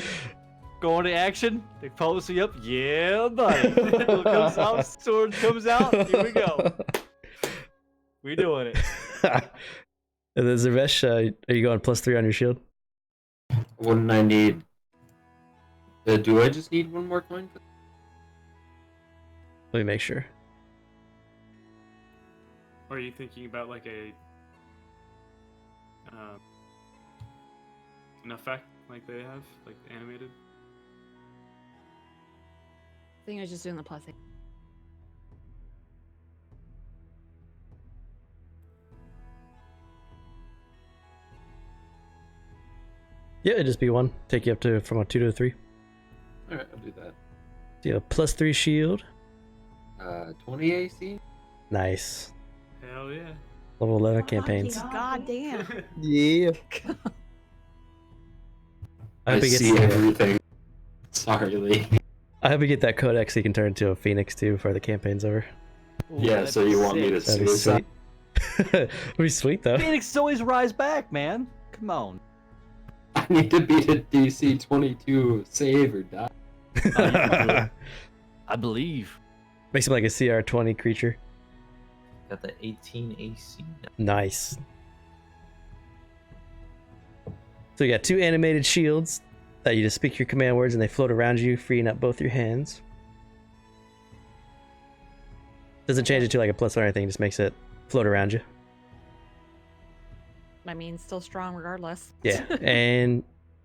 Going to action. They follows me up. Yeah, buddy. Hill comes out. Sword comes out. Here we go. We doing it. And then Zervesh, are you going +3 on your shield? Wouldn't I need? Do I just need 1 more coin? Let me make sure. Or are you thinking about like an effect like they have, like animated? I think I was just doing the plus 8. Yeah, it'd just be 1. Take you up to from a 2 to a 3. All right, I'll do that. So you have a +3 shield. 20 AC. Nice. Hell yeah. Level 11 campaigns. God damn. Yeah. I I hope he gets see everything. Sorry, Lee. I hope you get that codex so you can turn into a phoenix too before the campaign's over. Ooh, Yeah, that'd so be you want me to sick. That'd be suicide? sweet. That'd be sweet though. Phoenix always rise back, man. Come on. I need to beat a DC 22 save or die. You can do it. I believe. Makes him like a CR20 creature. Got the 18 AC. Nice. So you got 2 animated shields that you just speak your command words and they float around you, freeing up both your hands. Doesn't change it to like a plus or anything, just makes it float around you. I mean, still strong regardless. Yeah, and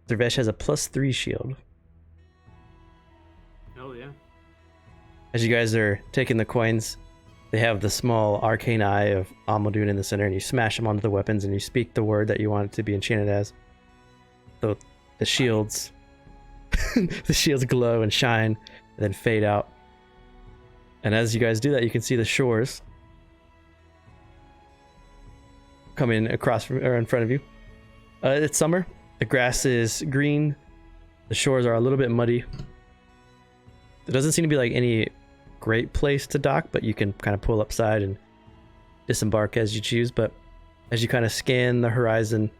Dervesh has a +3 shield. Hell yeah. As you guys are taking the coins, they have the small arcane eye of Amadun in the center, and you smash them onto the weapons, and you speak the word that you want it to be enchanted as. So the shields, the shields glow and shine, and then fade out. And as you guys do that, you can see the shores coming across or in front of you. It's summer. The grass is green. The shores are a little bit muddy. There doesn't seem to be like any great place to dock, but you can kind of pull upside and disembark as you choose. But as you kind of scan the horizon,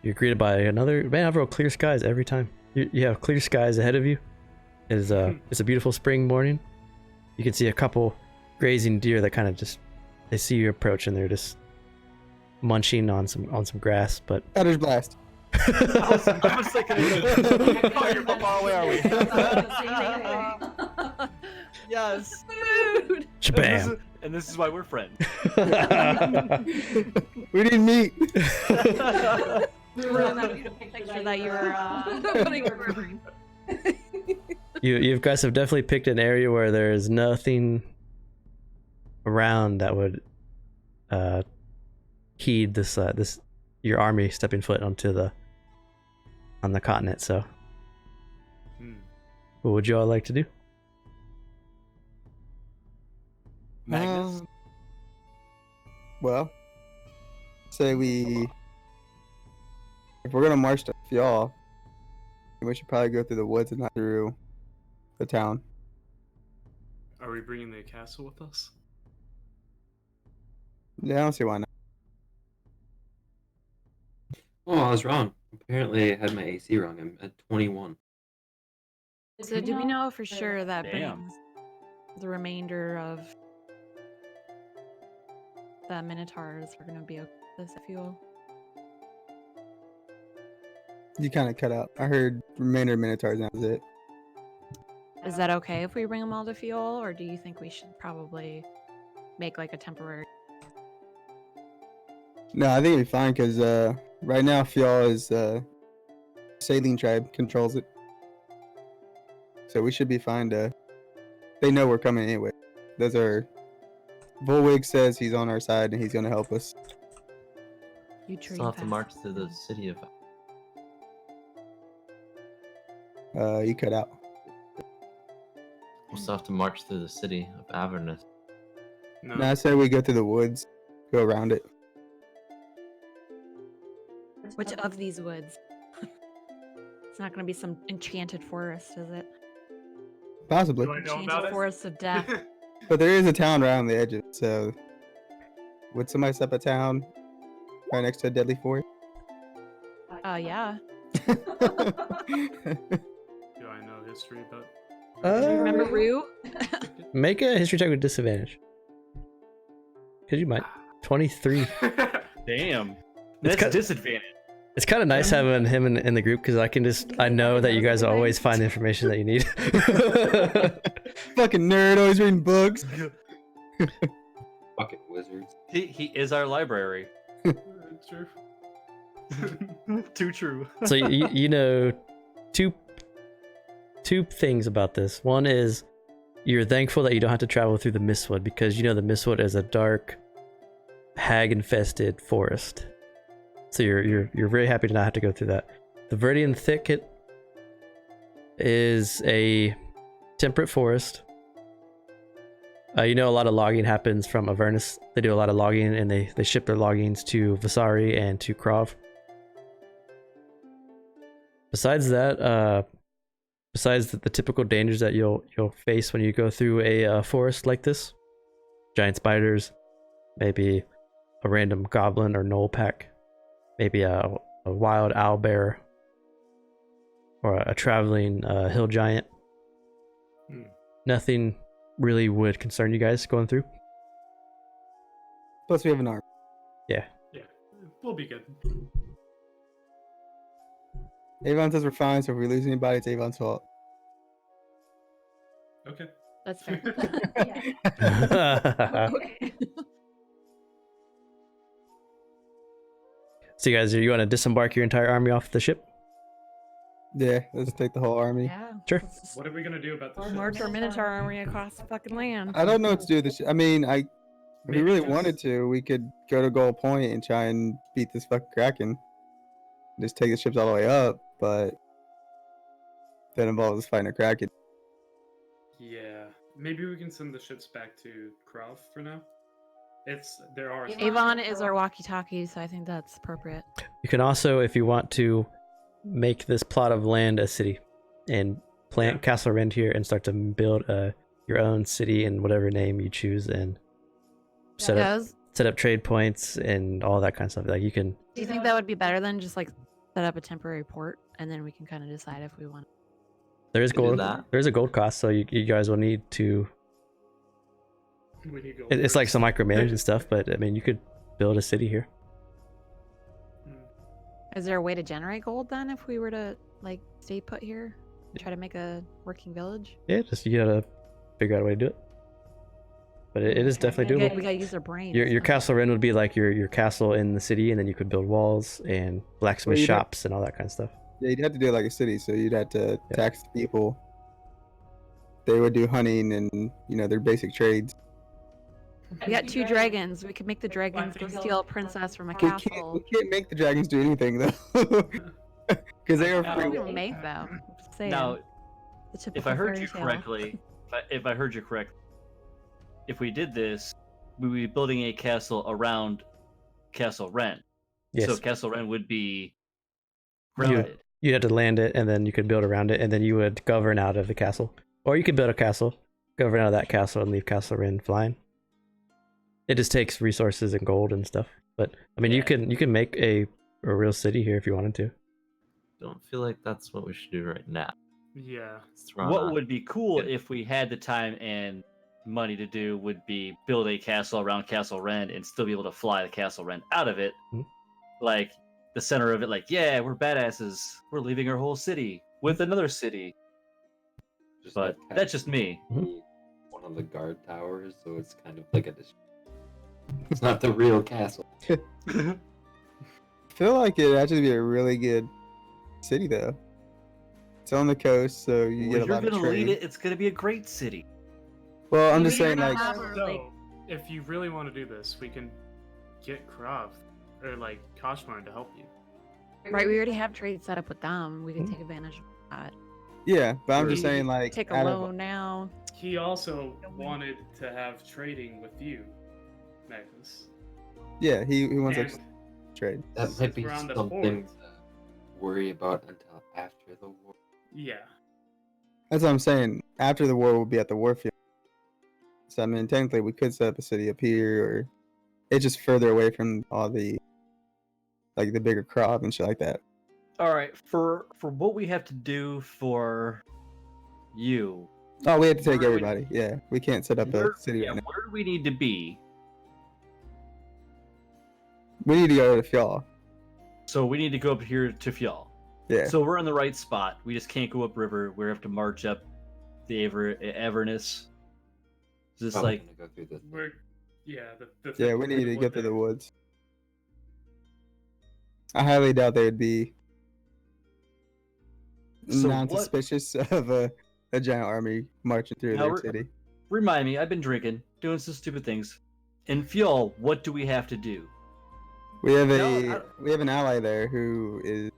you're greeted by another man. I've rolled clear skies every time. You have clear skies ahead of you. It's a beautiful spring morning. You can see a couple grazing deer that kind of just, they see you approach and they're just munching on some grass. But Eldritch Blast. I was thinking, how far away are we? Yes. Food. Shabam. And this is why we're friends. We didn't meet. Picture that you were putting over. You guys have definitely picked an area where there's nothing around that would heed this your army stepping foot on the continent. So, what would you all like to do? Magnus? Well, say if we're gonna march to Fjall, we should probably go through the woods and not through the town. Are we bringing the castle with us? Yeah, I don't see why not. Oh, I was wrong. Apparently, I had my AC wrong. I'm at 21. So do we know for sure that Damn. brings the remainder of the Minotaurs are going to be okay with this fuel? You kind of cut out. I heard remainder of Minotaurs, and that was it. Is that okay if we bring them all to fuel, or do you think we should probably make like a temporary? No, I think it'd be fine because right now Fjall is Saline tribe controls it, so we should be fine to. They know we're coming anyway. Those are. Volwig says he's on our side and he's gonna help us. You tree Still have to fast. march through the city of. You cut out. We'll still have to march through the city of Avernus. No. No, I said we go through the woods, go around it. Which of these woods? It's not going to be some enchanted forest, is it? Possibly. Do I know Enchanted about it? forest of death. But there is a town right on the edge of it, so would somebody set up a town right next to a deadly forest? Yeah. Do I know history about? Do you remember Rue? Make a history check with disadvantage. Because you might. 23. Damn. It's That's disadvantage. It's kind of nice having him in the group because I know that you guys always find the information that you need. Fucking nerd, always reading books. Fucking wizards. He is our library. True. Too true. So you know two things about this. One is you're thankful that you don't have to travel through the Mistwood because you know the Mistwood is a dark, hag-infested forest. So you're very happy to not have to go through that. The Viridian Thicket is a temperate forest. You know a lot of logging happens from Avernus. They do a lot of logging and they ship their loggings to Vasari and to Krov. Besides that, besides the typical dangers that you'll face when you go through a forest like this, giant spiders, maybe a random goblin or gnoll pack, maybe a wild owlbear, or a traveling hill giant. Nothing really would concern you guys going through. Plus we have an arm. Yeah, we'll be good. Avon says we're fine, so if we lose anybody, it's Avon's fault. Okay. That's fair. Okay. So you guys, you want to disembark your entire army off the ship? Yeah, let's take the whole army. Yeah. Sure. let's just What are we gonna do about the Or ship? march our Minotaur army across the fucking land. I don't know what to do with this. I mean, if we Maybe really just- wanted to, we could go to Gold Point and try and beat this fucking Kraken. Just take the ships all the way up, but that involves fighting a Kraken. Yeah, maybe we can send the ships back to Krav for now. There are Avon is our walkie-talkie, so I think that's appropriate. You can also, if you want to, make this plot of land a city, and plant Yeah. Castle Rend here, and start to build your own city in whatever name you choose, and set Yeah, up set up trade points and all that kind of stuff. Like you can. do you think that would be better than just like set up a temporary port and then we can kind of decide if we want? There is Can do gold. that. There is a gold cost, so you guys will need to. We need gold It's like first. some micromanage and stuff, but I mean, you could build a city here. Is there a way to generate gold then if we were to like stay put here, try to make a working village? Yeah, just you gotta figure out a way to do it. But it is definitely We doable. gotta use our brains. Your Castle Rend would be like your castle in the city, and then you could build walls and blacksmith you'd have- shops and all that kind of stuff. Yeah, you'd have to do it like a city, so you'd have to Yeah. tax the people. They would do hunting and their basic trades. We got 2 dragons. We could make the dragons go steal a princess from a We castle. can't make the dragons do anything though, because they are We free. can make them. Just saying. Now, The if typical I heard fairy you tale. correctly, if I heard you correctly, if we did this, we would be building a castle around Castle Rend. Yes, So Castle Rend would be You- grounded. you'd have to land it, and then you could build around it, and then you would govern out of the castle, or you could build a castle, govern out of that castle, and leave Castle Rend flying. It just takes resources and gold and stuff. But I mean, you Yeah. can make a real city here if you wanted to. Don't feel like that's what we should do right now. Yeah. Let's run What on. would be cool Yeah. if we had the time and money to do would be build a castle around Castle Rend and still be able to fly the Castle Rend out of it. Hmm. Like the center of it, like, yeah, we're badasses. We're leaving our whole city with another city. Just But have that's just me. be one of the guard towers, so it's kind of like it's not the real castle. I feel like it'd actually be a really good city though. It's on the coast, so you When get a you're lot of gonna trade. lead it, it's gonna be a great city. Well, I'm We just saying, don't like, have our, So, like- if you really want to do this, we can get Krav or like Kashmar to help you. Right, we already have trade set up with them. We can Hmm. take advantage of that. yeah, but I'm just We saying, like, Take a out of- loan now. He also wanted to have trading with you, Magnus. yeah, he wants And like trade. That might be We're on the something fourth. to worry about until after the war. yeah, That's what I'm saying. After the war, we'll be at the warfield. So I mean, technically, we could set up a city up here, or it's just further away from all the the bigger crop and shit like that. All right, for what we have to do for you, Oh, we have to take Where would- everybody. Yeah, we can't set up where, a city yeah, right now. where do we need to be? We need to go to Fjall. So we need to go up here to Fjall. Yeah. So we're in the right spot. We just can't go upriver. We have to march up the Avernus. Is this Probably like gonna go through the we're the Yeah, we need to get to the woods. I highly doubt they would be So not what- suspicious of a giant army marching through Now their we're- city. remind me? I've been drinking, doing some stupid things. In Fjall, what do we have to do? We have No, we have an ally there who is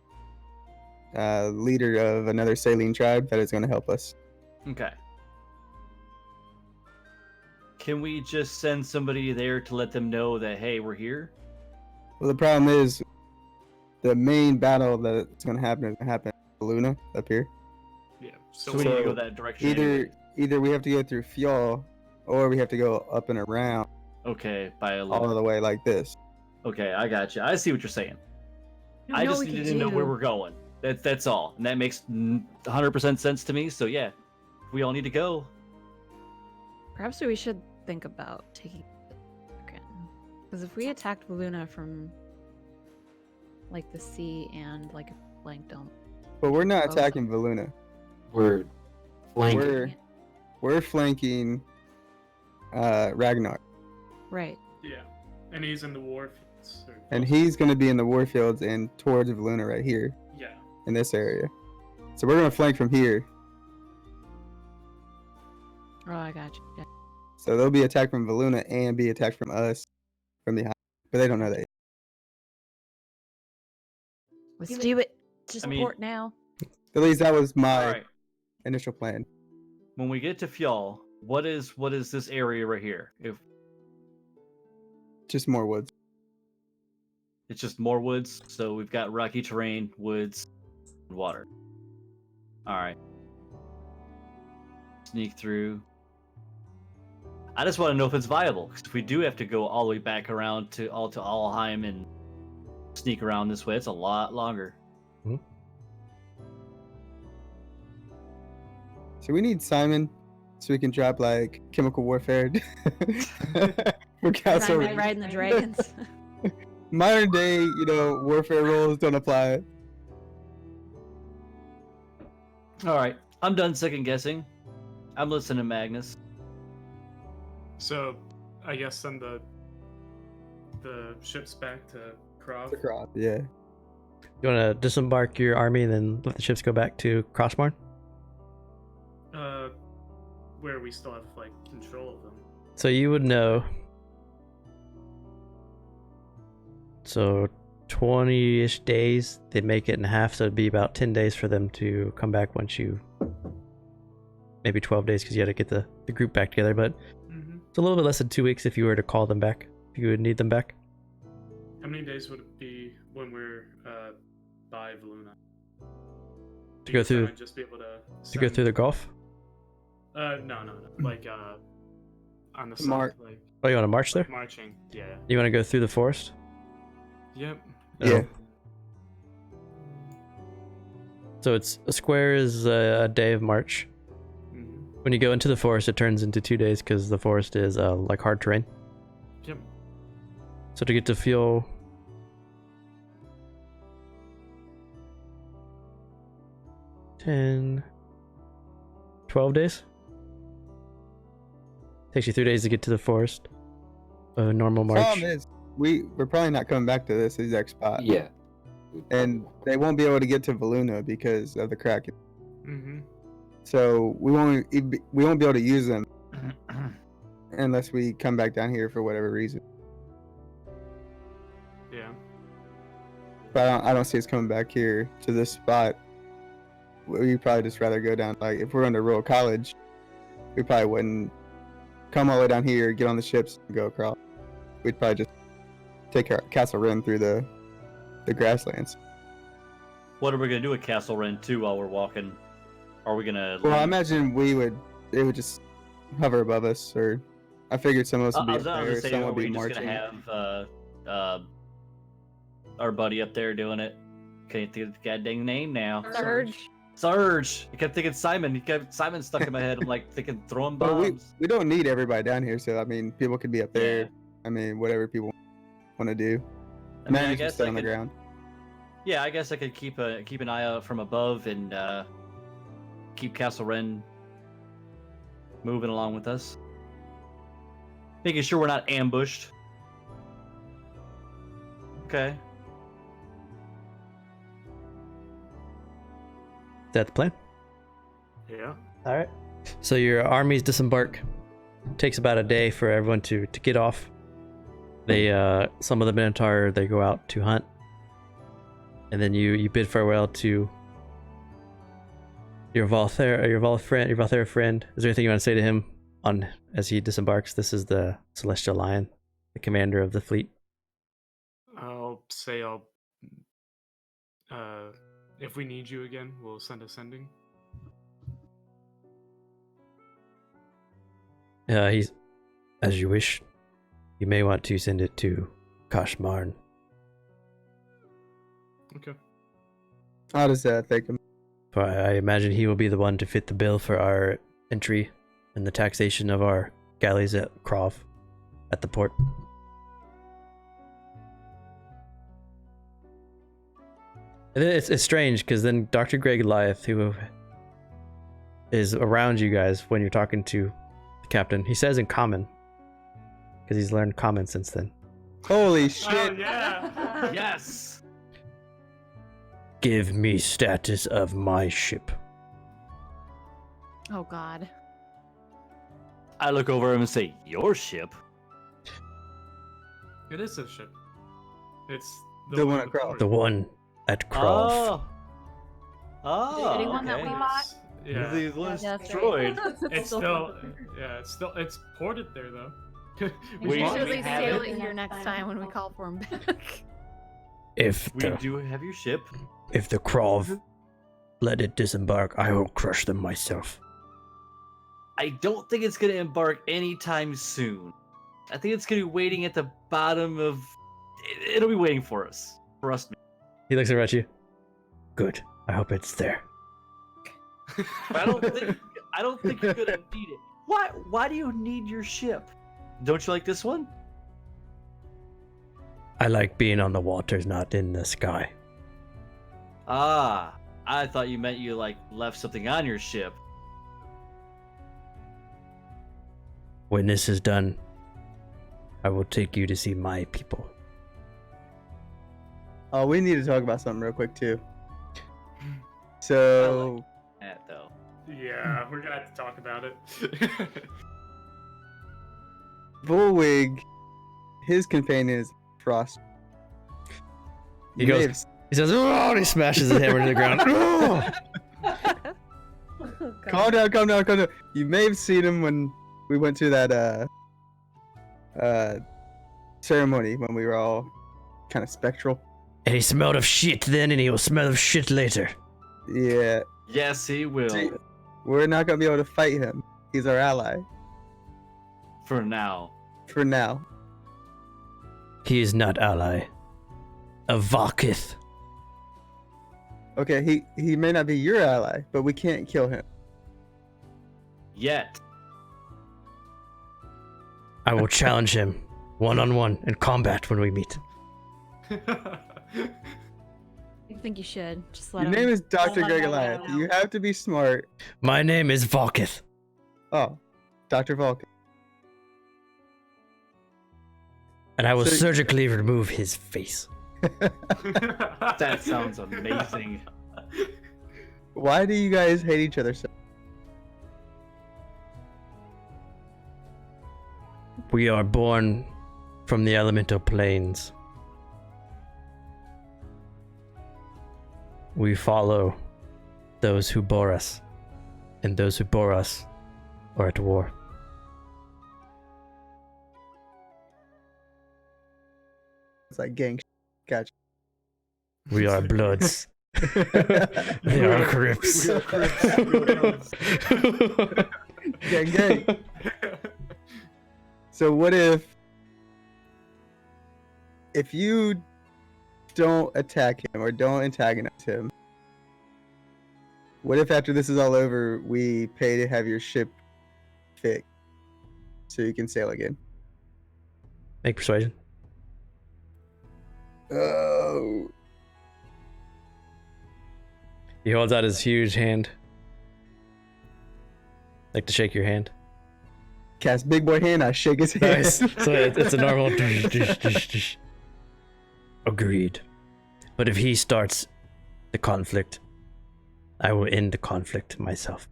leader of another Saline tribe that is going to help us. Okay. Can we just send somebody there to let them know that hey, we're here? Well, the problem is the main battle that's going to happen is going to happen in Luna up here. Yeah. So, we need to so go that direction. Either anyway. either we have to go through Fjall, or we have to go up and around Okay, by a all little. the way like this. Okay, I got you. I see what you're saying. You I know just what we needed could to know where do? we're going. That's all, and that makes 100% sense to me. So yeah, we all need to go. Perhaps we should think about taking because if we attacked Luna from like the sea and like flanked them, But we're not Oh. attacking Valuna. we're flanking. We're flanking Ragnar. right? Yeah, and he's in the war. And he's going to be in the warfields and towards Valuna right here. Yeah. In this area. So we're going to flank from here. Oh, I got you. Yeah. So they'll be attacked from Valuna and be attacked from us from behind. But they don't know that. Let's do it. Just port now. At least that was my All right. initial plan. When we get to Fjall, what is this area right here? If Just more woods. it's just more woods, so we've got rocky terrain, woods, and water. All right. Sneak through. I just want to know if it's viable, because if we do have to go all the way back around to Alheim and sneak around this way, it's a lot longer. So we need Simon so we can drop like chemical warfare. For Castle Simon riding the dragons. Modern day, warfare rules don't apply. All right, I'm done second guessing. I'm listening to Magnus. So, I guess send the ships back to Krov. Yeah. You want to disembark your army and then let the ships go back to Crossmarn? Where we still have like control of them. So you would know. So 20-ish days, they make it in half, so it'd be about 10 days for them to come back once you... Maybe 12 days because you had to get the group back together, but it's a little bit less than 2 weeks if you were to call them back, if you would need them back. How many days would it be when we're by Valuna? To go through... Just be able to go through the Gulf? No. Like, on the side, like... Oh, you want to march there? Marching, yeah. You want to go through the forest? Yep. Yeah. So it's a square is a day of march. When you go into the forest, it turns into 2 days because the forest is like hard terrain. Yep. So to get to feel 10, 12 days. Takes you 3 days to get to the forest. A normal march. Problem is, we're probably not coming back to this exact spot. Yeah. And they won't be able to get to Valuna because of the Kraken. Mm-hmm. So we won't be able to use them unless we come back down here for whatever reason. Yeah. But I don't see us coming back here to this spot. We'd probably just rather go down. Like if we're under Royal College, we probably wouldn't come all the way down here, get on the ships, and go across. We'd probably just take our Castle Ren through the grasslands. What are we gonna do at Castle Ren 2 while we're walking? Are we gonna? Well, I imagine it would just hover above us, or I figured some of us would be up there, some would be marching. Just gonna have our buddy up there doing it. Can't think of the goddamn name now. Surge. I kept thinking Simon. Simon stuck in my head. I'm like thinking throwing bombs. But we don't need everybody down here, so I mean, people could be up there. Yeah. I mean, whatever people want to do. I guess stay on the ground. Yeah, I guess I could keep an eye out from above and keep Castle Ren moving along with us, making sure we're not ambushed. Okay. Is that the plan? Yeah. All right. So your armies disembark. Takes about a day for everyone to get off. They some of the Minotaur, they go out to hunt, and then you bid farewell to your Valthera friend. Is there anything you want to say to him as he disembarks? This is the Celestial Lion, the commander of the fleet. I'll say if we need you again, we'll send a sending. He's as you wish. You may want to send it to Kashmarn. Okay. How does that take him? For I imagine he will be the one to fit the bill for our entry and the taxation of our galleys at Krov, at the port. And it's strange because then Dr. Greg Goliath, who is around you guys when you're talking to the captain, he says in common, because he's learned common since then. Holy Oh shit! yeah. Yes. Give me status of my ship. Oh God. I look over him and say, "Your ship." It is a ship. It's The one with across. port. The one at Krov. Oh. Oh. The one that we okay. bought? Yeah. The one Yeah, that's destroyed. It's still, it's ported there though. We We- should at we least have sail it. it here next time when we call for him back. If We the do have your ship. Krov let it disembark, I will crush them myself. I don't think it's gonna embark anytime soon. I think it's gonna be waiting at the bottom of. It'll be waiting for us. Trust me. He looks over at you. Good. I hope it's there. But I don't think you're gonna need it. Why do you need your ship? Don't you like this one? I like being on the waters, not in the sky. Ah, I thought you meant you like left something on your ship. When this is done, I will take you to see my people. Oh, we need to talk about something real quick too. So, That though. Yeah, we're gonna have to talk about it. Bullwig, his companion is Frost. He You goes- may have- He says, "Oh!" and he smashes his hammer into the ground. "Oh!" Calm down, calm down, calm down. You may have seen him when we went to that ceremony when we were all kind of spectral. And he smelled of shit then, and he will smell of shit later. Yeah, Yes, he will. See, we're not gonna be able to fight him. He's our ally For now. for now. He is not ally. A Vakith. Okay, he may not be your ally, but we can't kill him. Yet. I will challenge him one-on-one in combat when we meet. I think you should. Just let Your him. name is Dr. Oh, Greg no, Goliath. no. You have to be smart. My name is Vakith. Oh, Dr. Vulcan. And I will So- surgically remove his face. That sounds amazing. Why do you guys hate each other so? We are born from the elemental planes. We follow those who bore us, and those who bore us are at war. It's like gang. Gotcha. We are Bloods. They are Crips. We are Crips. We are Bloods. Gang, gang. So what if you don't attack him or don't antagonize him? What if after this is all over, we pay to have your ship fixed so you can sail again? Make persuasion. Oh, He holds out his huge hand. Like to shake your hand. cast big boy hand. I shake his hand. Nice. So it's a normal. Agreed. But if he starts the conflict, I will end the conflict myself.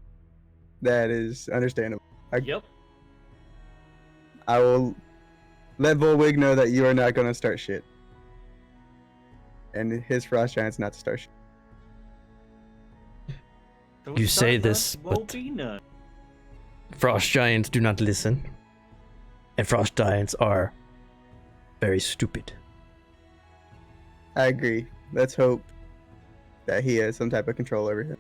That is understandable. Yep. I will let Volwig know that you are not going to start shit. And his Frost Giant's not to start shit. Don't You say start this, us, won't but- be none. Frost giants do not listen. And frost giants are very stupid. I agree. Let's hope that he has some type of control over him.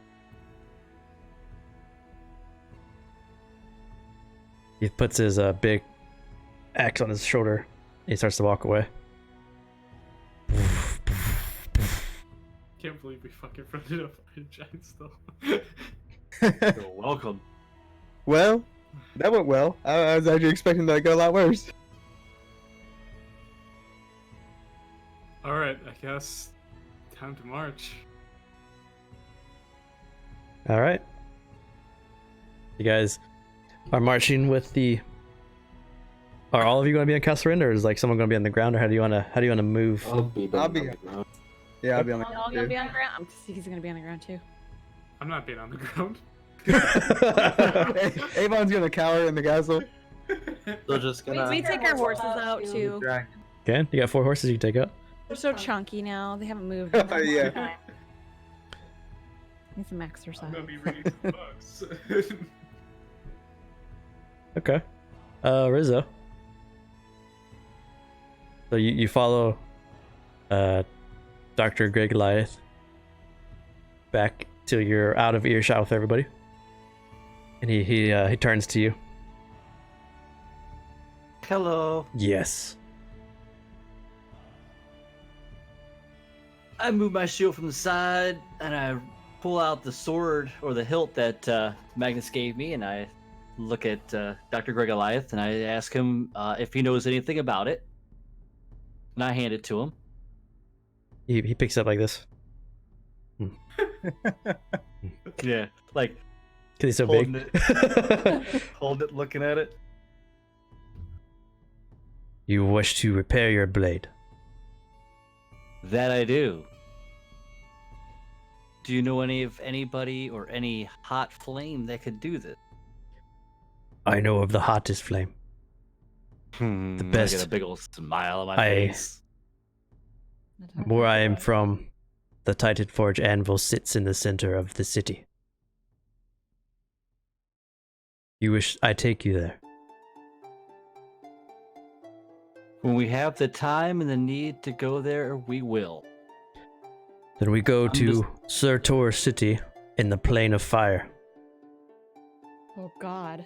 He puts his big axe on his shoulder. He starts to walk away. Can't believe we fucking fronted up Iron Giant still. You're welcome. Well, that went well. I was actually expecting that to go a lot worse. Alright, I guess time to march. All right. You guys are marching with the Are all of you going to be on Castle Surrender, or is like someone going to be on the ground, or how do you want to move? I'll be down I'll on be- the ground. Yeah, I'll be on the Y'all ground gonna too. be on the ground? He's gonna be on the ground too. I'm not being on the ground. Avon's gonna cower in the castle. They're just gonna. We take our horses out too. Dragon. Okay, you got 4 horses you can take out. They're so chunky now. They haven't moved. in a long Yeah. time. Need some I'm exercise. gonna be reading some books. Okay. Rizzo. So you follow Dr. Greg Goliath back till you're out of earshot with everybody. And he turns to you. Hello. Yes. I move my shield from the side and I pull out the sword or the hilt that Magnus gave me, and I look at Dr. Greg Goliath and I ask him if he knows anything about it. And I hand it to him. He picks up like this. Yeah, like Cause he's so holding big. it, holding it, looking at it. You wish to repair your blade. That I do. Do you know anybody or any hot flame that could do this? I know of the hottest flame. The I best. get a big old smile on my I- face. Where I am from, the Titan Forge anvil sits in the center of the city. You wish I take you there? When we have the time and the need to go there, we will. Then we go I'm to Sir Tor City in the Plain of Fire. Oh God,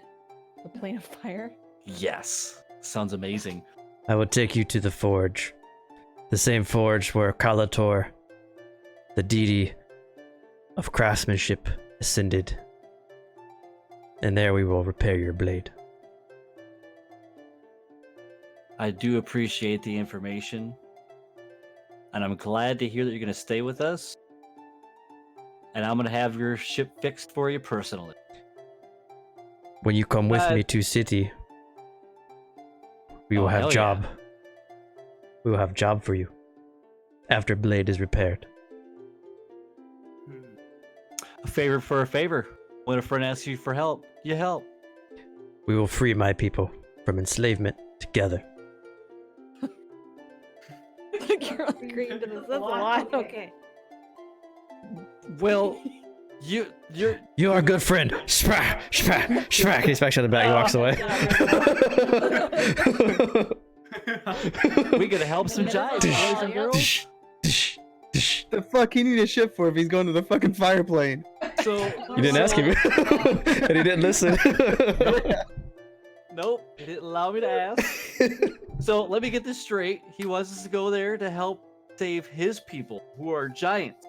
the plane of fire. Yes. Sounds amazing. I will take you to the forge. The same forge where Kalator, the deity of craftsmanship, ascended. And there we will repair your blade. I do appreciate the information. And I'm glad to hear that you're going to stay with us. And I'm going to have your ship fixed for you personally. When you come with me to city, we will Oh, have hell job. yeah. We will have job for you. After blade is repaired. A favor for a favor. When a friend asks you for help, you help. We will free my people from enslavement together. You're agreeing to this. That's a lot. Okay. Well, you're You are a good friend. Sprat, sprat, sprat. He smacks you on the back and walks away. we gonna help some giants, boys and girls. The fuck he need a ship for if he's going to the fucking fire plane? So You didn't ask him, and he didn't listen. Nope, he didn't allow me to ask. So let me get this straight. He wants us to go there to help save his people, who are giants.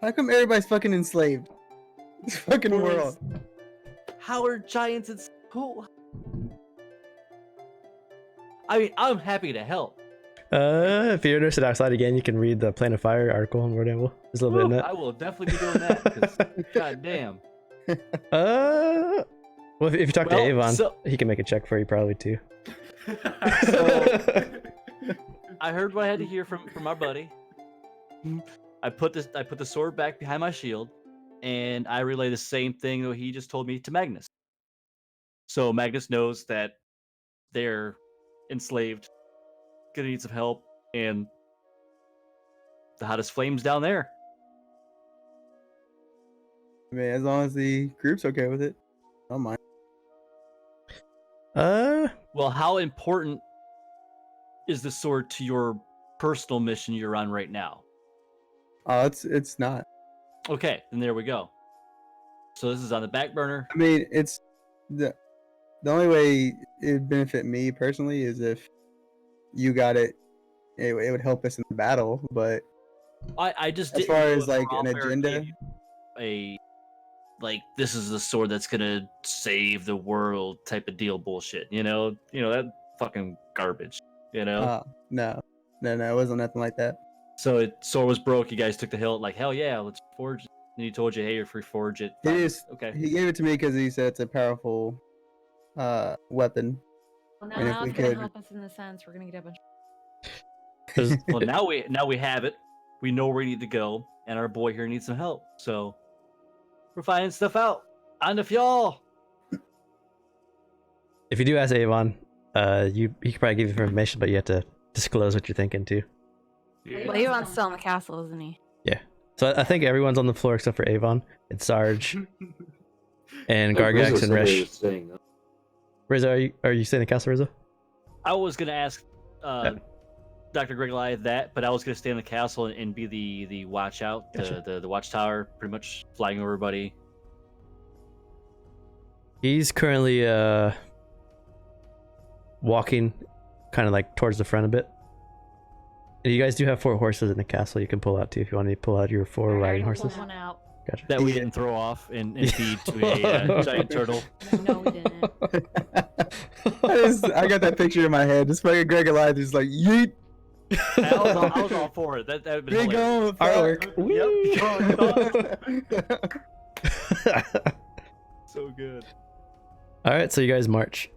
How come everybody's fucking enslaved? This fucking world. How are giants in who? I mean, I'm happy to help. If you're interested outside again, you can read the Plane of Fire article on Word Anvil. There's a little bit in I that. will definitely be doing that. 'Cause, God damn. Well, if you talk to Well, Avon, so- he can make a check for you probably too. I heard what I had to hear from our buddy. I put the sword back behind my shield, and I relay the same thing that he just told me to Magnus. So Magnus knows that they're enslaved, gonna need some help, and the hottest flames down there. I mean, as long as the group's okay with it, I don't mind. Well, how important is the sword to your personal mission you're on right now? Oh, it's not. Okay, then there we go. So this is on the back burner. I mean, it's the only way it'd benefit me personally is if you got it. It would help us in the battle, but I just as didn't far know as if like an Raw Bear agenda, gave you a like this is the sword that's gonna save the world type of deal bullshit. You know that fucking garbage. You know. no, it wasn't nothing like that. So sword was broke. You guys took the hilt like hell yeah, let's forge it. And he told you, hey, if we forge it, It fine. is. Okay. He gave it to me because he said it's a powerful weapon. Well, And if now we it's gonna could- help us in the sense we're gonna get a bunch. Well, now we have it. We know where we need to go, and our boy here needs some help. So we're finding stuff out. On the y'all. If you do ask Avon, he could probably give you information, but you have to disclose what you're thinking too. Yeah. Well, Avon's still in the castle, isn't he? So I think everyone's on the floor except for Avon and Sarge and Oh, Rizzo Gargax and said he Resh. was staying up. Rizzo, are you staying in the castle, Rizzo? I was gonna ask Dr. Greg Goliath that, but I was gonna stay in the castle and be the watch out, Gotcha. the watchtower, pretty much flying over everybody. He's currently walking kind of like towards the front a bit. And you guys do have 4 horses in the castle you can pull out too if you want to pull out your 4 riding Pull horses. one out. Gotcha. That we didn't throw off and feed to a giant turtle. No, we didn't. I got that picture in my head. Just fucking Greg Goliath is like, yeet. I was all for it. That would be Big hilarious. Artwork. Yep. So good. All right, so you guys march.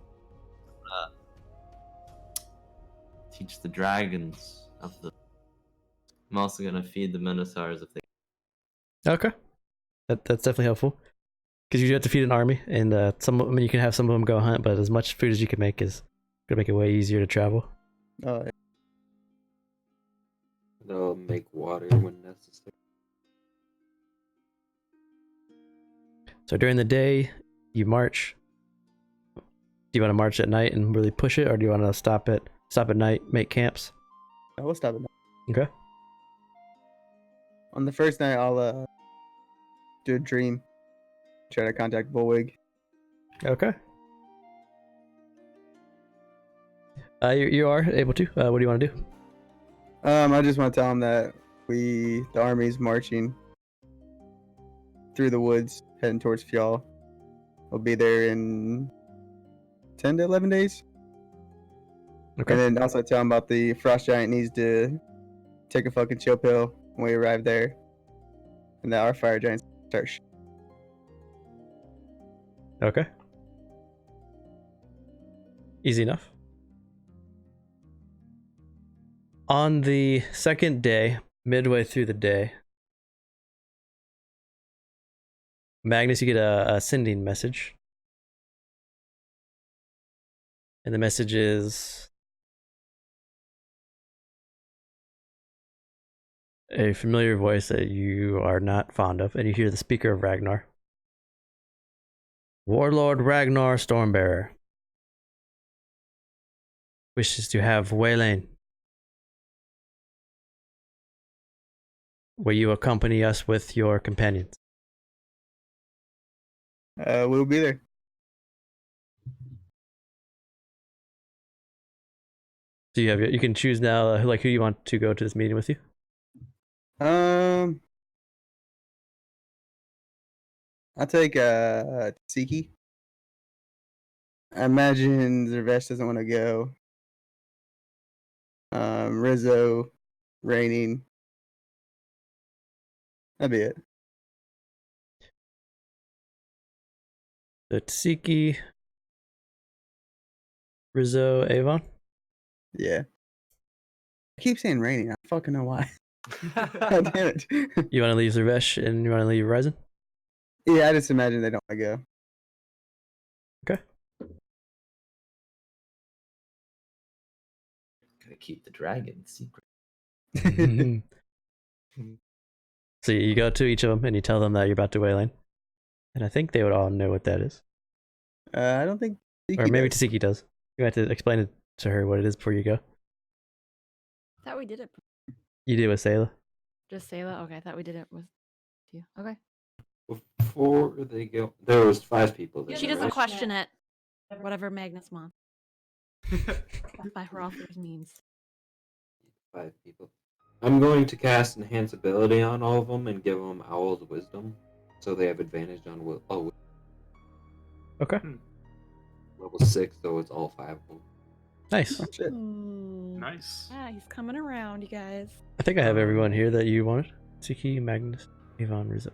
Teach the dragons of the. I'm also gonna feed the minotaurs if they. Okay, that's definitely helpful because you do have to feed an army, and you can have some of them go hunt, but as much food as you can make is gonna make it way easier to travel. Oh, yeah. They'll make water when necessary. So during the day, you march. Do you want to march at night and really push it, or do you want to stop at night, make camps? I will stop it. Okay. On the first night, I'll do a dream. Try to contact Bullwig. Okay. You are able to. What do you want to do? I just want to tell him that the army's marching through the woods, heading towards Fjall. We'll be there in 10 to 11 days. Okay. And then also tell him about the frost giant needs to take a fucking chill pill when we arrive there. And that our fire giants start Okay. Easy enough. On the second day, midway through the day, Magnus, you get a sending message. And the message is a familiar voice that you are not fond of, and you hear the speaker of Ragnar. Warlord Ragnar Stormbearer wishes to have Wayland. Will you accompany us with your companions? We'll be there. So you can choose now, like who you want to go to this meeting with you. I'll take Tsiki. I imagine Zervesh doesn't want to go. Rizzo, Raining. That'd be it. So Tsiki, Rizzo, Avon. Yeah. I keep saying Raining. I don't fucking know why. God damn it. You want to leave Zervesh and you want to leave Ryzen? Yeah, I just imagine they don't want to go. Okay. Gotta keep the dragon secret. So you go to each of them and you tell them that you're about to Wayland. And I think they would all know what that is. I don't think. Or maybe Tsiki does. You have to explain it to her what it is before you go. I thought we did it. You did with Sayla. Just Sayla? Okay, I thought we did it with you. Okay. Before they go, there was 5 people there. She doesn't right? question it. Whatever Magnus wants. That's by her offers means. 5 people. I'm going to cast Enhance Ability on all of them and give them Owl's Wisdom, so they have advantage on all. Okay. Level 6, so it's all 5 of them. Nice. Oh, shit. Ooh. Nice. Yeah, he's coming around, you guys. I think I have everyone here that you wanted. Tsiki, Magnus, Avon, Rizzo.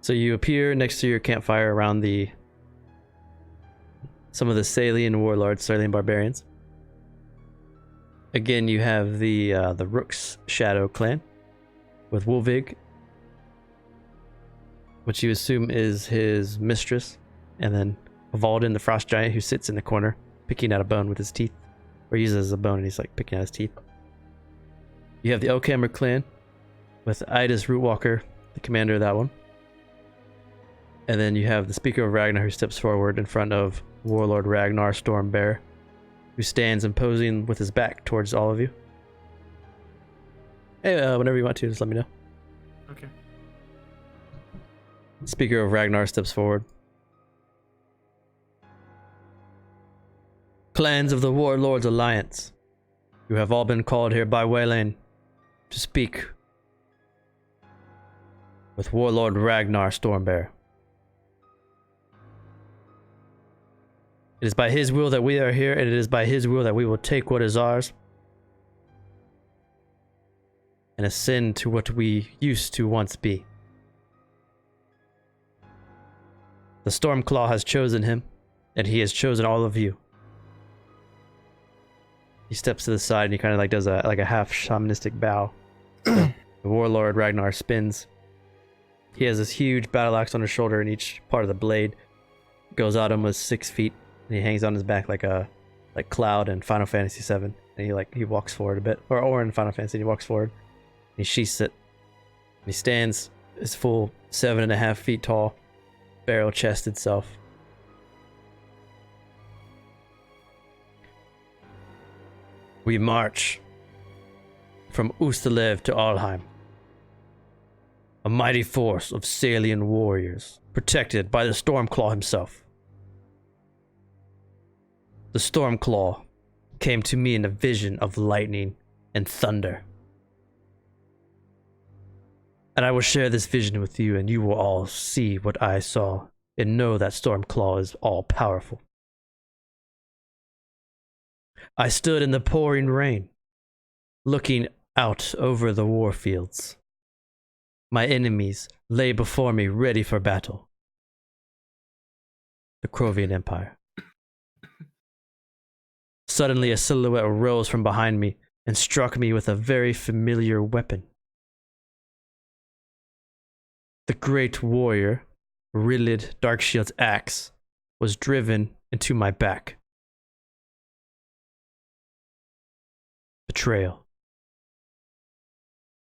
So you appear next to your campfire around some of the Salian warlords, Salian barbarians. Again, you have the Rook's Shadow clan with Wolvig, which you assume is his mistress, and then Valden, the frost giant, who sits in the corner picking out a bone with his teeth, or uses a bone and he's like picking out his teeth. You have the Elkhammer clan with Idas Rootwalker, the commander of that one. And then you have the Speaker of Ragnar, who steps forward in front of Warlord Ragnar Stormbear, who stands imposing with his back towards all of you. Hey, whenever you want to, just let me know. Okay. Speaker of Ragnar steps forward. Clans of the Warlords Alliance, you have all been called here by Wayland to speak with Warlord Ragnar Stormbear. It is by his will that we are here, and it is by his will that we will take what is ours and ascend to what we used to once be. The Stormclaw has chosen him, and he has chosen all of you. He steps to the side and he kind of like does a half shamanistic bow. The Warlord Ragnar spins. He has this huge battle axe on his shoulder, and each part of the blade goes out almost 6 feet, and he hangs on his back like Cloud in Final Fantasy VII. And he walks forward a bit, or in Final Fantasy, he walks forward. And he sheaths it. And he stands his full 7.5 feet tall, barrel-chested self. We march from Ustalev to Alheim, a mighty force of Salian warriors, protected by the Stormclaw himself. The Stormclaw came to me in a vision of lightning and thunder. And I will share this vision with you, and you will all see what I saw, and know that Stormclaw is all-powerful. I stood in the pouring rain, looking out over the warfields. My enemies lay before me, ready for battle. The Krovian Empire. Suddenly, a silhouette rose from behind me and struck me with a very familiar weapon. The great warrior, Rilid Darkshield's axe, was driven into my back. Betrayal.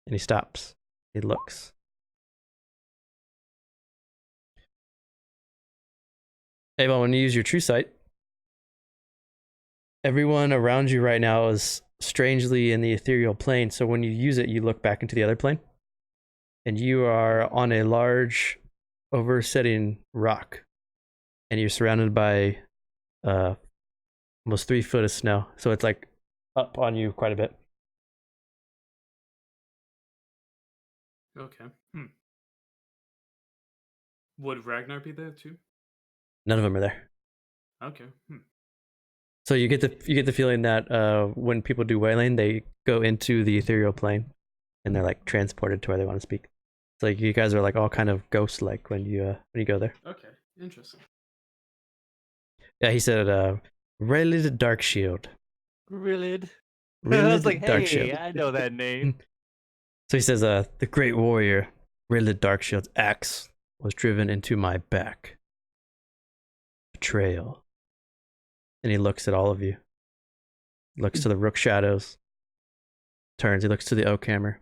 And he stops. He looks. Ava, when you use your true sight, everyone around you right now is strangely in the ethereal plane, so when you use it, you look back into the other plane. And you are on a large, oversetting rock. And you're surrounded by almost 3 foot of snow. So it's like up on you quite a bit. Okay. Would Ragnar be there too? None of them are there. Okay. So you get the feeling that when people do waylaying, they go into the ethereal plane, and they're like transported to where they want to speak. It's like you guys are like all kind of ghost-like when you go there. Okay. Interesting. Yeah, he said, Rilid Darkshield. Rilid. I Rilid was like, hey, Darkshield. I know that name. So he says, the great warrior, Rilid Darkshield's axe was driven into my back. Betrayal. And he looks at all of you. Looks to the Rook Shadows. Turns, he looks to the Oakhammer.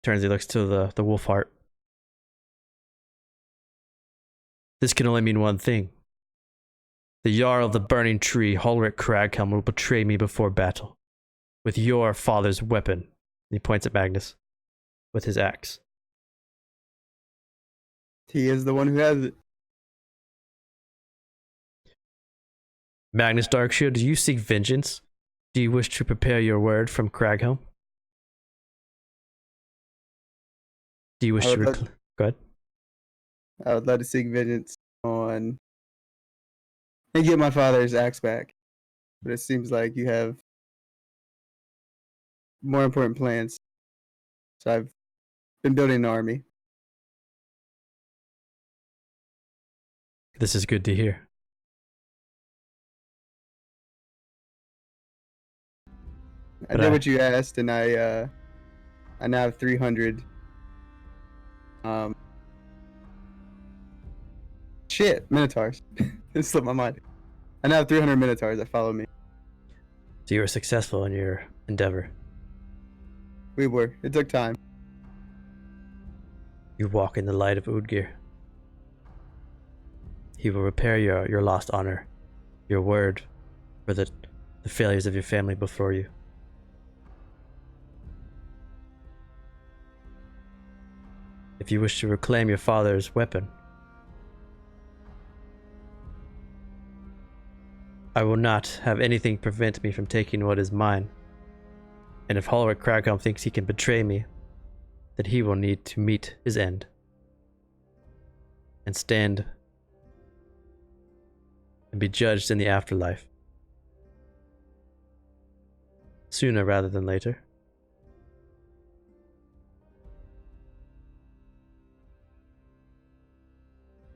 Turns, he looks to the Wolfheart. This can only mean one thing. The Jarl of the Burning Tree, Holric Craghelm, will betray me before battle. With your father's weapon. And he points at Magnus. With his axe. He is the one who has it. Magnus Darkshield, do you seek vengeance? Do you wish to prepare your word from Craghelm? Do you wish to... Go ahead. I would love to seek vengeance on... and get my father's axe back. But it seems like you have more important plans. So I've been building an army. This is good to hear. I But did what you asked, and I now have 300. Shit, Minotaurs. It slipped my mind. I now have 300 Minotaurs that follow me. So you were successful in your endeavor. We were. It took time. You walk in the light of Udgir. He will repair your lost honor, your word for the failures of your family before you. If you wish to reclaim your father's weapon, I will not have anything prevent me from taking what is mine. And if Holric Craghelm thinks he can betray me, then he will need to meet his end and stand and be judged in the afterlife. Sooner rather than later.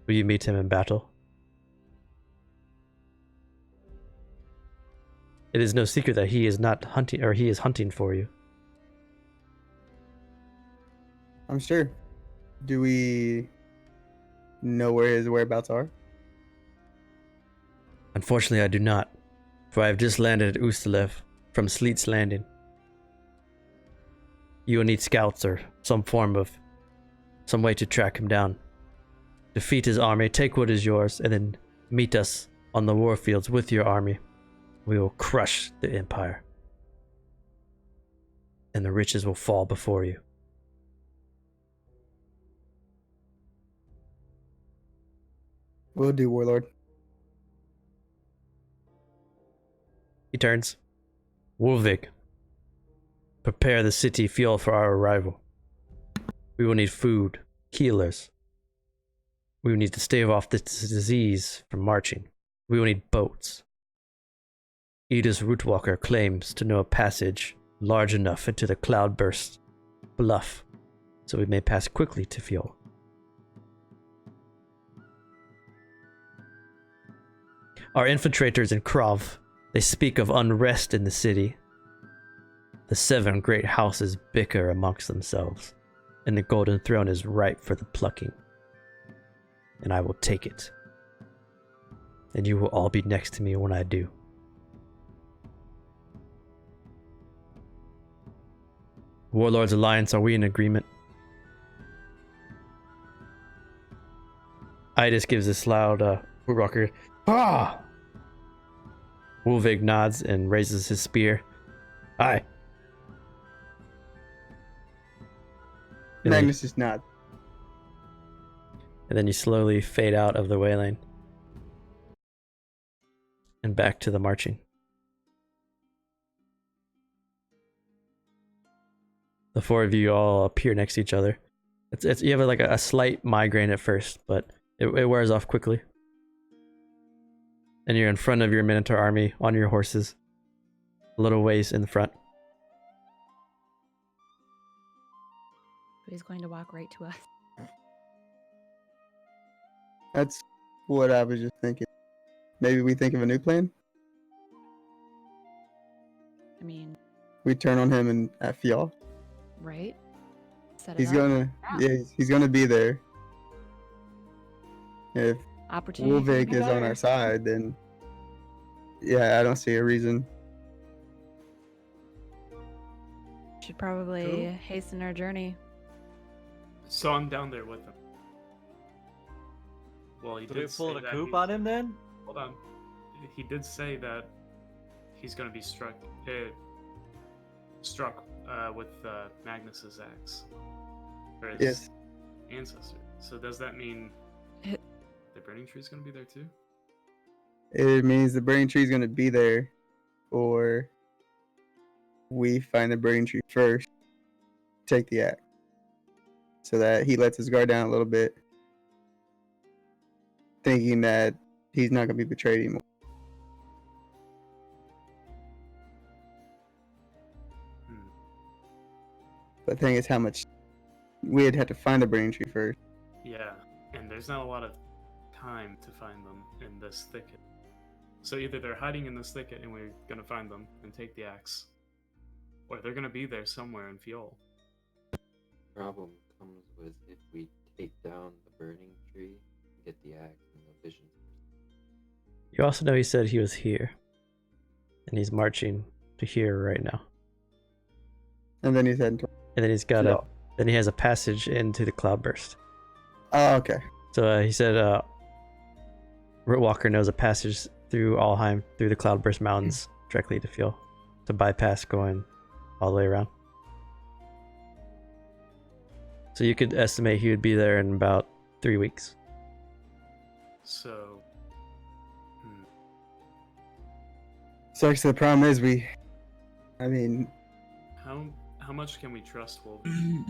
Will you meet him in battle? It is no secret that he is not hunting, or he is hunting for you. I'm sure. Do we know where his whereabouts are? Unfortunately, I do not, for I have just landed at Ustalev from Sleet's Landing. You will need scouts or some way to track him down. Defeat his army, take what is yours, and then meet us on the warfields with your army. We will crush the Empire, and the riches will fall before you. Will do, Warlord. He turns. Wolvik, prepare the city fuel for our arrival. We will need food, healers. We will need to stave off this disease from marching. We will need boats. Edith's Rootwalker claims to know a passage large enough into the Cloudburst bluff, so we may pass quickly to fuel. Our infiltrators in Krov, they speak of unrest in the city. The 7 great houses bicker amongst themselves, and the Golden Throne is ripe for the plucking. And I will take it. And you will all be next to me when I do. Warlord's Alliance, are we in agreement? Idis gives this loud rocker. Ah! Wolvig nods and raises his spear. Aye. Magnus just nods. And then you slowly fade out of the way lane. And back to the marching. The 4 of you all appear next to each other. You have like a slight migraine at first, but it wears off quickly. And you're in front of your Minotaur army on your horses. A little ways in the front. He's going to walk right to us. That's what I was just thinking. Maybe we think of a new plan? I mean, We turn on him and at Fjall. right? Set it He's up. he's gonna be there. If Opportunity. Wolvik is on our side, then yeah, I don't see a reason. Should probably Cool. hasten our journey. So I'm down there with him. Well, he Did did we pull say a that coup he's- on him then? Hold on. He did say that he's going to be struck with Magnus's axe. Or his Yes. ancestor. So does that mean It- the burning tree is going to be there too? It means the burning tree is gonna be there, or we find the burning tree first, take the axe, so that he lets his guard down a little bit, thinking that he's not gonna be betrayed anymore. Hmm. But the thing is, how much we'd have to find the burning tree first. Yeah, and there's not a lot of time to find them in this thicket. So either they're hiding in this thicket and we're gonna find them and take the axe, or they're gonna be there somewhere in Fiol. Problem comes with if we take down the burning tree, get the axe and the vision. You also know he said he was here. And he's marching to here right now. And then he's heading to. And then he's got a then he has a passage into the cloudburst. Oh, okay. So he said Rootwalker knows a passage through Alheim, through the Cloudburst Mountains, directly to Fjell, to bypass going all the way around. So you could estimate he would be there in about 3 weeks. So, So actually, the problem is I mean, how much can we trust Wolf? I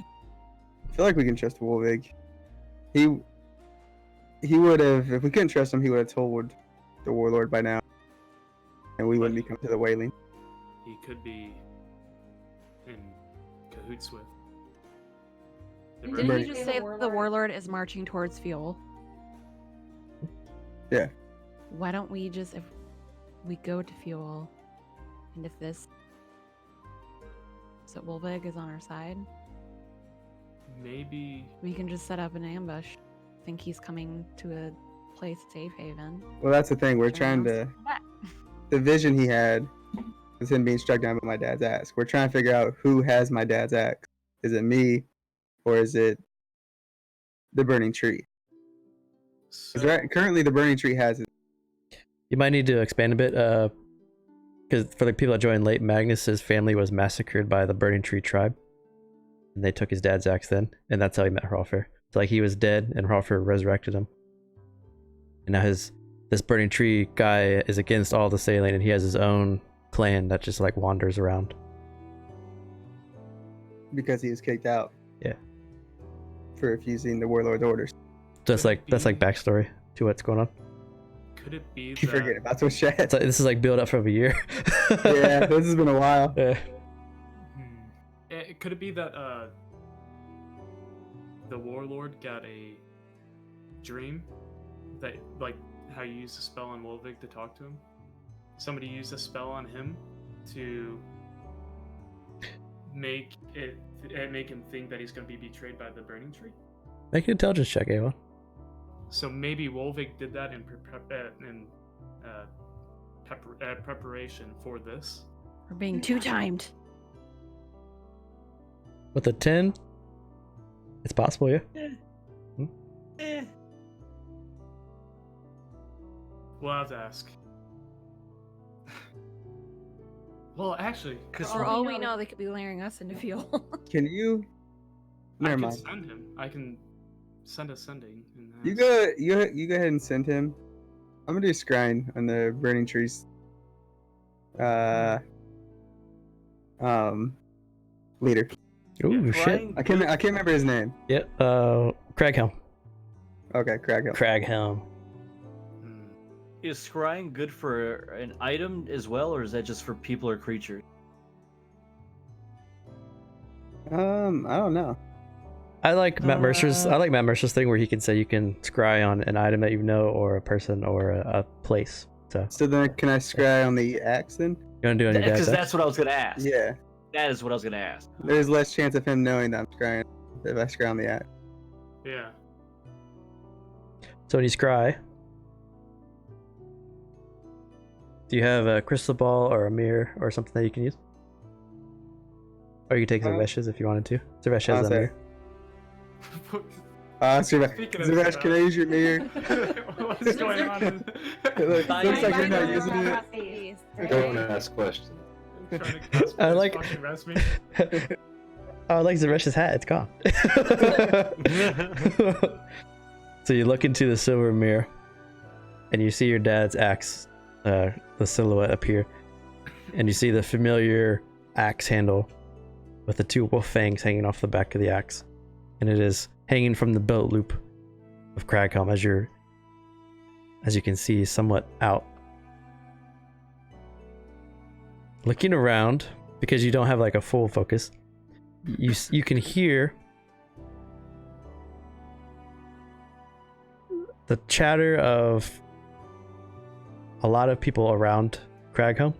feel like we can trust Wolvig. He would have, if we couldn't trust him, he would have told the warlord by now, and we wouldn't be coming to the whaling. He could be in cahoots with. the Didn't Burning you Tree. just say that the warlord is marching towards fuel? Yeah. Why don't we just, if we go to fuel, and if this, so Wolvig is on our side, Maybe we can just set up an ambush. Think he's coming to a place safe haven. Well, that's the thing. We're trying Turn around, to. come back. The vision he had was him being struck down by my dad's axe. We're trying to figure out who has my dad's axe. Is it me, or is it the burning tree? 'Cause currently, the burning tree has it. You might need to expand a bit, because for the people that joined late, Magnus's family was massacred by the Burning Tree tribe, and they took his dad's axe then, and that's how he met Hrolfr. So like he was dead, and Hrolfr resurrected him, and now this Burning Tree guy is against all the sailing, and he has his own clan that just like wanders around. Because he was kicked out. Yeah. For refusing the warlord's orders. That's like backstory to what's going on. could it be You forget about those chats. This is like build up from a year. Yeah, this has been a while. Yeah. Could it be that the warlord got a dream that, like how you used a spell on Wolvig to talk to him? Somebody used a spell on him to make him think that he's going to be betrayed by the Burning Tree. Make an intelligence check, Ava. So maybe Wolvig did that in preparation for this. We're being two-timed. With a 10, it's possible, yeah. We'll have to ask. Well, actually, because For all we know, they could be layering us into fuel. Can you? I Never can mind. send him. I can send a sending. And You ask. go ahead and send him. I'm gonna do scrying on the burning trees. Leader. Ooh, shit. I can't remember his name. Yep. Craghelm. Okay, Craghill. Craghelm. Is scrying good for an item as well, or is that just for people or creatures? I don't know. I like Matt Mercer's. I like Matt Mercer's thing where he can say you can scry on an item that you know, or a person, or a place. So then, can I scry on the axe then? You want to do any Because dad's that's what I was gonna ask. Yeah. That is what I was gonna ask. There's less chance of him knowing that I'm scrying if I scry on the axe. Yeah. So when you scry, do you have a crystal ball or a mirror or something that you can use? Or you can take Zervesh's if you wanted to. Zervesh has a mirror. Zervesh, can I use your mirror? What's going on? Looks like you're not using it. Don't ask questions. I like. I like Zervesh's hat. It's gone. So you look into the silver mirror, and you see your dad's axe, the silhouette appear, and you see the familiar axe handle with the two wolf fangs hanging off the back of the axe, and it is hanging from the belt loop of Craghelm as you can see, somewhat out. Looking around, because you don't have like a full focus, you can hear the chatter of a lot of people around Cragholm.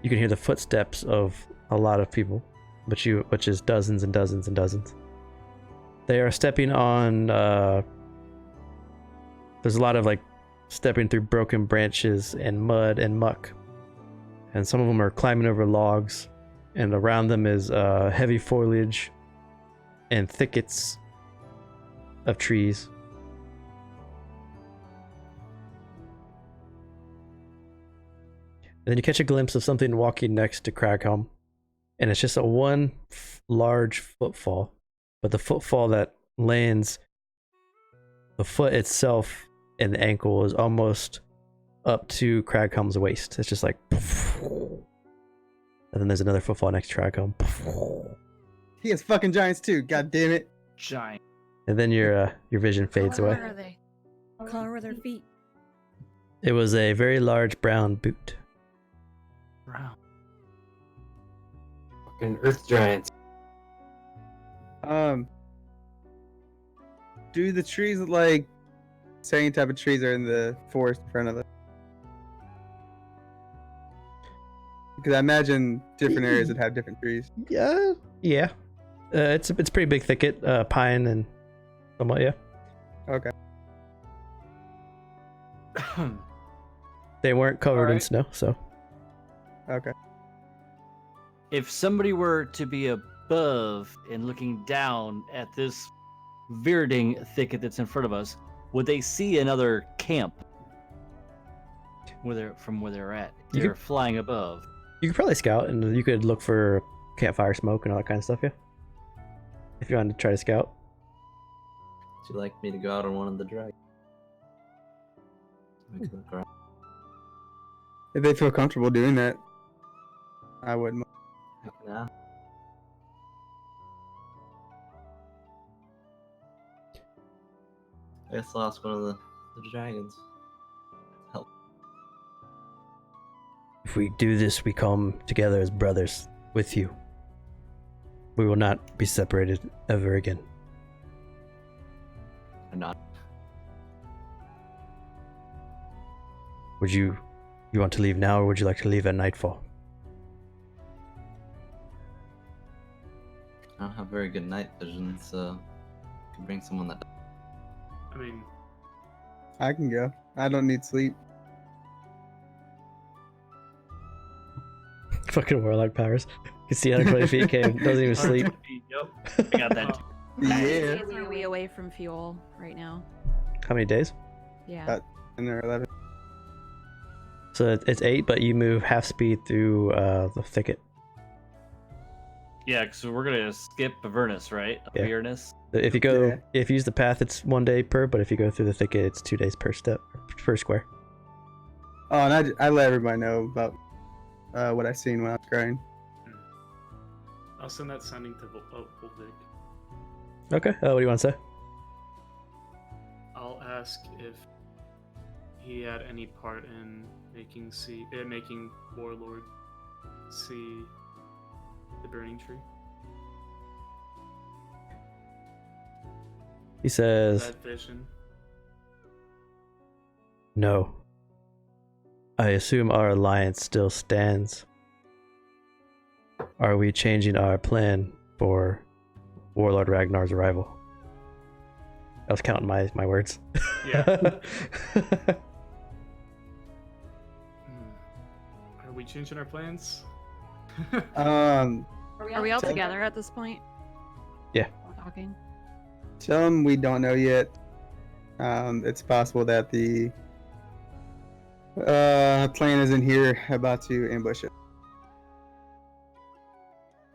You can hear the footsteps of a lot of people, which is dozens and dozens and dozens. They are stepping on. There's a lot of like stepping through broken branches and mud and muck, and some of them are climbing over logs, and around them is heavy foliage and thickets of trees. And then you catch a glimpse of something walking next to Cragholm, and it's just a one large footfall, but the footfall that lands, the foot itself and the ankle is almost up to Cragholm's waist. It's just like, and then there's another footfall next to Cragholm. He has fucking giants too. God damn it. Giant. And then your vision fades What away. are they? What color were their feet? It was a very large brown boot. Brown. Fucking earth giants. Do the trees look like same type of trees are in the forest in front of us? Because I imagine different areas would have different trees. Yeah. It's a pretty big thicket, pine and somewhat. Yeah. Okay. They weren't covered in Alright. snow, so. Okay. If somebody were to be above and looking down at this verding thicket that's in front of us, would they see another camp from where they're at? You They're could- flying above. You could probably scout, and you could look for campfire smoke and all that kind of stuff. Yeah. If you wanted to try to scout. Would you like me to go out on one of the dragons? We can look around. If they feel comfortable doing that, I wouldn't. Yeah. I guess I'll ask one of the dragons. Help. If we do this, we come together as brothers with you. We will not be separated ever again. Or not. Would you want to leave now, or would you like to leave at nightfall? I don't have very good night vision, so I could bring someone that. I mean, I can go. I don't need sleep. Fucking warlock powers. You can see 120 feet came, doesn't even sleep. Yep, I got that. Yeah. Days are we away from fuel right now? How many days? Yeah. And they're 11. So it's 8, but you move half speed through the thicket. Yeah, so we're gonna skip Avernus, right? Yeah. Avernus. If you go, Yeah. if you use the path, it's 1 day per. But if you go through the thicket, it's 2 days per step, per square. Oh, and I let everybody know about what I seen when I was crying. I'll send that sounding to Volvic. Okay. What do you want to say? I'll ask if he had any part in making Warlord see the burning tree. He says, That vision. "No. I assume our alliance still stands. Are we changing our plan for Warlord Ragnar's arrival?" I was counting my words. Yeah. Are we changing our plans? Are we all So- together at this point? Yeah. Talking. Some we don't know yet. It's possible that the plan is in here about to ambush it.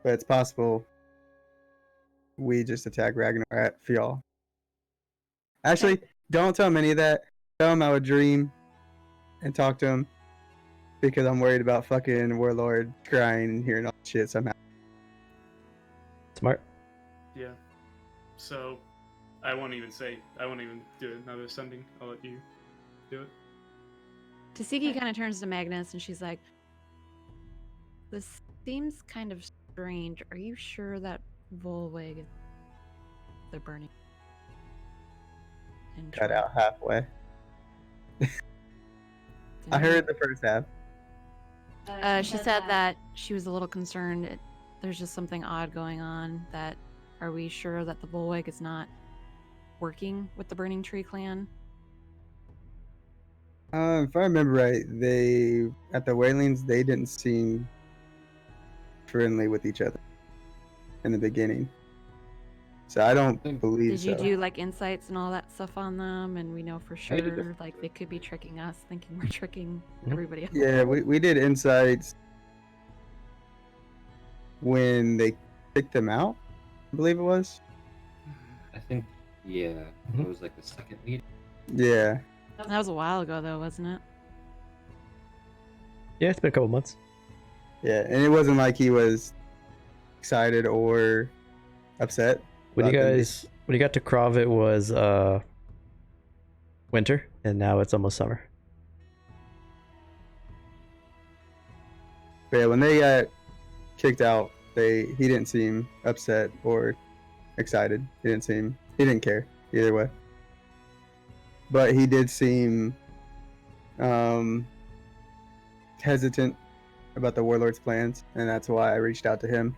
But it's possible we just attack Ragnar at Fjall. Actually, don't tell him any of that. Tell him I would dream and talk to him because I'm worried about fucking Warlord crying and hearing all that shit somehow. Smart. Yeah. So, I won't even do another sending. I'll let you do it. Tasiki kind of turns to Magnus and she's like, "This seems kind of strange. Are you sure that Volweg is the burning?" cut out halfway. I heard the first half. She said that she was a little concerned. There's just something odd going on. That are we sure that the Volweg is not working with the Burning Tree clan? If I remember right, they at the Whalings they didn't seem friendly with each other in the beginning. So I don't believe Did you so. do like insights and all that stuff on them? And we know for sure like they could be tricking us, thinking we're tricking everybody else. Yeah, we did insights when they kicked them out, I believe it was. I think, yeah, it was like the second meeting. Yeah. That was a while ago, though, wasn't it? Yeah, it's been a couple months. Yeah, and it wasn't like he was excited or upset. When you got to Krav, it was winter, and now it's almost summer. But yeah, when they got kicked out, he didn't seem upset or excited. He didn't care either way. But he did seem hesitant about the Warlord's plans, and that's why I reached out to him.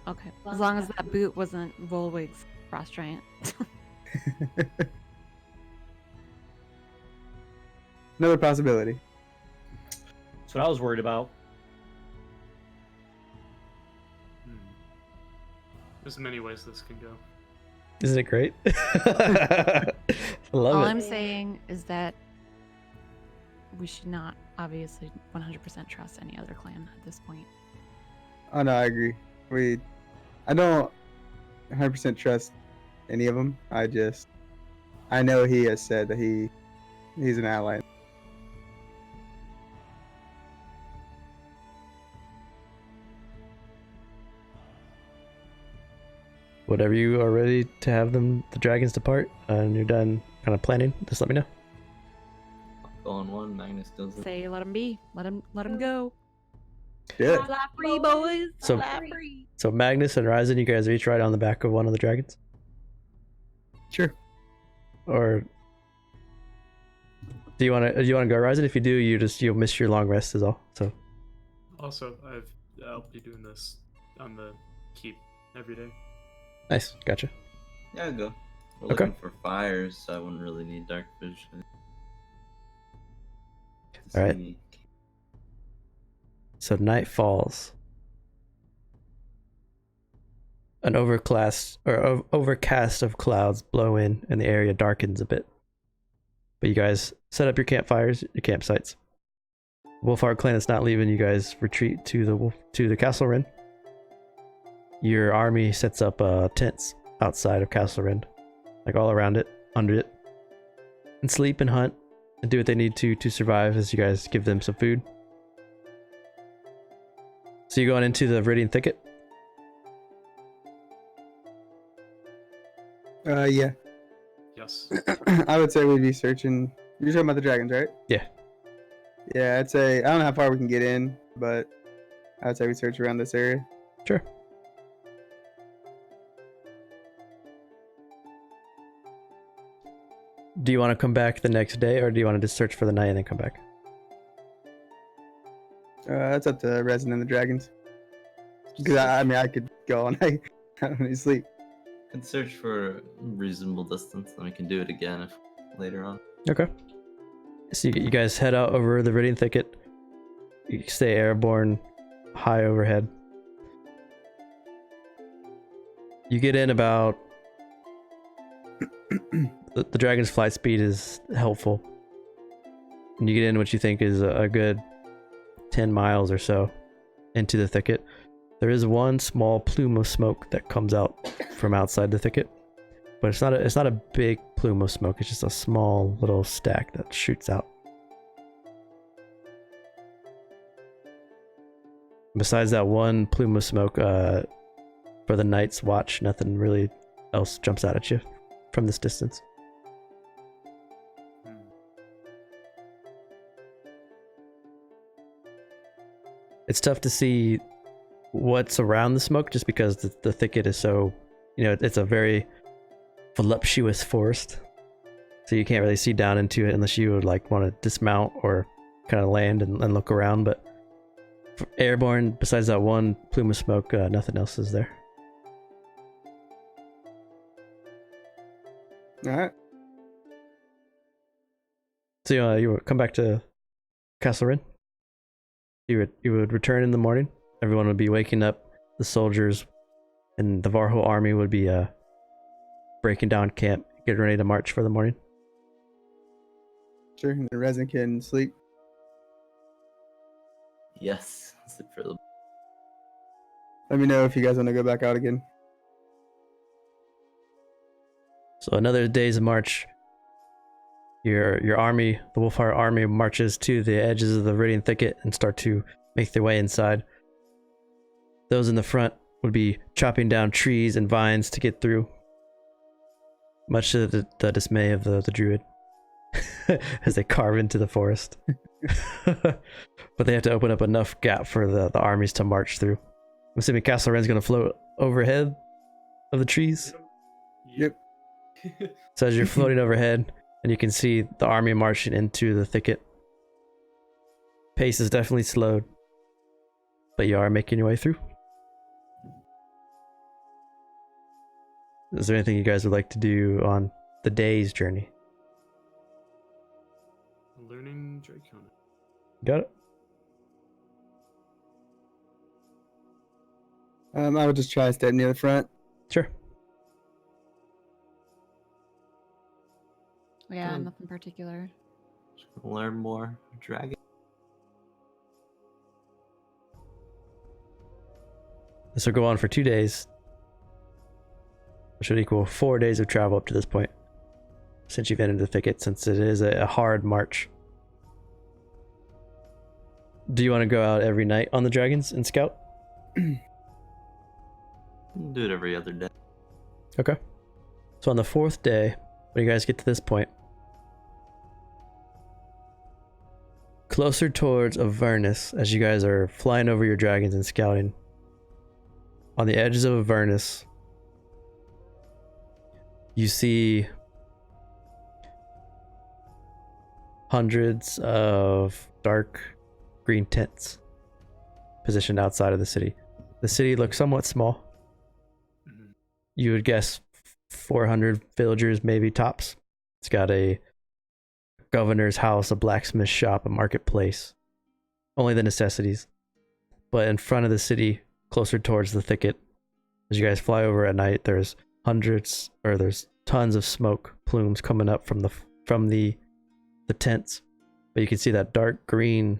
Okay. As long as that boot wasn't Volwig's Frost Giant. Another possibility. That's what I was worried about. There's many ways this can go. Isn't it great? I love All it. I'm saying is that we should not obviously 100% trust any other clan at this point. Oh no, I agree. I don't 100% trust any of them. I know he has said that he's an ally. Whatever you are ready to have the dragons depart, and you're done kind of planning, just let me know. Go on one, Magnus does it. Say, let him be. Let him go. Yeah. Fly free, boys. So- Fly free. So Magnus and Ryzen, you guys each ride on the back of one of the dragons? Sure. Or do you want to go Ryzen? If you do, you'll miss your long rest is all. So Also, I'll be doing this on the keep every day. nice, gotcha. Yeah, I'll go. We're Okay. looking for fires, so I wouldn't really need dark vision. All right. See- So night falls. An overcast of clouds blow in, and the area darkens a bit. But you guys set up your campfires, your campsites. Wolfhard clan is not leaving. You guys retreat to the Castle Ren. Your army sets up tents outside of Castle Ren, like all around it, under it, and sleep and hunt and do what they need to survive as you guys give them some food. So you're going into the Viridian Thicket? Yeah. Yes. I would say we'd be searching. You're talking about the dragons, right? Yeah. Yeah, I'd say I don't know how far we can get in, but I would say we search around this area. Sure. Do you want to come back the next day, or do you want to just search for the night and then come back? That's up to Resin and the dragons. Because I could go all night. I don't need to sleep. Can search for a reasonable distance, then we can do it again if later on. Okay. So you guys head out over the Viridian Thicket. You stay airborne, high overhead. You get in about... the dragon's flight speed is helpful. And you get in what you think is a good 10 miles or so into the thicket. There is one small plume of smoke that comes out from outside the thicket, but it's not a big plume of smoke. It's just a small little stack that shoots out. Besides that one plume of smoke, for the night's watch, nothing really else jumps out at you from this distance. It's tough to see what's around the smoke just because the thicket is so, it's a very voluptuous forest. So you can't really see down into it unless you would like want to dismount or kind of land and look around. But for airborne, besides that one plume of smoke, nothing else is there. All right. So you would come back to Castle Rin. You would return in the morning. Everyone would be waking up. The soldiers and the Varho army would be breaking down camp, getting ready to march for the morning. Sure. And the resin can sleep. Yes. Sleep for the. Let me know if you guys want to go back out again. So another day's march. Your army, the Wolfheart army, marches to the edges of the Viridian thicket and start to make their way inside. Those in the front would be chopping down trees and vines to get through, much to the dismay of the druid as they carve into the forest. But they have to open up enough gap for the armies to march through. I'm assuming Castle Ren's going to float overhead of the trees. Yep. So as you're floating overhead, and you can see the army marching into the thicket. Pace is definitely slowed, but you are making your way through. Is there anything you guys would like to do on the day's journey? Learning Draconic. Got it? I would just try to step near the front. Sure. Yeah, nothing particular. Learn more dragon. This will go on for 2 days, which would equal 4 days of travel up to this point, since you've entered the thicket, since it is a hard march. Do you want to go out every night on the dragons and scout? Do it every other day. Okay. So on the 4th day, when you guys get to this point, closer towards Avernus, as you guys are flying over your dragons and scouting, on the edges of Avernus, you see hundreds of dark green tents positioned outside of the city. The city looks somewhat small. You would guess 400 villagers, maybe tops. It's got a governor's house, a blacksmith shop, a marketplace. Only the necessities. But in front of the city, closer towards the thicket, as you guys fly over at night, there's tons of smoke plumes coming up from the tents. But you can see that dark green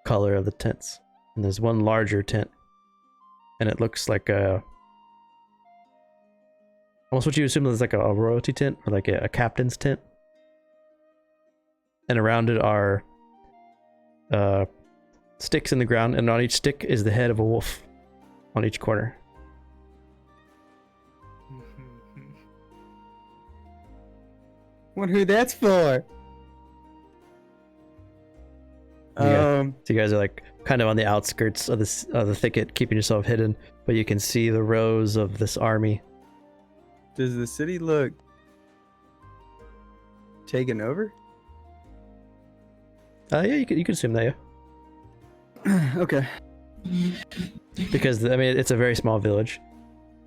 color of the tents. And there's one larger tent. And it looks like almost what you assume is like a royalty tent, or like a captain's tent. And around it are sticks in the ground, and on each stick is the head of a wolf on each corner. Wonder who that's for. Yeah. So you guys are like kind of on the outskirts of the thicket, keeping yourself hidden, but you can see the rows of this army. Does the city look taken over? Yeah, you could assume that, yeah. Okay. Because I mean, it's a very small village.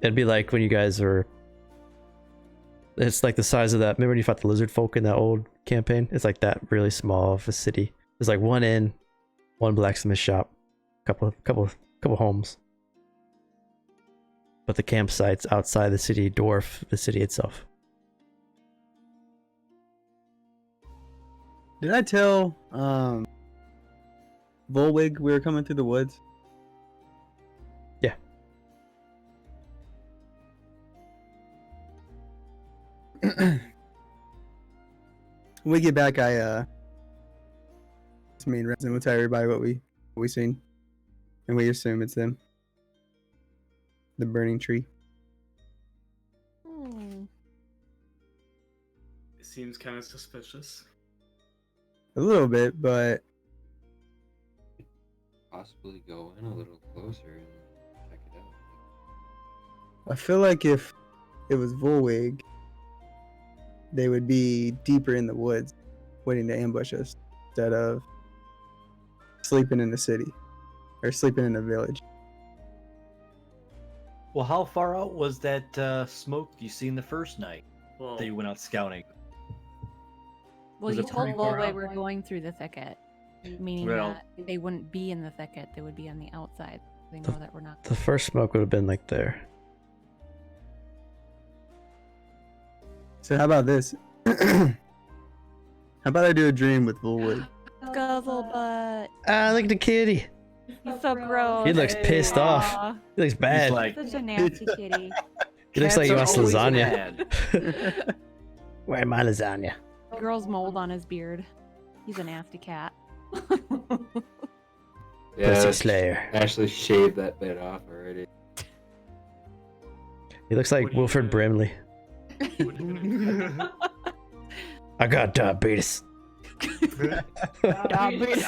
It'd be like when you guys were. It's like the size of that. Remember when you fought the lizard folk in that old campaign? It's like that, really small of a city. There's like one inn, one blacksmith shop, couple homes. But the campsites outside the city dwarf the city itself. Did I tell Volwig we were coming through the woods? Yeah. When we get back, it's me and Resin. We'll tell everybody what we seen, and we assume it's them. The burning tree. It seems kind of suspicious. A little bit, but Possibly go in a little closer and check it out. I feel like if it was Volwig, they would be deeper in the woods, waiting to ambush us instead of sleeping in the city or sleeping in the village. Well, how far out was that smoke you seen the first night Well, that you went out scouting? Well, Was you it told pretty far Volway out? we're going through the thicket, meaning Well- that they wouldn't be in the thicket; they would be on the outside. They know that we're not. The first smoke would have been like there. So how about this? How about I do a dream with Volwig? Guzzlebutt. Ah, look at the kitty. He's so gross. He looks pissed off. Aw, He looks bad. He's like, such a nasty kitty. He looks like he wants cats are always lasagna. mad. Where my lasagna? Grows mold on his beard. He's a nasty cat. Yeah, Pussy Slayer. Ashley shaved that bit off already. He looks like What do you Wilfred do? Brimley. what are you gonna I got diabetes. Diabetes.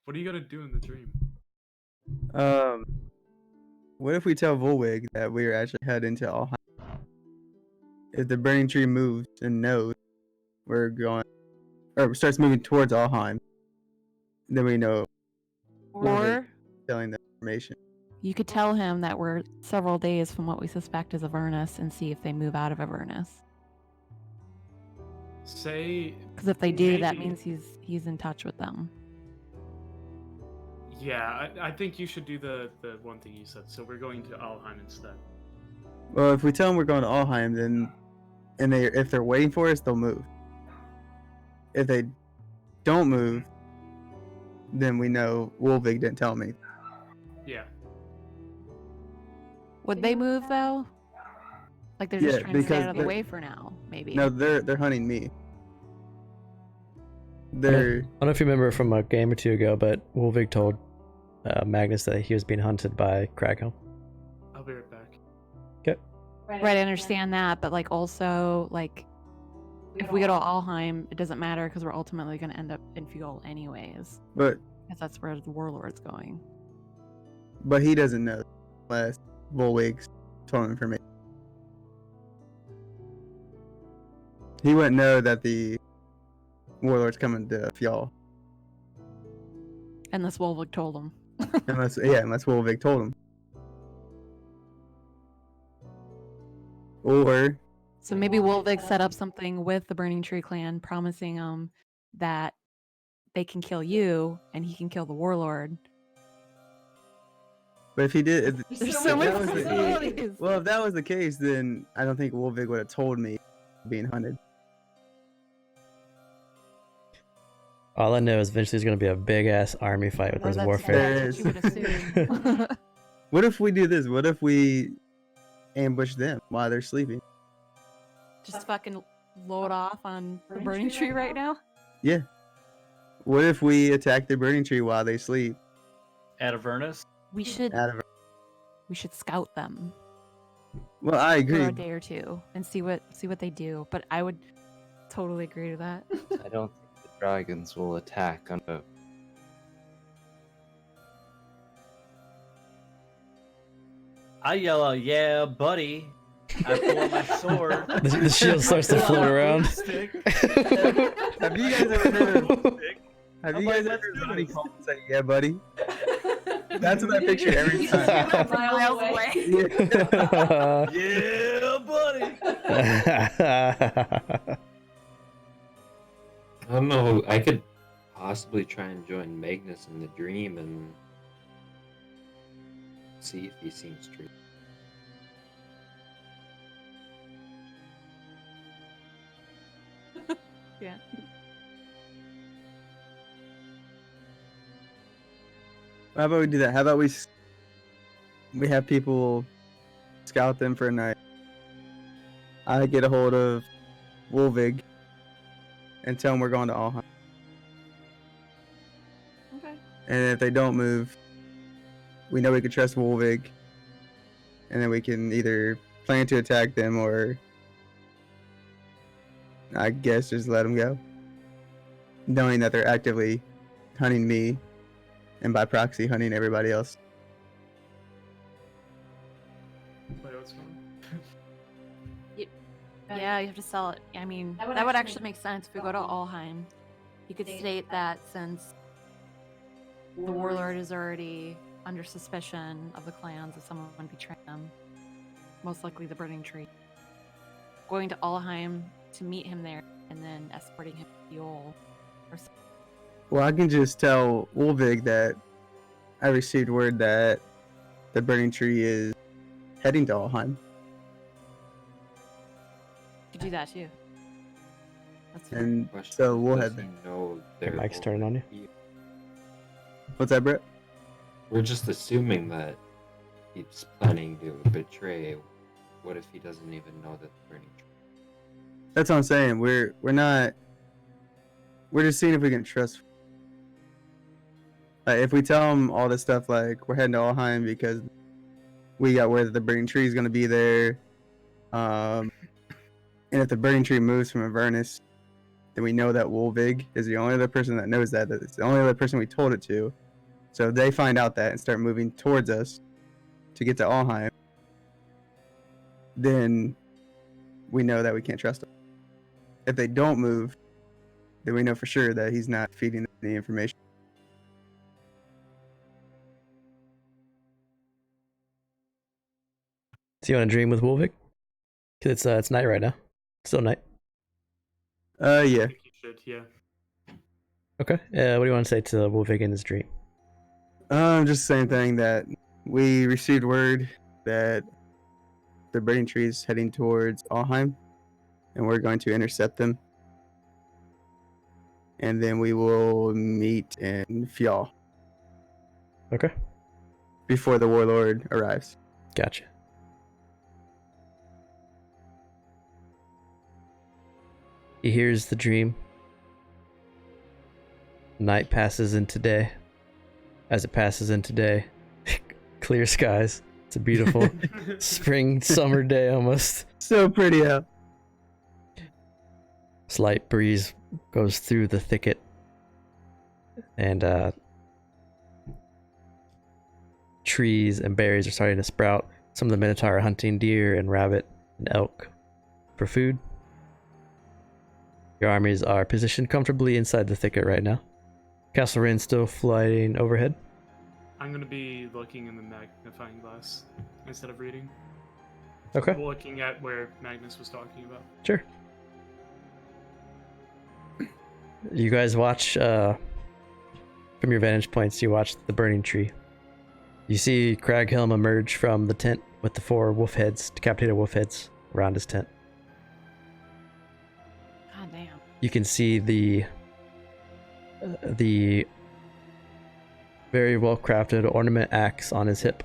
What are you gonna do in the dream? What if we tell Volwig that we are actually heading to Alheim? If the burning tree moves and knows we're going, or starts moving towards Alheim, then we know Or telling the information. you could tell him that we're several days from what we suspect is Avernus and see if they move out of Avernus. Say, Because if they do, that Maybe. means he's in touch with them. yeah, I think you should do the one thing you said. So we're going to Alheim instead. Well, if we tell them we're going to Alheim, then if they're waiting for us, they'll move. If they don't move, then we know Wolvig didn't tell me. Yeah. Would they move though? Like they're just Yeah, trying to stay because out of the they're- way for now, maybe. No, they're hunting me. They're I don't know if you remember from a game or two ago, but Wolvig told Magnus that he was being hunted by Craghelm. I'll be right back. Right, I understand that, but like also like if we go to Alheim, it doesn't matter because we're ultimately going to end up in Fuel anyways, but because that's where the Warlord's going. he doesn't know unless Volwig's told him for me. He wouldn't know that the Warlord's coming to Fjall Unless Wolvik told him. unless Wolvig told him. Or So maybe Wolvik set up something with the Burning Tree clan, promising that they can kill you and he can kill the Warlord. but if he did, There's so many that was the- possibilities. well, if that was the case, then I don't think Wolvig would have told me being hunted. All I know is eventually there's going to be a big ass army fight with Or those that's- warfare. that's what you would assume. What if we do this? What if we ambush them while they're sleeping? Just fucking load off on the Burning Tree right now? Yeah. What if we attack the burning tree while they sleep? At Avernus? We should Out of scout them well, I for agree. a day or two and see what they do. But I would totally agree to that. I don't think the dragons will attack on a. I yell out, "Yeah, buddy!" I pull out my sword. The shield starts to float around. Stick. Have you guys ever heard of? Have I'm you like, guys "Let's ever do heard somebody this." call and say, "Yeah, buddy"? That's what I picture every time. Miles away. Yeah. Yeah, buddy. I don't know. I could possibly try and join Magnus in the dream and see if he seems true. Yeah. How about we do that? How about we have people scout them for a night. I get a hold of Wolvig and tell them we're going to Alheim. Okay. And if they don't move, we know we can trust Wolvig. And then we can either plan to attack them or I guess just let them go. Knowing that they're actively hunting me and by proxy hunting everybody else. Wait, what's going on? Yeah, you have to sell it. I mean, that would actually make sense if we go to Alheim. You could state that since the warlord is already under suspicion of the clans of someone betraying them, most likely the Burning Tree, going to Alheim to meet him there and then escorting him to Yule. Well, I can just tell Ulvig that I received word that the Burning Tree is heading to Alheim. You could do that too. That's fair. And Question so is, we'll does head there. he know Your they're mic's turning on you. over here? What's that, Brett? We're just assuming that he's planning to betray. What if he doesn't even know that the Burning Tree? That's what I'm saying. We're not. We're just seeing if we can trust. If we tell him all this stuff, like we're heading to Alheim because we got word that the Burning Tree is going to be there, and if the Burning Tree moves from Avernus, then we know that Wolvig is the only other person that knows that. That it's the only other person we told it to. So if they find out that and start moving towards us to get to Alheim, then we know that we can't trust them. If they don't move, then we know for sure that he's not feeding them any information. So you want to dream with Wolvik? Cause it's night right now. Still night. Yeah. I think you should, yeah. Okay. What do you want to say to Wolvik in his dream? Just the same thing, that we received word that the Burning Tree is heading towards Alheim, and we're going to intercept them. And then we will meet in Fjall Okay. before the Warlord arrives. Gotcha. He hears the dream. Night passes into day. As it passes into day, clear skies. It's a beautiful spring, summer day almost. So pretty out. Slight breeze goes through the thicket. And trees and berries are starting to sprout. Some of the Minotaur are hunting deer and rabbit and elk for food. Your armies are positioned comfortably inside the thicket right now. Castle Rin still flying overhead. I'm going to be looking in the magnifying glass instead of reading. Okay. Looking at where Magnus was talking about. Sure. You guys watch, from your vantage points, you watch the burning tree. You see Craghelm emerge from the tent with the 4 wolf heads, decapitated wolf heads, around his tent. God damn. You can see the very well crafted ornament axe on his hip.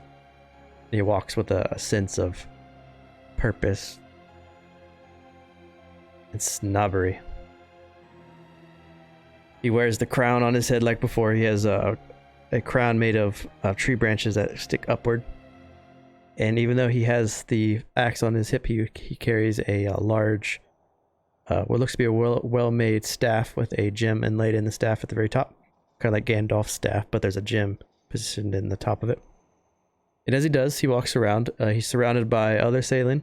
He walks with a sense of purpose and snobbery. He wears the crown on his head like before. He has a crown made of tree branches that stick upward. And even though he has the axe on his hip, he carries a large, what looks to be a well-made staff with a gem inlaid in the staff at the very top. Kind of like Gandalf's staff, but there's a gem positioned in the top of it. And as he does, he walks around. He's surrounded by other Sailing.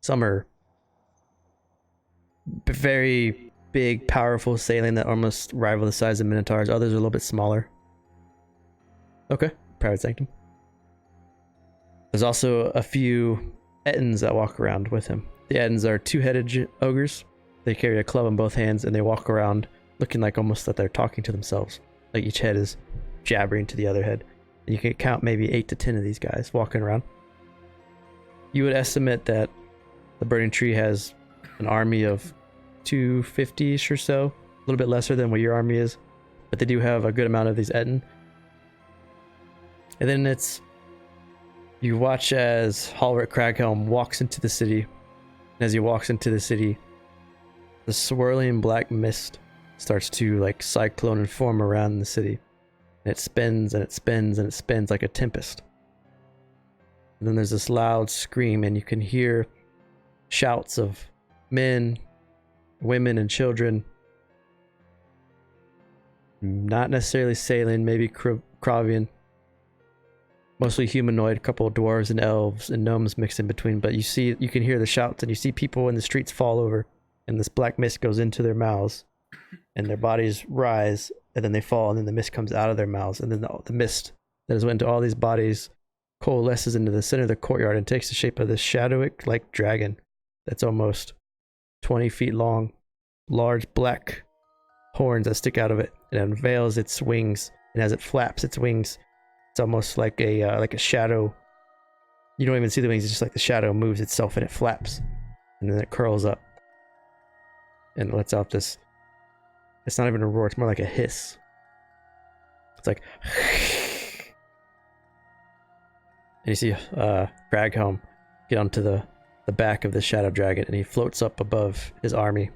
Some are very big, powerful Sailing that almost rival the size of Minotaurs. Others are a little bit smaller. Okay, Private Sanctum. There's also a few Ettins that walk around with him. The Ettins are 2-headed ogres. They carry a club in both hands and they walk around looking like almost that they're talking to themselves. Like each head is jabbering to the other head. And you can count maybe 8 to 10 of these guys walking around. You would estimate that the Burning Tree has an army of 250-ish or so. A little bit lesser than what your army is. But they do have a good amount of these Ettin. And then you watch as Hallrick Craghelm walks into the city. And as he walks into the city, the swirling black mist starts to like cyclone and form around the city. And it spins and it spins and it spins like a tempest. And then there's this loud scream and you can hear shouts of men, women, and children. Not necessarily Salian, maybe Kravian. Mostly humanoid, a couple of dwarves and elves and gnomes mixed in between, but you can hear the shouts and you see people in the streets fall over and this black mist goes into their mouths and their bodies rise and then they fall and then the mist comes out of their mouths and then the mist that has went into all these bodies coalesces into the center of the courtyard and takes the shape of this shadowy like dragon that's almost 20 feet long, large black horns that stick out of it. It unveils its wings, and as it flaps its wings, it's almost like a shadow. You don't even see the wings, it's just like the shadow moves itself and it flaps. And then it curls up. And it lets out this... It's not even a roar, it's more like a hiss. It's like... And you see Craghelm get onto the back of the shadow dragon, and he floats up above his army.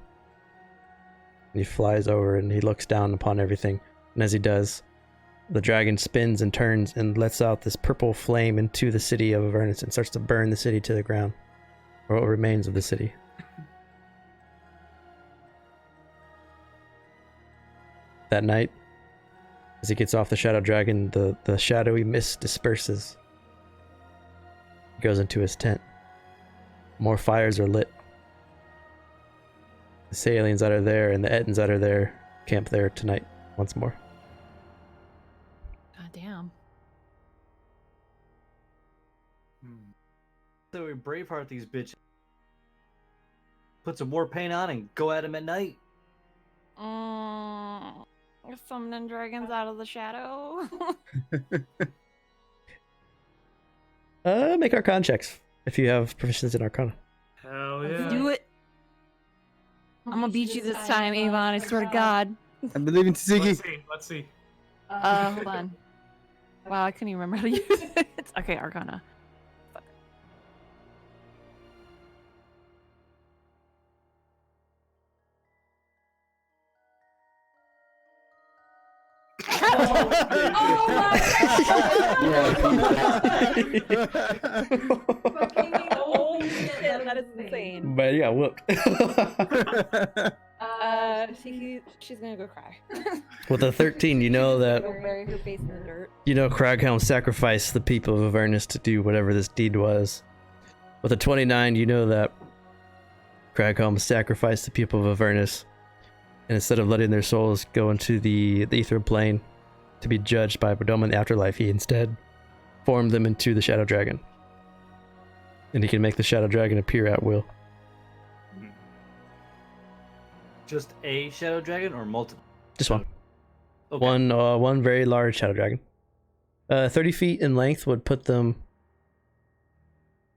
And he flies over and he looks down upon everything. And as he does, the dragon spins and turns and lets out this purple flame into the city of Avernus and starts to burn the city to the ground. Or what remains of the city. That night, as he gets off the shadow dragon, the shadowy mist disperses. He goes into his tent. More fires are lit. The Salians that are there and the Ettins that are there camp there tonight once more. God damn. So we braveheart these bitches. Put some more paint on and go at them at night. Summoning dragons out of the shadow. Make Arcana checks if you have proficiency in Arcana. Hell yeah. Do it. I'm gonna beat you this time, Avon. I swear to God. I believe in Tsuki. Let's see. Hold on. Wow, I couldn't even remember how to use it. Okay, Arcana. Fuck. Holy shit, that is insane. But yeah, whooped. She's gonna go cry. With a 13, you know that Bury her face in the dirt. Craghelm sacrificed the people of Avernus to do whatever this deed was. With a 29, you know that Craghelm sacrificed the people of Avernus, and instead of letting their souls go into the ether plane to be judged by Bodoma in the afterlife, he instead formed them into the Shadow Dragon. And he can make the Shadow Dragon appear at will. Just a shadow dragon or multiple? Just one. Okay. One very large Shadow Dragon. 30 feet in length would put them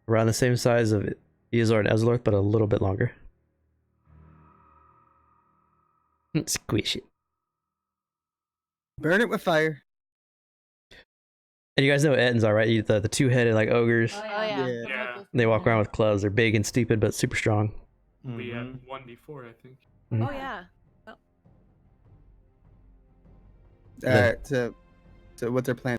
around the same size of Eazor and Ezlorth, but a little bit longer. Squish it. Burn it with fire. And you guys know what Ettins are, right? The two-headed like ogres. Oh yeah. Yeah. They walk around with clubs. They're big and stupid, but super strong. We had 1d4, I think. Oh yeah. Alright, so what's our plan?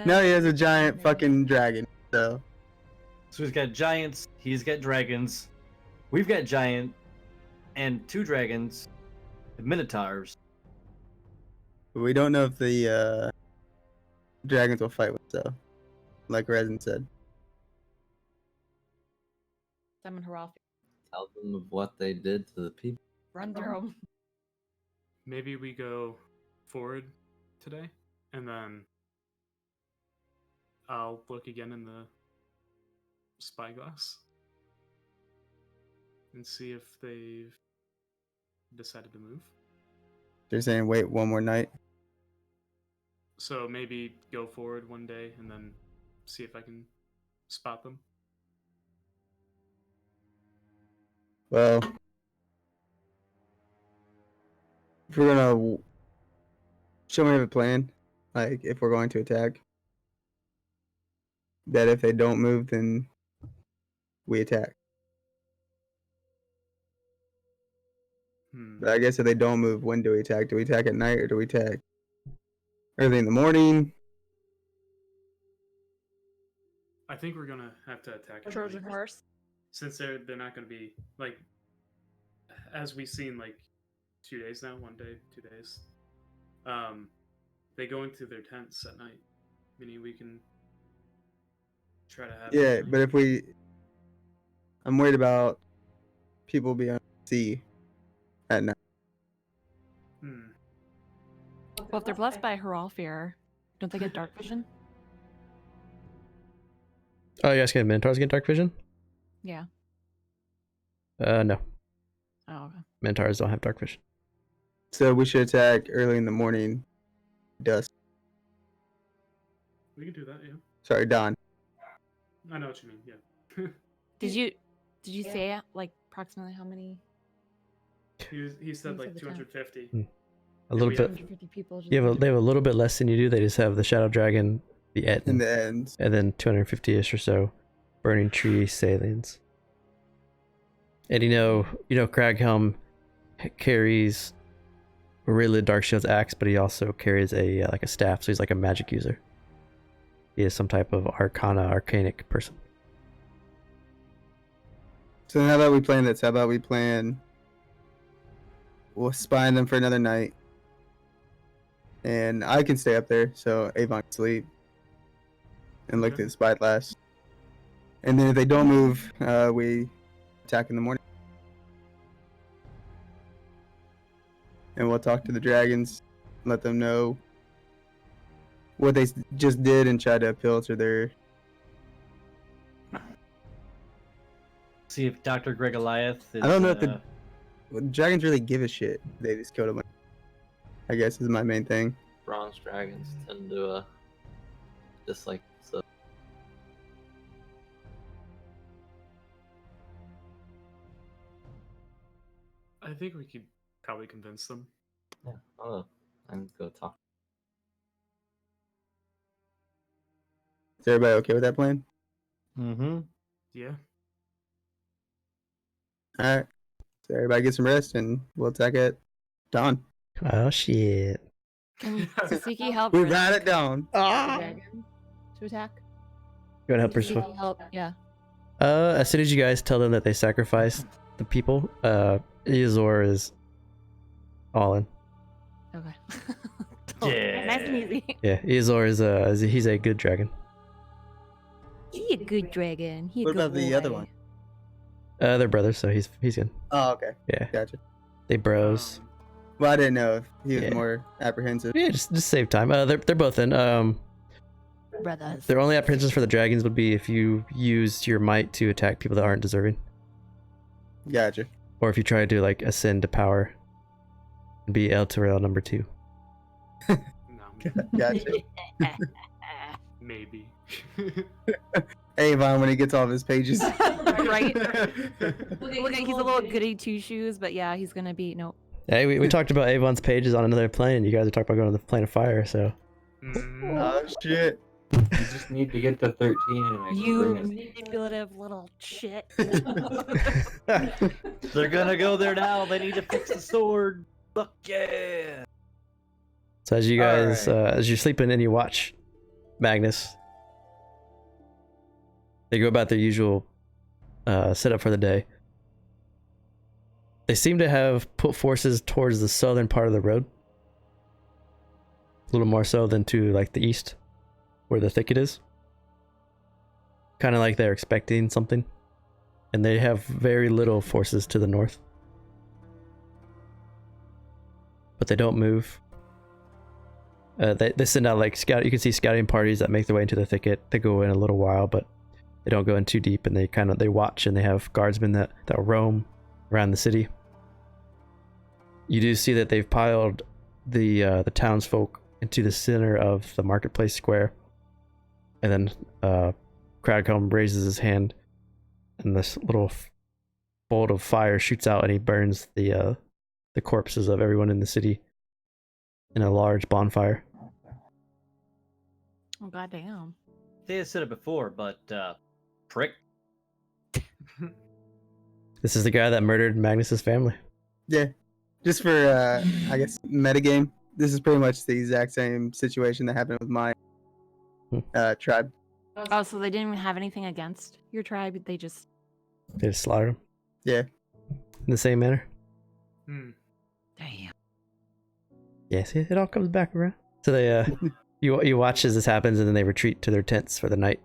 Now he has a giant fucking dragon, so. So he's got giants, he's got dragons, we've got giant, and 2 dragons, the minotaurs. We don't know if the dragons will fight with, so. Like Resin said. Summon her off. Tell them of what they did to the people. Run through them. Maybe we go forward today, and then I'll look again in the spyglass and see if they've decided to move. They're saying wait one more night. So maybe go forward one day and then see if I can spot them. Well, if we're gonna show me the plan, like if we're going to attack, that if they don't move, then we attack. But I guess if they don't move, when do we attack? Do we attack at night or do we attack early in the morning? I think we're gonna have to attack at Trojan night. horse. Since they're not gonna be like, as we've seen, like 2 days now, 1 day, 2 days. They go into their tents at night, meaning we can try to have. Yeah, but if I'm worried about people being on sea at night. Well, if they're blessed by Heralfir, don't they get dark vision? Oh, you guys get Minotaurs get dark vision? Yeah. No. Oh, okay. Minotaurs don't have dark vision. So we should attack early in the morning, dusk. We can do that, yeah. Sorry, dawn. I know what you mean, yeah. Did you say like approximately how many? He said like Inside the tent. 250. A little we bit. have- 250 people. Just They have a little bit less than you do. They just have the Shadow Dragon, the In Etna, the end. and then 250-ish or so Burning Tree Salients. And you know, Craghelm carries really Dark Shield's axe, but he also carries a like a staff, so he's like a magic user. He is some type of arcanic person. So how about we plan this? How about we plan... We'll spy on them for another night. And I can stay up there, so Avon can sleep. And look Okay. at the spyglass. And then if they don't move, we attack in the morning. And we'll talk to the dragons, let them know what they just did and try to appeal to their... See if Dr. Greg Goliath is. I don't know if the dragons really give a shit. They just killed him. I guess is my main thing. Bronze dragons tend to dislike so. I think we could probably convince them. Yeah, I'll go talk. Is everybody okay with that plan? Mm-hmm. Yeah. Alright. So everybody get some rest and we'll attack at dawn. Oh shit! Can Sasiki help? We Risk ride it down. the dragon To attack? You wanna help Can persuade? Sasiki help? Yeah. As soon as you guys tell them that they sacrificed the people, Iazor is all in. Okay. Yeah. Nice and easy. Yeah, Iazor is he's a good dragon. He a good dragon. He a What good about the other boy. one? They're brothers, so he's good. Oh, okay. Yeah, Gotcha. they bros. Well, I didn't know if he was Yeah. more apprehensive. Yeah, just save time. They're both in. Brothers. Their only apprehensions for the dragons would be if you use your might to attack people that aren't deserving, Gotcha. or if you try to like ascend to power and be El Terrell number 2. No, Gotcha. maybe. Avon when he gets all of his pages. Right? Look, he's a little goody two shoes, but yeah, he's gonna be nope. Hey, we talked about Avon's pages on another plane. You guys are talking about going to the plane of fire, so Mm, Oh shit. You just need to get to 13 and I can You bring us. manipulative little shit. They're gonna go there now. They need to fix the sword. Fuck yeah! So as you guys, Alright. as you're sleeping and you watch Magnus, they go about their usual setup for the day. They seem to have put forces towards the southern part of the road, a little more so than to like the east, where the thicket is. Kind of like they're expecting something, and they have very little forces to the north, but they don't move. They send out like scout. You can see scouting parties that make their way into the thicket. They go in a little while, but they don't go in too deep, and they watch, and they have guardsmen that roam around the city. You do see that they've piled the townsfolk into the center of the marketplace square, and then Cragcomb raises his hand, and this little bolt of fire shoots out, and he burns the corpses of everyone in the city in a large bonfire. Oh goddamn. They had said it before, but prick. This is the guy that murdered Magnus's family. Yeah. Just for I guess metagame. This is pretty much the exact same situation that happened with my tribe. Oh, so they didn't even have anything against your tribe. They just They just slaughtered him. Yeah. In the same manner. Hmm. Damn. Yes, it all comes back around. So they you watch as this happens, and then they retreat to their tents for the night.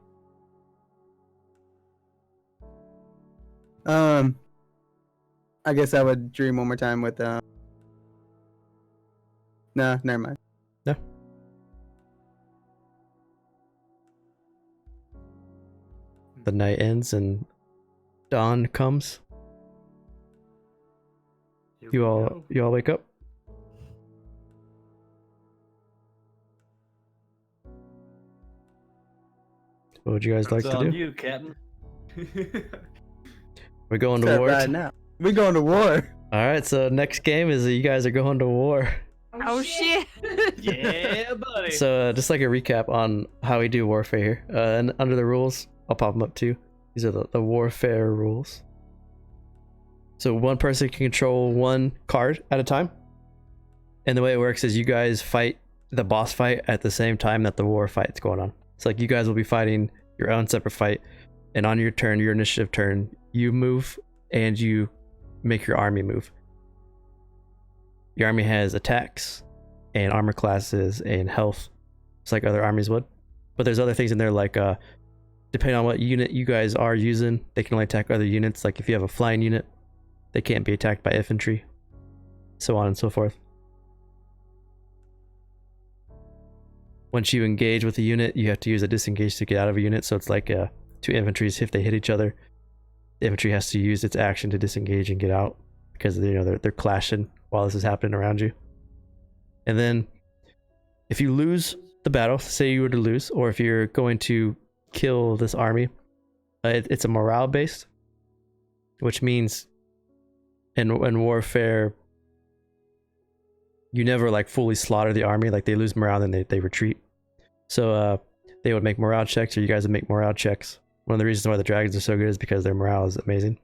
I guess I would dream one more time with No, never mind. No. The night ends and dawn comes. Here You we all go. wake up. What would you guys like It's to on do? you, Captain. We're going to Start war. right now. We going to war. All right, so next game is you guys are going to war. Oh shit! Yeah, buddy. So just like a recap on how we do warfare here, and under the rules, I'll pop them up too. These are the warfare rules. So one person can control one card at a time, and the way it works is you guys fight the boss fight at the same time that the war fight's going on. So like you guys will be fighting your own separate fight, and on your turn, your initiative turn, you move and you make your army move. Your army has attacks and armor classes and health, just like other armies would. But there's other things in there like depending on what unit you guys are using, they can only attack other units. Like if you have a flying unit, they can't be attacked by infantry, so on and so forth. Once you engage with a unit, you have to use a disengage to get out of a unit. So it's like two infantries, if they hit each other, the infantry has to use its action to disengage and get out, because they're clashing while this is happening around you. And then if you lose the battle, say you were to lose, or if you're going to kill this army, it's a morale based, which means in warfare you never like fully slaughter the army. Like they lose morale, then they retreat. So they would make morale checks, or you guys would make morale checks. One of the reasons why the dragons are so good is because their morale is amazing,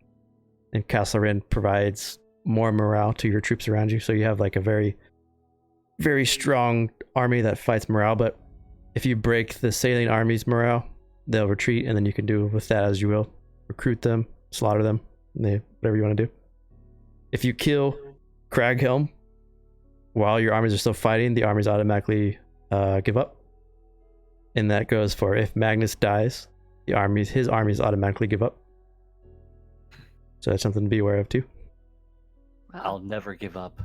and Castle Ren provides more morale to your troops around you. So you have like a very, very strong army that fights morale. But if you break the sailing army's morale, they'll retreat, and then you can do with that as you will. Recruit them, slaughter them, whatever you want to do. If you kill Craghelm while your armies are still fighting, the armies automatically give up. And that goes for if Magnus dies, his armies automatically give up. So that's something to be aware of too. I'll never give up.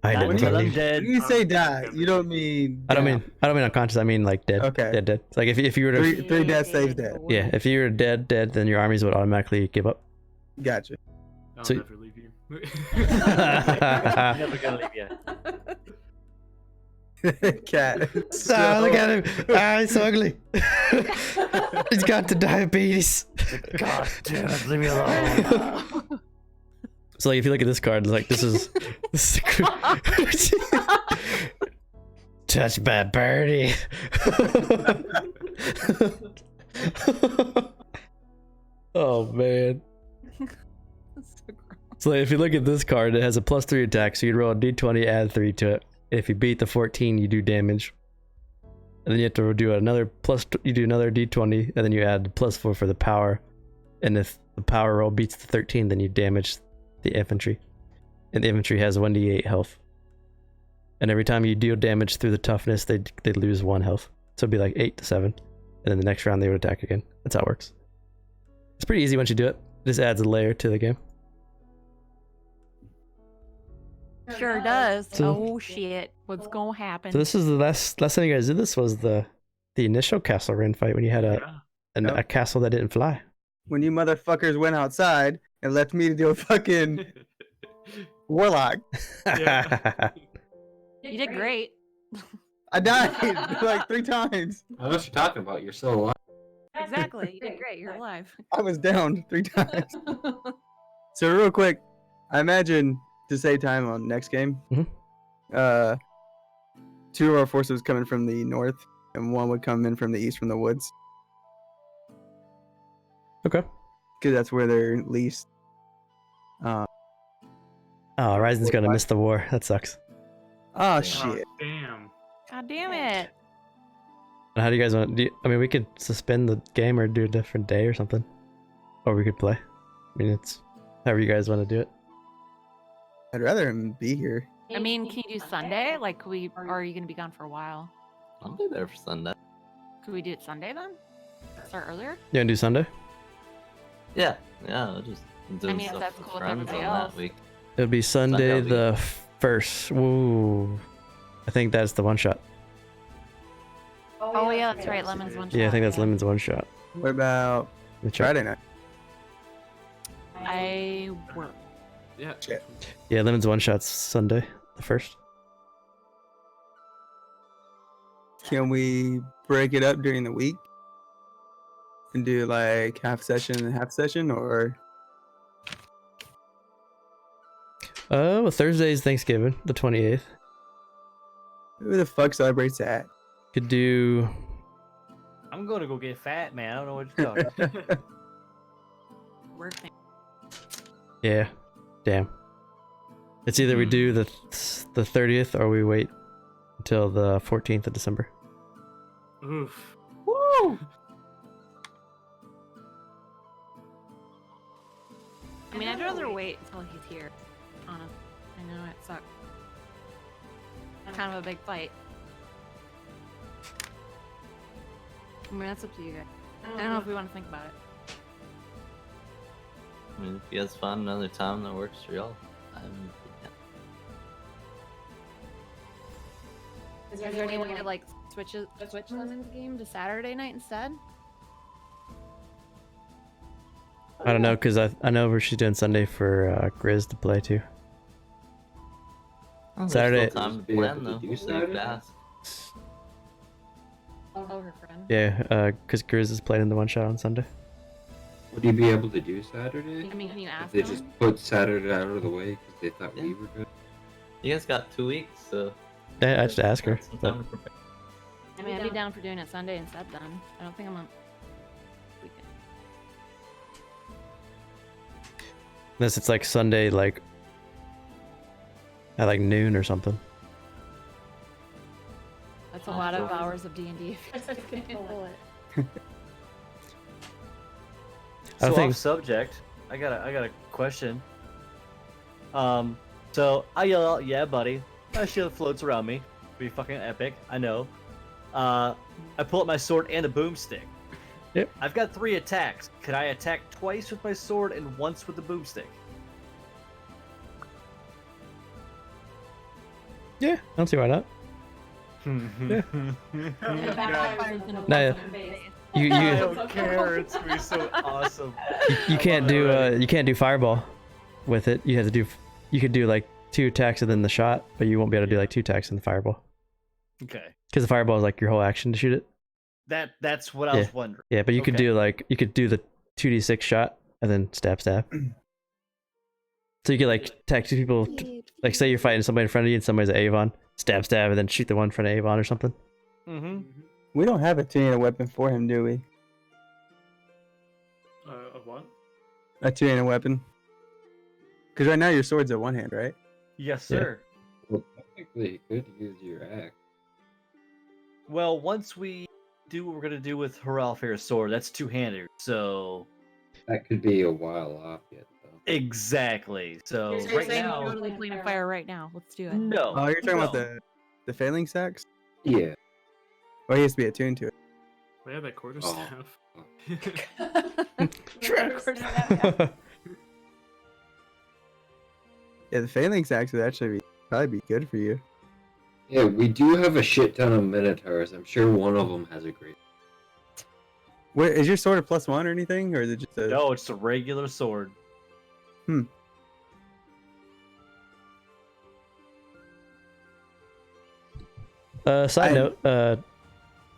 I Not never until I'm believe. dead. When you say die, you don't mean. I don't mean unconscious. I mean like dead. Okay. Dead. It's like if you were to Three death saves dead. yeah, if you were dead, then your armies would automatically give up. Gotcha. I'll So- never leave you. Never gonna leave you. Cat. Ah, look at him. Ah, he's so ugly. He's got the diabetes. God damn it, leave me alone. So like if you look at this card, it's like this is touched by birdie. Oh man. So if you look at this card, it has a +3 attack, so you roll a d20, add 3 to it. If you beat the 14, you do damage. And then you have to do another d20, and then you add +4 for the power. And if the power roll beats the 13, then you damage the infantry. And the infantry has 1d8 health. And every time you deal damage through the toughness, they lose 1 health. So it'd be like 8 to 7. And then the next round they would attack again. That's how it works. It's pretty easy once you do it. It just adds a layer to the game. Sure does. So- Oh shit! What's gonna happen? So this is the last time you guys did this was the initial Castle Ren fight when you had a castle that didn't fly. When you motherfuckers went outside and left me to deal with fucking warlock, Yeah. You did great. I died like 3 times. I know what you're talking about. You're still alive. Exactly. You did great. You're alive. I was down 3 times. So real quick, I imagine to save time on next game, Mhm. 2 of our forces coming from the north, and 1 would come in from the east from the woods, Okay. because that's where they're least. Oh, Ryzen's gonna miss the war. That sucks. Oh Oh, shit! damn. God damn it! And how do you guys want? I mean, we could suspend the game or do a different day or something, or we could play. I mean, it's however you guys want to do it. I'd rather him be here. I mean, can you do Sunday? Like, or are you gonna be gone for a while? I'll be there for Sunday. Could we do it Sunday then? Start earlier? You gonna do Sunday? Yeah, I'll just do I mean, if stuff that's with cool with friends everybody on else. that week. It'll be Sunday Sunday I'll be- the 1st. Woo. I think that's the one shot. Oh yeah, that's right. Lemon's one shot. Yeah, I think that's Lemon's one shot. What about Let me check. Friday night? I work. Yeah. Shit. Yeah, Lemon's one shot's Sunday the 1st. Can we break it up during the week and do like half session and half session, or Well, Thursday's Thanksgiving, the 28th. who the fuck celebrates that? Could do. I'm going to go get fat, man. I don't know what you're talking about. Work thing. Yeah. Damn. It's either we do the 30th or we wait until the 14th of December. Oof. Woo! I mean, I'd rather wait until he's here. Honestly, I know it sucks. Kind of a big fight. I mean, that's up to you guys. I don't know if we want to think about it. I mean, if you guys find another time that works for y'all, Is there any way to like switch Lemon's game to Saturday night instead? I don't know, because I know where she's doing Sunday for Grizz to play too. Saturday- There's still time to Be plan able though. to do So you could Saturday? ask. Oh, her friend. Yeah, because Grizz is playing in the one shot on Sunday. Would you be able to do Saturday? I mean, can you If ask they them? just put Saturday out of the way because they thought we Yeah. were good. You guys got 2 weeks, so I just ask her. some But time to prepare. I mean, I'd be down for doing it Sunday instead then. I don't think I'm on weekend. unless it's like Sunday, like at like noon or something. That's a lot of hours of D&D if you can handle it. I So think- off subject, I got a question. So I yell out, "Yeah, buddy!" My shield floats around me. Be fucking epic, I know. I pull up my sword and a boomstick. Yep. I've got 3 attacks. Could I attack twice with my sword and once with the boomstick? Yeah, I don't see why not. Nah, you I don't care. It's gonna be so awesome. you can't do fireball with it. You could do like 2 attacks and then the shot, but you won't be able to do like 2 attacks in the fireball Okay, because the fireball is like your whole action to shoot it. that's what I was wondering. Yeah, but you could Okay. do the 2d6 shot and then stab. So you could like attack 2 people. Like say you're fighting somebody in front of you and somebody's at Avon, stab, and then shoot the one in front of Avon or something. Mm-hmm. We don't have a two-handed weapon for him, do we? Of what? A two-handed weapon? Because right now your sword's a one hand, right? Yes, Yeah. sir. Well, technically, you could use your axe. Well, once we do what we're gonna do with Haralfair's sword, that's 2-handed. So That could be a while off yet, though. exactly. So You're right saying now, we're totally playing fire right now. Let's do it. no. Oh, you're talking about no. the failing sacks? Yeah. Well, he has to be attuned to it. We have that quarterstaff. Yeah, the failing sacks would actually probably be good for you. Yeah, we do have a shit ton of minotaurs. I'm sure one of them has a great. Wait, is your sword a +1 or anything, or is it just a? No, it's a regular sword. Side I- note,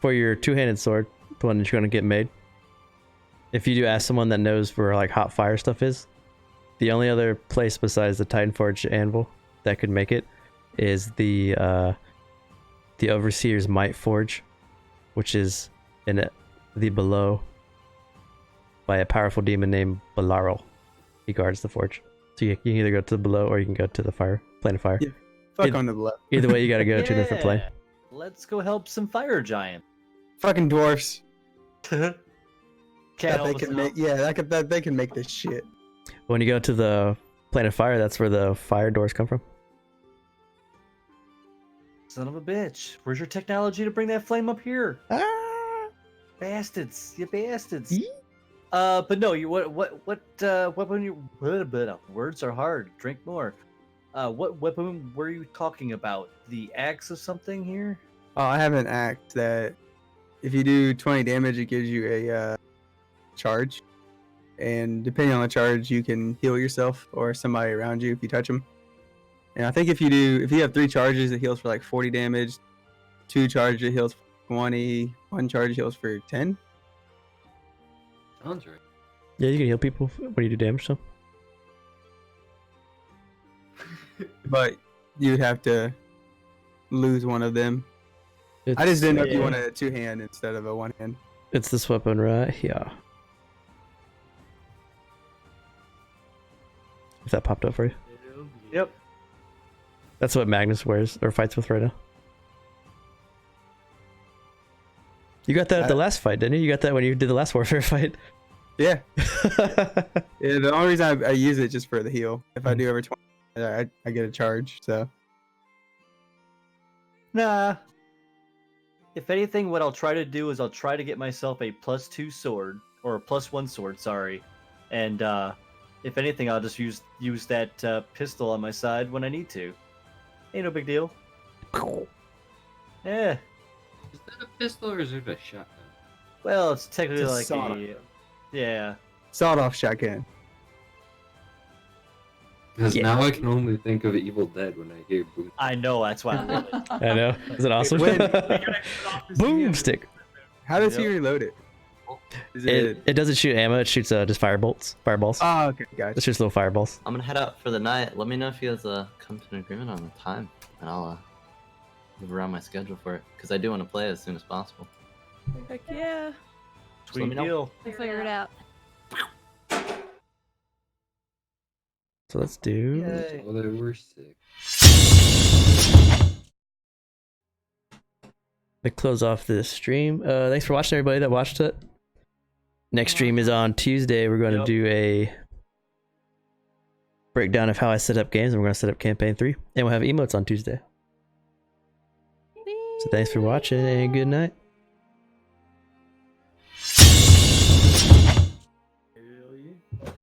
for your 2-handed sword, the one that you're gonna get made, if you do ask someone that knows where like hot fire stuff is, the only other place besides the Titanforge anvil that could make it is the Overseer's Might Forge, which is in the below by a powerful demon named Balarl. He guards the forge, so you can either go to the below or you can go to the plane of fire. Yeah. Fuck Either- on the left. Either way, you gotta go to a different plane. Yeah. Let's go help some fire giant. Fucking dwarfs. Can't That they help can us make. out. Yeah, that they can make this shit. When you go to the Planet Fire, that's where the fire doors come from. Son of a bitch. Where's your technology to bring that flame up here? Ah! Bastards. You bastards. Yee. But no, you what weapon you words are hard. Drink more. What weapon were you talking about? The axe of something here? Oh, I have an axe that if you do 20 damage, it gives you a charge. And depending on the charge, you can heal yourself or somebody around you if you touch them. And I think if you have 3 charges, it heals for like 40 damage. 2 charges, it heals for 20. 1 charge heals for 10. Sounds right. Yeah, you can heal people when you do damage to them. But you'd have to lose one of them. I just didn't know if you wanted a 2-hand instead of a 1-hand. It's this weapon right here. If that popped up for you. Yep. That's what Magnus wears or fights with right now. You got that at the last fight, didn't you? You got that when you did the last Warfare fight. Yeah. Yeah, the only reason I use it just for the heal. If I do over 20, I get a charge, so. Nah. If anything, what I'll try to do is I'll try to get myself a +2 sword, or a +1 sword, sorry. And if anything, I'll just use that pistol on my side when I need to. Ain't no big deal. Yeah. Is that a pistol or is it a shotgun? Well, it's technically It's a like sawed-off. yeah. Sawed-off shotgun. Because Yeah. now I can only think of Evil Dead when I hear boom. I know, that's why I love it. I know. Is it awesome? When- Boomstick. How does he Yep. reload it? Is It doesn't shoot ammo. It shoots just fireballs. Fireballs. Oh, okay, gotcha. It shoots little fireballs. I'm gonna head out for the night. Let me know if you guys come to an agreement on the time, and I'll move around my schedule for it because I do want to play as soon as possible. Heck yeah. Just let me Sweet know. deal. We'll figure it out. So let's do. Yay. Oh, they were sick. To close off this stream. Thanks for watching, everybody that watched it. Next stream is on Tuesday. We're going to Yep. do a breakdown of how I set up games, and we're going to set up campaign 3, and we'll have emotes on Tuesday. So thanks for watching, and good night.